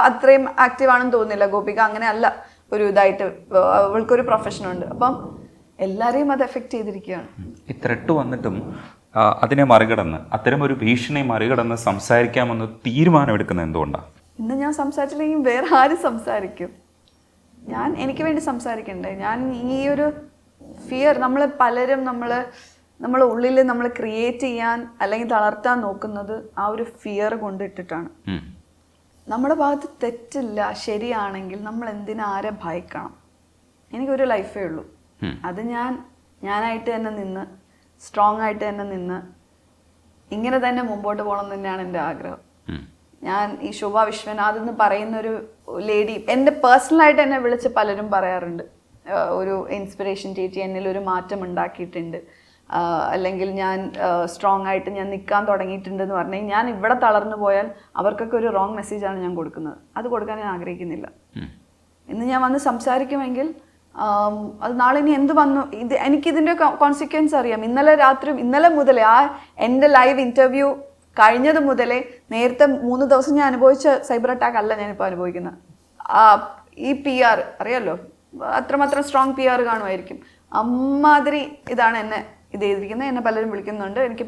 അത്രയും ആക്റ്റീവ് ആണെന്ന് തോന്നുന്നില്ല. ഗോപിക അങ്ങനെ അല്ല, ഒരു ഇതായിട്ട് അവൾക്കൊരു പ്രൊഫഷൻ ഉണ്ട്. അപ്പം എല്ലാരെയും അത് എഫക്ട് ചെയ്തിരിക്കുകയാണ്. ഈ ത്രെട്ട് വന്നിട്ടും അതിനെ മറികടന്ന്, അത്തരം ഒരു ഭീഷണി മറികടന്ന് സംസാരിക്കാമെന്ന് തീരുമാനമെടുക്കുന്നത് എന്തുകൊണ്ടാണ്? ഇന്ന് ഞാൻ സംസാരിച്ചില്ലെങ്കിൽ വേറെ ആര് സംസാരിക്കും? ഞാൻ എനിക്ക് വേണ്ടി സംസാരിക്കണ്ടേ? ഞാൻ ഈ ഒരു ഫിയർ നമ്മൾ പലരും നമ്മളെ ഉള്ളിൽ നമ്മൾ ക്രിയേറ്റ് ചെയ്യാൻ അല്ലെങ്കിൽ തളർത്താൻ നോക്കുന്നത് ആ ഒരു ഫിയർ കൊണ്ടിട്ടിട്ടാണ്. നമ്മുടെ ഭാഗത്ത് തെറ്റില്ല, ശരിയാണെങ്കിൽ നമ്മൾ എന്തിനാ ആരെ ഭയക്കണം? എനിക്കൊരു ലൈഫേ ഉള്ളൂ. അത് ഞാനായിട്ട് തന്നെ നിന്ന്, സ്ട്രോങ് ആയിട്ട് തന്നെ നിന്ന്, ഇങ്ങനെ തന്നെ മുമ്പോട്ട് പോകണം എന്ന് തന്നെയാണ് എൻ്റെ ആഗ്രഹം. ഞാൻ ഈ ശോഭ വിശ്വനാഥ് എന്ന് പറയുന്നൊരു ലേഡി, എൻ്റെ പേഴ്സണലായിട്ട് എന്നെ വിളിച്ച് പലരും പറയാറുണ്ട്, ഒരു ഇൻസ്പിറേഷൻ ചേച്ചി, എന്നിൽ ഒരു മാറ്റം ഉണ്ടാക്കിയിട്ടുണ്ട്, അല്ലെങ്കിൽ ഞാൻ സ്ട്രോങ് ആയിട്ട് ഞാൻ നിൽക്കാൻ തുടങ്ങിയിട്ടുണ്ടെന്ന് പറഞ്ഞാൽ ഞാൻ ഇവിടെ തളർന്നു പോയാൽ അവർക്കൊക്കെ ഒരു റോങ് മെസ്സേജാണ് ഞാൻ കൊടുക്കുന്നത്. അത് കൊടുക്കാൻ ഞാൻ ആഗ്രഹിക്കുന്നില്ല. ഇന്ന് ഞാൻ വന്ന് സംസാരിക്കുമെങ്കിൽ അത് നാളെ ഇനി എന്ത് വന്നു, എനിക്കിതിൻ്റെ കോൺസിക്വൻസ് അറിയാം. ഇന്നലെ മുതലേ എൻ്റെ ലൈവ് ഇൻ്റർവ്യൂ കഴിഞ്ഞത് മുതലേ നേരത്തെ 3 ദിവസം ഞാൻ അനുഭവിച്ച സൈബർ അറ്റാക്ക് അല്ല ഞാനിപ്പോൾ അനുഭവിക്കുന്നത്. ഈ PR അറിയാമല്ലോ, അത്രമാത്രം സ്ട്രോങ് PR കാണുമായിരിക്കും. അമ്മാതിരി ഇതാണ് എന്നെ ഇത് ചെയ്തിരിക്കുന്നത്. എന്നെ പലരും വിളിക്കുന്നുണ്ട്, എനിക്ക്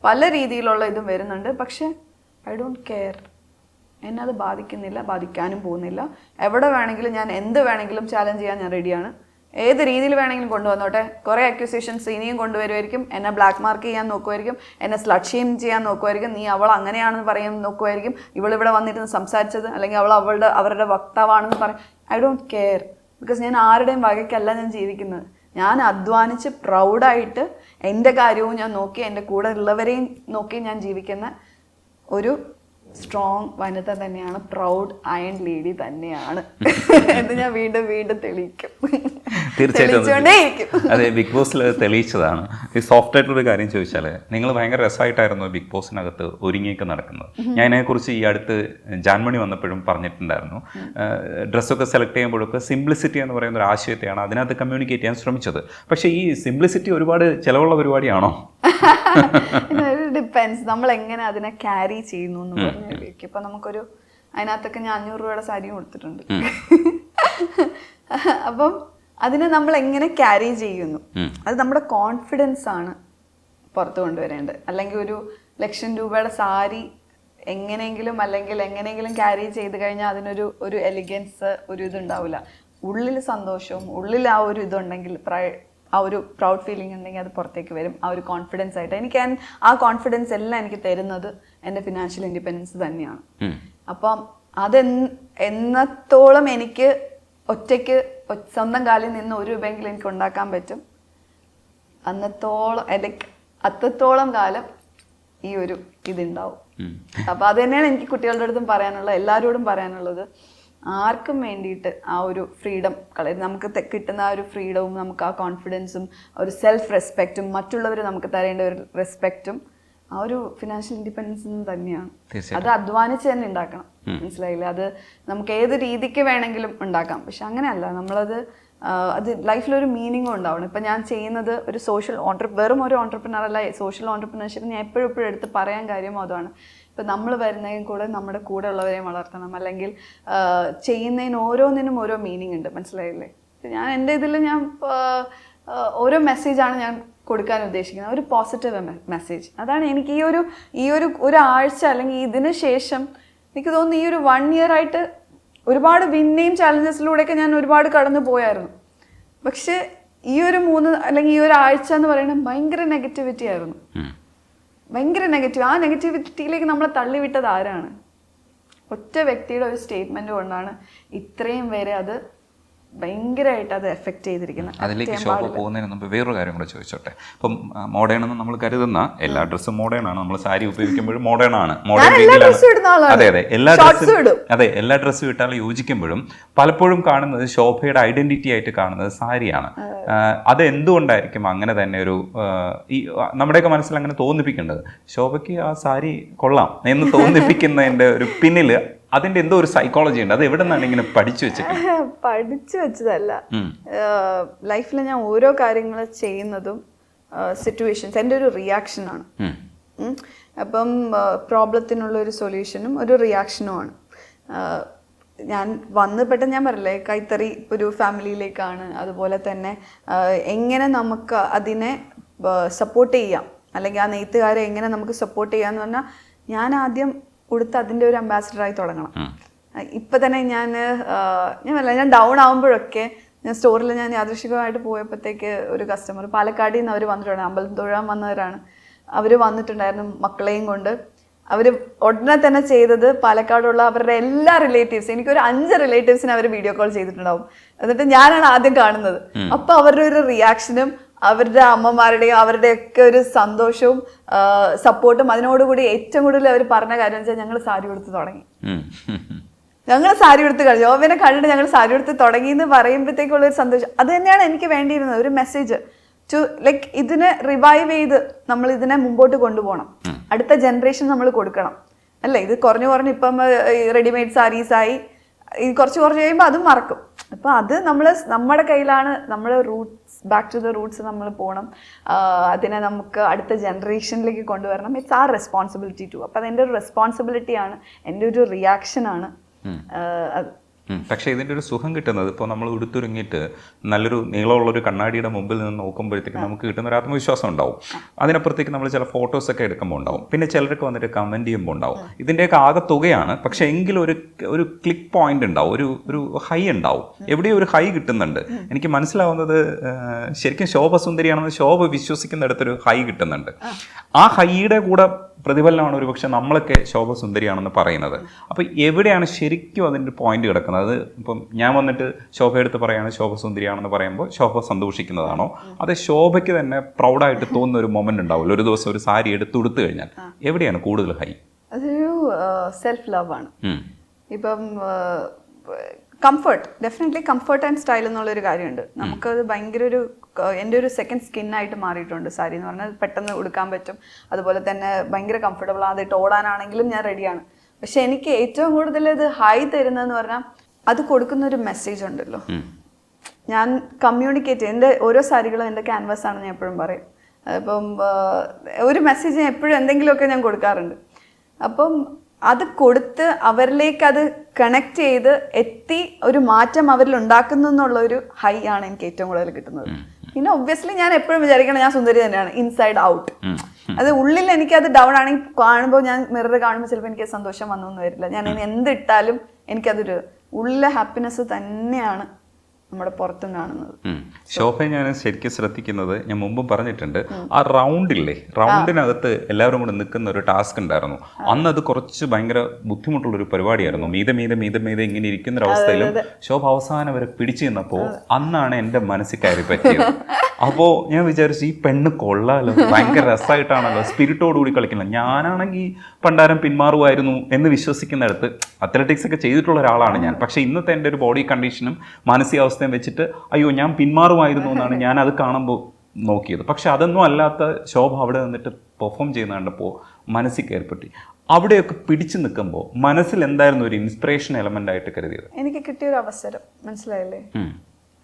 പല രീതിയിലുള്ള ഇതും വരുന്നുണ്ട്. പക്ഷെ ഐ ഡോണ്ട് കെയർ. എന്നെ അത് ബാധിക്കുന്നില്ല, ബാധിക്കാനും പോകുന്നില്ല. എവിടെ വേണമെങ്കിലും ഞാൻ എന്ത് വേണമെങ്കിലും ചാലഞ്ച് ചെയ്യാൻ ഞാൻ റെഡിയാണ്. ഏത് രീതിയിൽ വേണമെങ്കിലും കൊണ്ടുവന്നോട്ടെ. കുറേ അക്യൂസേഷൻസ് ഇനിയും കൊണ്ടുവരുമായിരിക്കും. എന്നെ ബ്ലാക്ക് മാർക്ക് ചെയ്യാൻ നോക്കുമായിരിക്കും, എന്നെ സ്ലട്ട് ഷെയിം ചെയ്യാൻ നോക്കുമായിരിക്കും. നീ അവൾ അങ്ങനെയാണെന്ന് പറയാൻ നോക്കുമായിരിക്കും. ഇവളിവിടെ വന്നിരുന്ന് സംസാരിച്ചത്, അല്ലെങ്കിൽ അവരുടെ വക്താവാണെന്ന് പറയും. I don't care. ബിക്കോസ് ഞാൻ ആരുടെയും വകയ്ക്കല്ല ഞാൻ ജീവിക്കുന്നത്. ഞാൻ അധ്വാനിച്ച് പ്രൗഡായിട്ട് എൻ്റെ കാര്യവും ഞാൻ നോക്കി, എൻ്റെ കൂടെ ഉള്ളവരെയും നോക്കി ഞാൻ ജീവിക്കുന്ന ഒരു സ്ട്രോങ് വനിത തന്നെയാണ്, പ്രൗഡ് അയൺ ലേഡി തന്നെയാണ് എന്ന് ഞാൻ വീണ്ടും തെളിയിക്കും. തീർച്ചയായിട്ടും അതെ, ബിഗ് ബോസിൽ തെളിയിച്ചതാണ്. ഈ സോഫ്റ്റ് ആയിട്ടുള്ളൊരു കാര്യം ചോദിച്ചാൽ, നിങ്ങൾ ഭയങ്കര രസമായിട്ടായിരുന്നു ബിഗ് ബോസിനകത്ത് ഒരുങ്ങിയൊക്കെ നടക്കുന്നത്. ഞാൻ അതിനെക്കുറിച്ച് ഈ അടുത്ത് ജാൻമണി വന്നപ്പോഴും പറഞ്ഞിട്ടുണ്ടായിരുന്നു. ഡ്രസ്സൊക്കെ സെലക്ട് ചെയ്യുമ്പോഴൊക്കെ സിംപ്ലിസിറ്റി എന്ന് പറയുന്ന ഒരു ആശയത്തെയാണ് അതിനകത്ത് കമ്മ്യൂണിക്കേറ്റ് ചെയ്യാൻ ശ്രമിച്ചത്. പക്ഷേ ഈ സിംപ്ലിസിറ്റി ഒരുപാട് ചിലവുള്ള പരിപാടിയാണോ? ഡിപ്പെൻസ്, നമ്മൾ എങ്ങനെ അതിനെ ക്യാരി ചെയ്യുന്നു എന്ന് പറഞ്ഞാൽ. ഇപ്പൊ നമുക്കൊരു അതിനകത്തൊക്കെ ഞാൻ 500 രൂപയുടെ സാരി കൊടുത്തിട്ടുണ്ട്. അപ്പം അതിനെ നമ്മൾ എങ്ങനെ ക്യാരി ചെയ്യുന്നു, അത് നമ്മുടെ കോൺഫിഡൻസ് ആണ് പുറത്ത് കൊണ്ടുവരേണ്ടത്. അല്ലെങ്കിൽ ഒരു 1,00,000 രൂപയുടെ സാരി എങ്ങനെയെങ്കിലും ക്യാരി ചെയ്ത് കഴിഞ്ഞാൽ അതിനൊരു എലിഗൻസ്, ഒരു ഇതുണ്ടാവില്ല. ഉള്ളിൽ സന്തോഷവും ഉള്ളിൽ ആ ഒരു ഇതുണ്ടെങ്കിൽ, ആ ഒരു പ്രൗഡ് ഫീലിംഗ് ഉണ്ടെങ്കിൽ അത് പുറത്തേക്ക് വരും. ആ ഒരു കോൺഫിഡൻസ് ആയിട്ട് എനിക്ക് ആ കോൺഫിഡൻസ് എല്ലാം എനിക്ക് തരുന്നത് എൻ്റെ ഫിനാൻഷ്യൽ ഇൻഡിപെൻഡൻസ് തന്നെയാണ്. അപ്പം എന്നത്തോളം എനിക്ക് ഒറ്റയ്ക്ക് സ്വന്തം കാലിൽ നിന്ന് 1 രൂപയെങ്കിലും എനിക്ക് ഉണ്ടാക്കാൻ പറ്റും, അത്രത്തോളം കാലം ഈ ഒരു ഇതുണ്ടാവും. അപ്പം അത് തന്നെയാണ് എനിക്ക് കുട്ടികളുടെ അടുത്തും പറയാനുള്ളത്, എല്ലാവരോടും പറയാനുള്ളത്. ആർക്കും വേണ്ടിയിട്ട് ആ ഒരു ഫ്രീഡം നമുക്ക് കിട്ടുന്ന ആ ഒരു ഫ്രീഡവും, നമുക്ക് ആ കോൺഫിഡൻസും, ഒരു സെൽഫ് റെസ്പെക്റ്റും, മറ്റുള്ളവർ നമുക്ക് തരേണ്ട ഒരു റെസ്പെക്റ്റും ആ ഒരു ഫിനാൻഷ്യൽ ഇൻഡിപെൻഡൻസ് തന്നെയാണ്. അത് അധ്വാനിച്ച് തന്നെ ഉണ്ടാക്കണം. മനസ്സിലായില്ല? അത് നമുക്ക് ഏത് രീതിക്ക് വേണമെങ്കിലും ഉണ്ടാക്കാം. പക്ഷെ അങ്ങനെയല്ല, അത് ലൈഫിലൊരു മീനിങ്ങും ഉണ്ടാവണം. ഇപ്പം ഞാൻ ചെയ്യുന്നത് ഒരു വെറും ഒരു ഓൺട്രപ്രനർ അല്ല, സോഷ്യൽ ഓൺട്രപ്രനർഷിപ്പ് ഞാൻ എപ്പോഴും എടുത്ത് പറയാൻ കാര്യം അതാണ്. ഇപ്പം നമ്മൾ വരുന്നതും കൂടെ നമ്മുടെ കൂടെ ഉള്ളവരെയും വളർത്തണം, അല്ലെങ്കിൽ ചെയ്യുന്നതിന് ഓരോന്നിനും ഓരോ മീനിങ് ഉണ്ട്. മനസ്സിലായില്ലേ? ഞാൻ എൻ്റെ ഇതിൽ ഞാൻ ഓരോ മെസ്സേജാണ് ഞാൻ കൊടുക്കാൻ ഉദ്ദേശിക്കുന്നത്, ഒരു പോസിറ്റീവ് മെസ്സേജ്. അതാണ് എനിക്ക് ഈ ഒരു ആഴ്ച അല്ലെങ്കിൽ ഇതിന് ശേഷം എനിക്ക് തോന്നുന്നു ഈ ഒരു 1 year ആയിട്ട് ഒരുപാട് വിന്നയും ചാലഞ്ചസിലൂടെയൊക്കെ ഞാൻ ഒരുപാട് കടന്നു പോയായിരുന്നു. പക്ഷെ ഈ ഒരു 3 അല്ലെങ്കിൽ ഈ ഒരു ആഴ്ച എന്ന് പറയുന്നത് ഭയങ്കര നെഗറ്റിവിറ്റി ആയിരുന്നു. ഭയങ്കര നെഗറ്റീവ്. ആ നെഗറ്റിവിറ്റിയിലേക്ക് നമ്മളെ തള്ളിവിട്ടത് ആരാണ്? ഒറ്റ വ്യക്തിയുടെ ഒരു സ്റ്റേറ്റ്മെന്റ് കൊണ്ടാണ് ഇത്രയും പേരെ അത് ഭയങ്കരമായിട്ട് അത് എഫക്ട് ചെയ്തിരിക്കുന്നത്. അതിലേക്ക് ശോഭ പോകുന്നതിന് മുമ്പ് വേറൊരു കാര്യം കൂടെ ചോദിച്ചോട്ടെ. ഇപ്പം മോഡേൺ എന്ന് നമ്മൾ കരുതുന്ന എല്ലാ ഡ്രസ്സും മോഡേൺ ആണ്, നമ്മൾ സാരി ഉപയോഗിക്കുമ്പോഴും മോഡേൺ ആണ്, മോഡേൺ രീതിയിലാണ്. അതെ, എല്ലാ ഡ്രസ്സും ഇട്ടാലും യോജിക്കുമ്പോഴും പലപ്പോഴും കാണുന്നത് ശോഭയുടെ ഐഡന്റിറ്റി ആയിട്ട് കാണുന്നത് സാരിയാണ്. അത് എന്തുകൊണ്ടായിരിക്കും അങ്ങനെ തന്നെ ഒരു നമ്മുടെയൊക്കെ മനസ്സിൽ അങ്ങനെ തോന്നിപ്പിക്കേണ്ടത്? ശോഭയ്ക്ക് ആ സാരി കൊള്ളാം എന്ന് തോന്നിപ്പിക്കുന്നതിന്റെ ഒരു പിന്നില് അതിന്റെ എന്തോ ഒരു സൈക്കോളജി ഉണ്ട്. അത് എവിടെ നിന്നാണ് ഇങ്ങനെ പഠിച്ചു വെച്ചതല്ല. ലൈഫിൽ ഞാൻ ഓരോ കാര്യങ്ങൾ ചെയ്യുന്നതും സിറ്റുവേഷൻസ് എൻ്റെ ഒരു റിയാക്ഷനാണ്. അപ്പം പ്രോബ്ലത്തിനുള്ള ഒരു സൊല്യൂഷനും ഒരു റിയാക്ഷനുമാണ്. ഞാൻ പെട്ടെന്ന് ഞാൻ പറയില്ലേ, കൈത്തറി ഒരു ഫാമിലിയിലേക്കാണ്. അതുപോലെ തന്നെ എങ്ങനെ നമുക്ക് അതിനെ സപ്പോർട്ട് ചെയ്യാം, അല്ലെങ്കിൽ ആ നെയ്ത്തുകാരെ എങ്ങനെ നമുക്ക് സപ്പോർട്ട് ചെയ്യാന്ന് പറഞ്ഞാൽ ഞാൻ ആദ്യം കൊടുത്ത് അതിൻ്റെ ഒരു അംബാസിഡറായി തുടങ്ങണം. ഇപ്പം തന്നെ ഞാൻ ഡൗൺ ആകുമ്പോഴൊക്കെ ഞാൻ സ്റ്റോറിൽ ഞാൻ യാദൃശികമായിട്ട് പോയപ്പോഴത്തേക്ക് ഒരു കസ്റ്റമർ പാലക്കാടിൽ നിന്ന് അവർ വന്നിട്ടുണ്ട്, അമ്പലം തൊഴാൻ വന്നവരാണ്. അവർ വന്നിട്ടുണ്ടായിരുന്നു മക്കളെയും കൊണ്ട്. അവർ ഉടനെ തന്നെ ചെയ്തത് പാലക്കാടുള്ള അവരുടെ എല്ലാ റിലേറ്റീവ്സ്, എനിക്കൊരു 5 റിലേറ്റീവ്സിനെ അവർ വീഡിയോ കോൾ ചെയ്തിട്ടുണ്ടാവും. എന്നിട്ട് ഞാനാണ് ആദ്യം കാണുന്നത്. അപ്പൊ അവരുടെ ഒരു റിയാക്ഷനും അവരുടെ അമ്മമാരുടെയും അവരുടെയൊക്കെ ഒരു സന്തോഷവും സപ്പോർട്ടും, അതിനോടുകൂടി ഏറ്റവും കൂടുതൽ അവർ പറഞ്ഞ കാര്യം വെച്ചാൽ ഞങ്ങൾ സാരി ഉടുത്ത് തുടങ്ങി. ഞങ്ങൾ സാരി ഉടുത്ത് കഴിഞ്ഞു, ജോബിനെ കണ്ടിട്ട് ഞങ്ങൾ സാരി ഉടുത്ത് തുടങ്ങി എന്ന് പറയുമ്പോഴത്തേക്കുള്ള ഒരു സന്തോഷം, അത് തന്നെയാണ് എനിക്ക് വേണ്ടിയിരുന്നത്. ഒരു മെസ്സേജ് ടു ലൈക്ക് ഇതിനെ റിവൈവ് ചെയ്ത് നമ്മൾ ഇതിനെ മുമ്പോട്ട് കൊണ്ടുപോകണം. അടുത്ത ജനറേഷൻ നമ്മൾ കൊടുക്കണം അല്ലേ. ഇത് കുറഞ്ഞു ഇപ്പം റെഡിമെയ്ഡ് സാരീസായി, കുറച്ച് കഴിയുമ്പോൾ അതും മറക്കും. അപ്പം അത് നമ്മുടെ കയ്യിലാണ്. നമ്മൾ ബാക്ക് ടു ദ റൂട്ട്സ് നമ്മൾ പോകണം. അതിനെ നമുക്ക് അടുത്ത ജനറേഷനിലേക്ക് കൊണ്ടുവരണം. It's our responsibility too. അപ്പം അതെൻ്റെ ഒരു റെസ്പോൺസിബിലിറ്റിയാണ്, എൻ്റെ ഒരു റിയാക്ഷനാണ്. പക്ഷേ ഇതിൻ്റെ ഒരു സുഖം കിട്ടുന്നത് ഇപ്പോൾ നമ്മൾ ഉടുത്തുരുങ്ങിയിട്ട് നല്ലൊരു നീളമുള്ളൊരു കണ്ണാടിയുടെ മുമ്പിൽ നിന്ന് നോക്കുമ്പോഴത്തേക്കും നമുക്ക് കിട്ടുന്ന ഒരു ആത്മവിശ്വാസം ഉണ്ടാവും. അതിനപ്പുറത്തേക്ക് നമ്മൾ ചില ഫോട്ടോസൊക്കെ എടുക്കുമ്പോൾ ഉണ്ടാവും, പിന്നെ ചിലർക്ക് വന്നിട്ട് കമൻറ്റ് ചെയ്യുമ്പോൾ ഉണ്ടാവും. ഇതിൻ്റെയൊക്കെ ആകെ തുകയാണ്. പക്ഷേ എങ്കിലും ഒരു ക്ലിക്ക് പോയിന്റ് ഉണ്ടാവും, ഒരു ഹൈ ഉണ്ടാവും, എവിടെയോ ഒരു ഹൈ കിട്ടുന്നുണ്ട്. എനിക്ക് മനസ്സിലാവുന്നത് ശരിക്കും ശോഭസുന്ദരിയാണെന്ന് ശോഭ വിശ്വസിക്കുന്നിടത്തൊരു ഹൈ കിട്ടുന്നുണ്ട്. ആ ഹൈയുടെ കൂടെ പ്രതിഫലനമാണ് ഒരുപക്ഷെ നമ്മളൊക്കെ ശോഭസുന്ദരിയാണെന്ന് പറയുന്നത്. അപ്പോൾ എവിടെയാണ് ശരിക്കും അതിൻ്റെ പോയിന്റ് കിടക്കുന്നത്? അത് ഇപ്പം ഞാൻ വന്നിട്ട് ശോഭയെടുത്ത് പറയാണ് ശോഭസുന്ദരിയാണെന്ന് പറയുമ്പോൾ ശോഭ സന്തോഷിക്കുന്നതാണോ, അത് ശോഭയ്ക്ക് തന്നെ പ്രൗഡായിട്ട് തോന്നുന്ന ഒരു മൊമെന്റ് ഉണ്ടാവില്ല? ഒരു ദിവസം ഒരു സാരി എടുത്തു കഴിഞ്ഞാൽ എവിടെയാണ് കൂടുതൽ ഹൈ? അതൊരു സെൽഫ് ലവ് ആണ്. ഇപ്പം comfort, definitely comfort and style എന്നുള്ളൊരു കാര്യമുണ്ട്. നമുക്കത് ഭയങ്കര എൻ്റെ ഒരു സെക്കൻഡ് സ്കിന്നായിട്ട് മാറിയിട്ടുണ്ട് സാരി എന്ന് പറഞ്ഞാൽ. പെട്ടെന്ന് ഉടുക്കാൻ പറ്റും, അതുപോലെ തന്നെ ഭയങ്കര കംഫർട്ടബിൾ. അതിട്ട് ഓടാനാണെങ്കിലും ഞാൻ റെഡിയാണ്. പക്ഷെ എനിക്ക് ഏറ്റവും കൂടുതൽ ഇത് ഹൈ തരുന്നതെന്ന് പറഞ്ഞാൽ അത് കൊടുക്കുന്ന ഒരു മെസ്സേജ് ഉണ്ടല്ലോ. ഞാൻ കമ്മ്യൂണിക്കേറ്റ്, എൻ്റെ ഓരോ സാരികളും എൻ്റെ ക്യാൻവാസ് ആണെന്ന് ഞാൻ എപ്പോഴും പറയും. അപ്പം ഒരു മെസ്സേജ് എപ്പോഴും എന്തെങ്കിലുമൊക്കെ ഞാൻ കൊടുക്കാറുണ്ട്. അപ്പം അത് കൊടുത്ത് അവരിലേക്ക് അത് കണക്ട് ചെയ്ത് എത്തി ഒരു മാറ്റം അവരിൽ ഉണ്ടാക്കുന്നു എന്നുള്ള ഒരു ഹൈ ആണ് എനിക്ക് ഏറ്റവും കൂടുതൽ കിട്ടുന്നത്. പിന്നെ ഒബ്വിയസ്ലി ഞാൻ എപ്പോഴും വിചാരിക്കണം ഞാൻ സുന്ദരി തന്നെയാണ്, ഇൻസൈഡ് ഔട്ട്. അത് ഉള്ളിൽ എനിക്കത് ഡൗൺ ആണെങ്കിൽ കാണുമ്പോൾ, ഞാൻ മിറർ കാണുമ്പോൾ ചിലപ്പോൾ എനിക്ക് സന്തോഷം വന്നൊന്നും വരില്ല. ഞാൻ ഇനി എന്തിട്ടാലും എനിക്കതൊരു ഉള്ളിലെ ഹാപ്പിനെസ് തന്നെയാണ് നമ്മുടെ പുറത്തും കാണുന്നത്. ശോഭ ഞാൻ ശരിക്കും ശ്രദ്ധിക്കുന്നത്, ഞാൻ മുമ്പും പറഞ്ഞിട്ടുണ്ട്, ആ റൗണ്ടിനകത്ത് എല്ലാവരും കൂടെ നിൽക്കുന്ന ഒരു ടാസ്ക് ഉണ്ടായിരുന്നു. അന്ന് അത് കുറച്ച് ഭയങ്കര ബുദ്ധിമുട്ടുള്ളൊരു പരിപാടിയായിരുന്നു. മീതെ ഇങ്ങനെ ഇരിക്കുന്ന ഒരു അവസ്ഥയിലും ശോഭ അവസാനം വരെ പിടിച്ചു നിന്നപ്പോൾ അന്നാണ് എൻ്റെ മനസ്സിൽ കയറി പറ്റിയത്. അപ്പോൾ ഞാൻ വിചാരിച്ചു ഈ പെണ്ണ് കൊള്ളാലോ, ഭയങ്കര രസമായിട്ടാണല്ലോ, സ്പിരിറ്റോടുകൂടി കളിക്കുന്നത്. ഞാനാണെങ്കിൽ പണ്ടാരം പിന്മാറുമായിരുന്നു എന്ന് വിശ്വസിക്കുന്നിടത്ത് അത്ലറ്റിക്സ് ഒക്കെ ചെയ്തിട്ടുള്ള ഒരാളാണ് ഞാൻ. പക്ഷേ ഇന്നത്തെ എൻ്റെ ഒരു ബോഡി കണ്ടീഷനും മാനസികാവസ്ഥയും വെച്ചിട്ട് അയ്യോ ഞാൻ പിന്മാറുമായിരുന്നു എന്നാണ് ഞാൻ അത് കാണുമ്പോൾ നോക്കിയത്. പക്ഷെ അതൊന്നും അല്ലാത്ത ശോഭ അവിടെ നിന്നിട്ട് പെർഫോം ചെയ്യുന്ന കണ്ടപ്പോൾ മനസ്സിൽ കയറിപ്പറ്റി. അവിടെയൊക്കെ പിടിച്ചു നിൽക്കുമ്പോൾ മനസ്സിൽ എന്തായിരുന്നു ഒരു ഇൻസ്പിറേഷൻ എലമെന്റ് ആയിട്ട് കരുതിയത്? എനിക്ക് കിട്ടിയൊരു അവസരം, മനസ്സിലായില്ലേ?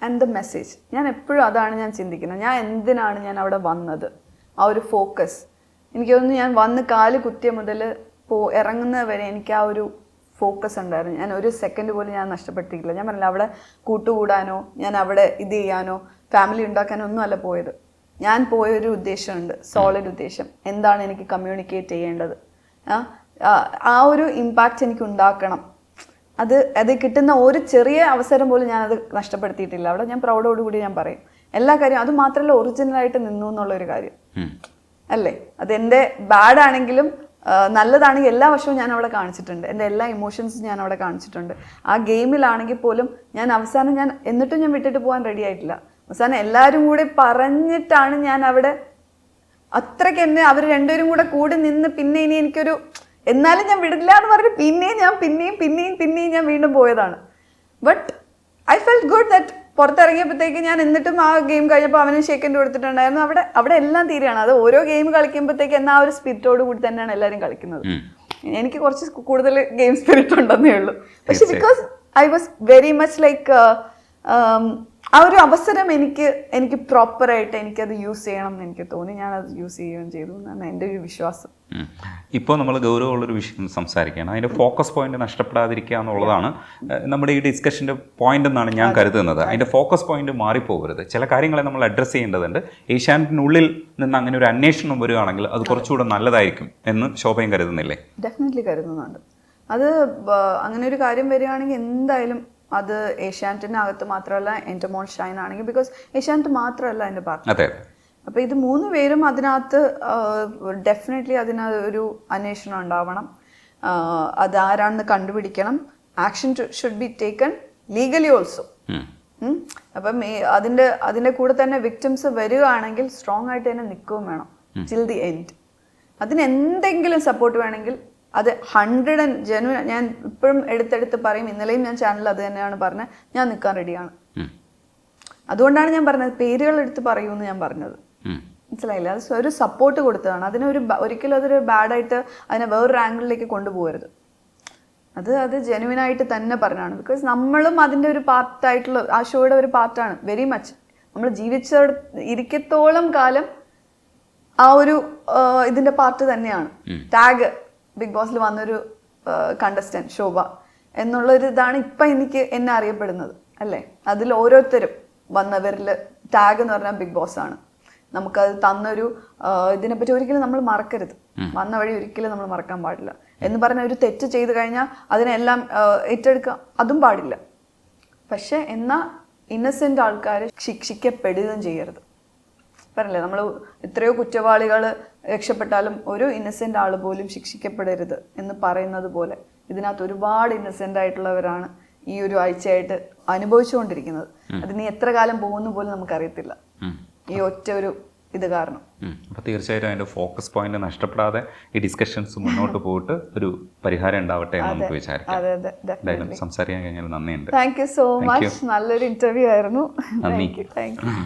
And the message. ഞാൻ എപ്പോഴും അതാണ് ഞാൻ ചിന്തിക്കുന്നത്. ഞാൻ എന്തിനാണ് ഞാൻ അവിടെ വന്നത്? ആ ഒരു ഫോക്കസ് എനിക്ക് തോന്നുന്നു. ഞാൻ വന്ന് കാല് കുത്തിയ മുതൽ ഇറങ്ങുന്നത് വരെ എനിക്ക് ആ ഒരു ഫോക്കസ് ഉണ്ടായിരുന്നു. ഞാൻ ഒരു സെക്കൻഡ് പോലും ഞാൻ നഷ്ടപ്പെടുത്തിയിട്ടില്ല. ഞാൻ പറഞ്ഞില്ല, അവിടെ കൂട്ടുകൂടാനോ ഞാൻ അവിടെ ഇത് ചെയ്യാനോ ഫാമിലി ഉണ്ടാക്കാനോ ഒന്നും അല്ല പോയത്. ഞാൻ പോയൊരു ഉദ്ദേശമുണ്ട്, സോളിഡ് ഉദ്ദേശം. എന്താണ് എനിക്ക് കമ്മ്യൂണിക്കേറ്റ് ചെയ്യേണ്ടത്? ആ ഒരു ഇമ്പാക്റ്റ് എനിക്ക് ഉണ്ടാക്കണം. അത് കിട്ടുന്ന ഒരു ചെറിയ അവസരം പോലും ഞാനത് നഷ്ടപ്പെടുത്തിയിട്ടില്ല. അവിടെ ഞാൻ പ്രൗഡോടുകൂടി ഞാൻ പറയും എല്ലാ കാര്യവും. അത് മാത്രമല്ല, ഒറിജിനലായിട്ട് നിന്നു എന്നുള്ളൊരു കാര്യം അല്ലേ. അതെൻ്റെ ബാഡ് ആണെങ്കിലും നല്ലതാണെങ്കിൽ എല്ലാ വർഷവും ഞാൻ അവിടെ കാണിച്ചിട്ടുണ്ട്. എൻ്റെ എല്ലാ ഇമോഷൻസും ഞാൻ അവിടെ കാണിച്ചിട്ടുണ്ട്. ആ ഗെയിമിലാണെങ്കിൽ പോലും ഞാൻ അവസാനം എന്നിട്ടും ഞാൻ വിട്ടിട്ട് പോകാൻ റെഡി ആയിട്ടില്ല. അവസാനം എല്ലാവരും കൂടി പറഞ്ഞിട്ടാണ് ഞാൻ അവിടെ അത്രയ്ക്ക് എന്നെ അവർ രണ്ടുപേരും കൂടി നിന്ന് പിന്നെ ഇനി എനിക്കൊരു എന്നാലും ഞാൻ വിടില്ല എന്ന് പറഞ്ഞ് പിന്നെയും ഞാൻ വീണ്ടും പോയതാണ്. But I felt good that പുറത്തിറങ്ങിയപ്പോഴത്തേക്ക് ഞാൻ എന്നിട്ടും ആ ഗെയിം കഴിഞ്ഞപ്പോൾ അവന് ഷേക്കൻഡ് കൊടുത്തിട്ടുണ്ടായിരുന്നു. അവിടെ എല്ലാം തീരെയാണ്. അത് ഓരോ ഗെയിം കളിക്കുമ്പോഴത്തേക്ക് എന്നാൽ ആ ഒരു സ്പിരിറ്റോട് കൂടി തന്നെയാണ് എല്ലാവരും കളിക്കുന്നത്. എനിക്ക് കുറച്ച് കൂടുതൽ ഗെയിം സ്പിരിറ്റ് ഉണ്ടെന്നേ ഉള്ളൂ. പക്ഷെ because I was very much like ആ ഒരു അവസരം എനിക്ക് പ്രോപ്പറായിട്ട് എനിക്കത് യൂസ് ചെയ്യണം എന്ന് എനിക്ക് തോന്നി. ഞാനത് യൂസ് ചെയ്യുകയും ചെയ്തു എന്നാണ് എൻ്റെ ഒരു വിശ്വാസം. ഇപ്പോൾ നമ്മൾ ഗൗരവമുള്ളൊരു വിഷയം സംസാരിക്കുകയാണ്. അതിൻ്റെ ഫോക്കസ് പോയിന്റ് നഷ്ടപ്പെടാതിരിക്കുക എന്നുള്ളതാണ് നമ്മുടെ ഈ ഡിസ്കഷൻ്റെ പോയിന്റ് എന്നാണ് ഞാൻ കരുതുന്നത്. അതിൻ്റെ ഫോക്കസ് പോയിന്റ് മാറിപ്പോകരുത്. ചില കാര്യങ്ങളെ നമ്മൾ അഡ്രസ്സ് ചെയ്യേണ്ടതുണ്ട്. ഏഷ്യാനെറ്റിനുള്ളിൽ നിന്ന് അങ്ങനെ ഒരു അന്വേഷണം വരികയാണെങ്കിൽ അത് കുറച്ചുകൂടെ നല്ലതായിരിക്കും എന്ന് ശോഭയും കരുതുന്നില്ലേ? ഡെഫിനറ്റ്ലി കരുതുന്നുണ്ട്. അത് അങ്ങനെ ഒരു കാര്യം വരികയാണെങ്കിൽ എന്തായാലും അത് ഏഷ്യാനെറ്റിനകത്ത് മാത്രമല്ല, എൻ്റെ മോൾ ഷൈൻ ആണെങ്കിൽ, ബിക്കോസ് ഏഷ്യാനെറ്റ് മാത്രമല്ല എൻ്റെ പാർട്ടി. അതെ. അപ്പോൾ ഇത് 3 പേരും അതിനകത്ത് ഡെഫിനറ്റ്ലി ഒരു അന്വേഷണം ഉണ്ടാവണം. അതാരാണെന്ന് കണ്ടുപിടിക്കണം. Action should be taken legally also. അപ്പം അതിൻ്റെ കൂടെ തന്നെ വിക്ടിംസ് വരികയാണെങ്കിൽ സ്ട്രോങ് ആയിട്ട് തന്നെ നിൽക്കുകയും വേണം ടിൽ ദി എൻഡ്. അതിന് എന്തെങ്കിലും സപ്പോർട്ട് വേണമെങ്കിൽ അത് 100 ജെന്യുവൻ. ഞാൻ ഇപ്പോഴും എടുത്തെടുത്ത് പറയും, ഇന്നലെയും ഞാൻ ചാനലിൽ അത് തന്നെയാണ് പറഞ്ഞത്, ഞാൻ നിൽക്കാൻ റെഡിയാണ്. അതുകൊണ്ടാണ് ഞാൻ പറഞ്ഞത് പേരുകൾ എടുത്ത് പറയൂന്ന് ഞാൻ പറഞ്ഞത്. മനസ്സിലായില്ല? അത് ഒരു സപ്പോർട്ട് കൊടുത്തതാണ്. ഒരിക്കലും അതൊരു ബാഡായിട്ട് അതിനെ വേറൊരു ആംഗിളിലേക്ക് കൊണ്ടുപോകരുത്. അത് ജെന്യുവനായിട്ട് തന്നെ പറഞ്ഞാണ്. ബിക്കോസ് നമ്മളും അതിൻ്റെ ഒരു പാർട്ടായിട്ടുള്ള, ആ ഷോയുടെ ഒരു പാർട്ടാണ് വെരി മച്ച്. നമ്മൾ ഇരിക്കത്തോളം കാലം ആ ഒരു ഇതിൻ്റെ പാർട്ട് തന്നെയാണ്. ടാഗ് ബിഗ് ബോസിൽ വന്നൊരു കണ്ടസ്റ്റന്റ് ശോഭ എന്നുള്ളൊരു ഇതാണ് ഇപ്പം എന്നെ അറിയപ്പെടുന്നത് അല്ലേ. അതിൽ ഓരോരുത്തരും വന്നവരിൽ ടാഗ് എന്ന് പറഞ്ഞാൽ ബിഗ് ബോസ് ആണ്. നമുക്കത് തന്നൊരു ഇതിനെപ്പറ്റി ഒരിക്കലും നമ്മൾ മറക്കരുത്. വന്ന വഴി ഒരിക്കലും നമ്മൾ മറക്കാൻ പാടില്ല. എന്ന് പറഞ്ഞ ഒരു തെറ്റ് ചെയ്ത് കഴിഞ്ഞാൽ അതിനെല്ലാം ഏറ്റെടുക്കുക, അതും പാടില്ല. പക്ഷെ എന്നാൽ ഇന്നസെൻ്റ് ആൾക്കാർ ശിക്ഷിക്കപ്പെടുകയും ചെയ്യരുത്. പറഞ്ഞില്ലേ, നമ്മൾ എത്രയോ കുറ്റവാളികൾ രക്ഷപ്പെട്ടാലും ഒരു ഇന്നസെൻ്റ് ആൾ പോലും ശിക്ഷിക്കപ്പെടരുത് എന്ന് പറയുന്നത് പോലെ ഇതിനകത്ത് ഒരുപാട് ഇന്നസെൻ്റ് ആയിട്ടുള്ളവരാണ് ഈ ഒരു ആഴ്ചയായിട്ട് അനുഭവിച്ചുകൊണ്ടിരിക്കുന്നത്. അതിന് എത്ര കാലം പോകുന്ന പോലും നമുക്കറിയത്തില്ല ഈ ഒറ്റ ഒരു ഇത് കാരണം. അപ്പോൾ തീർച്ചയായിട്ടും അതിൻ്റെ ഫോക്കസ് പോയിന്റ് നഷ്ടപ്പെടാതെ ഈ ഡിസ്കഷൻസ് മുന്നോട്ട് പോയിട്ട് ഒരു പരിഹാരം ഉണ്ടാവട്ടെ എന്ന് നമുക്ക് വിചാരിക്കാം. എന്തായാലും സംസാരിക്കാൻ കഴിഞ്ഞാൽ നന്ദിയുണ്ട്. Thank you so much. നല്ലൊരു ഇന്റർവ്യൂ ആയിരുന്നു. നന്ദി. Thank you.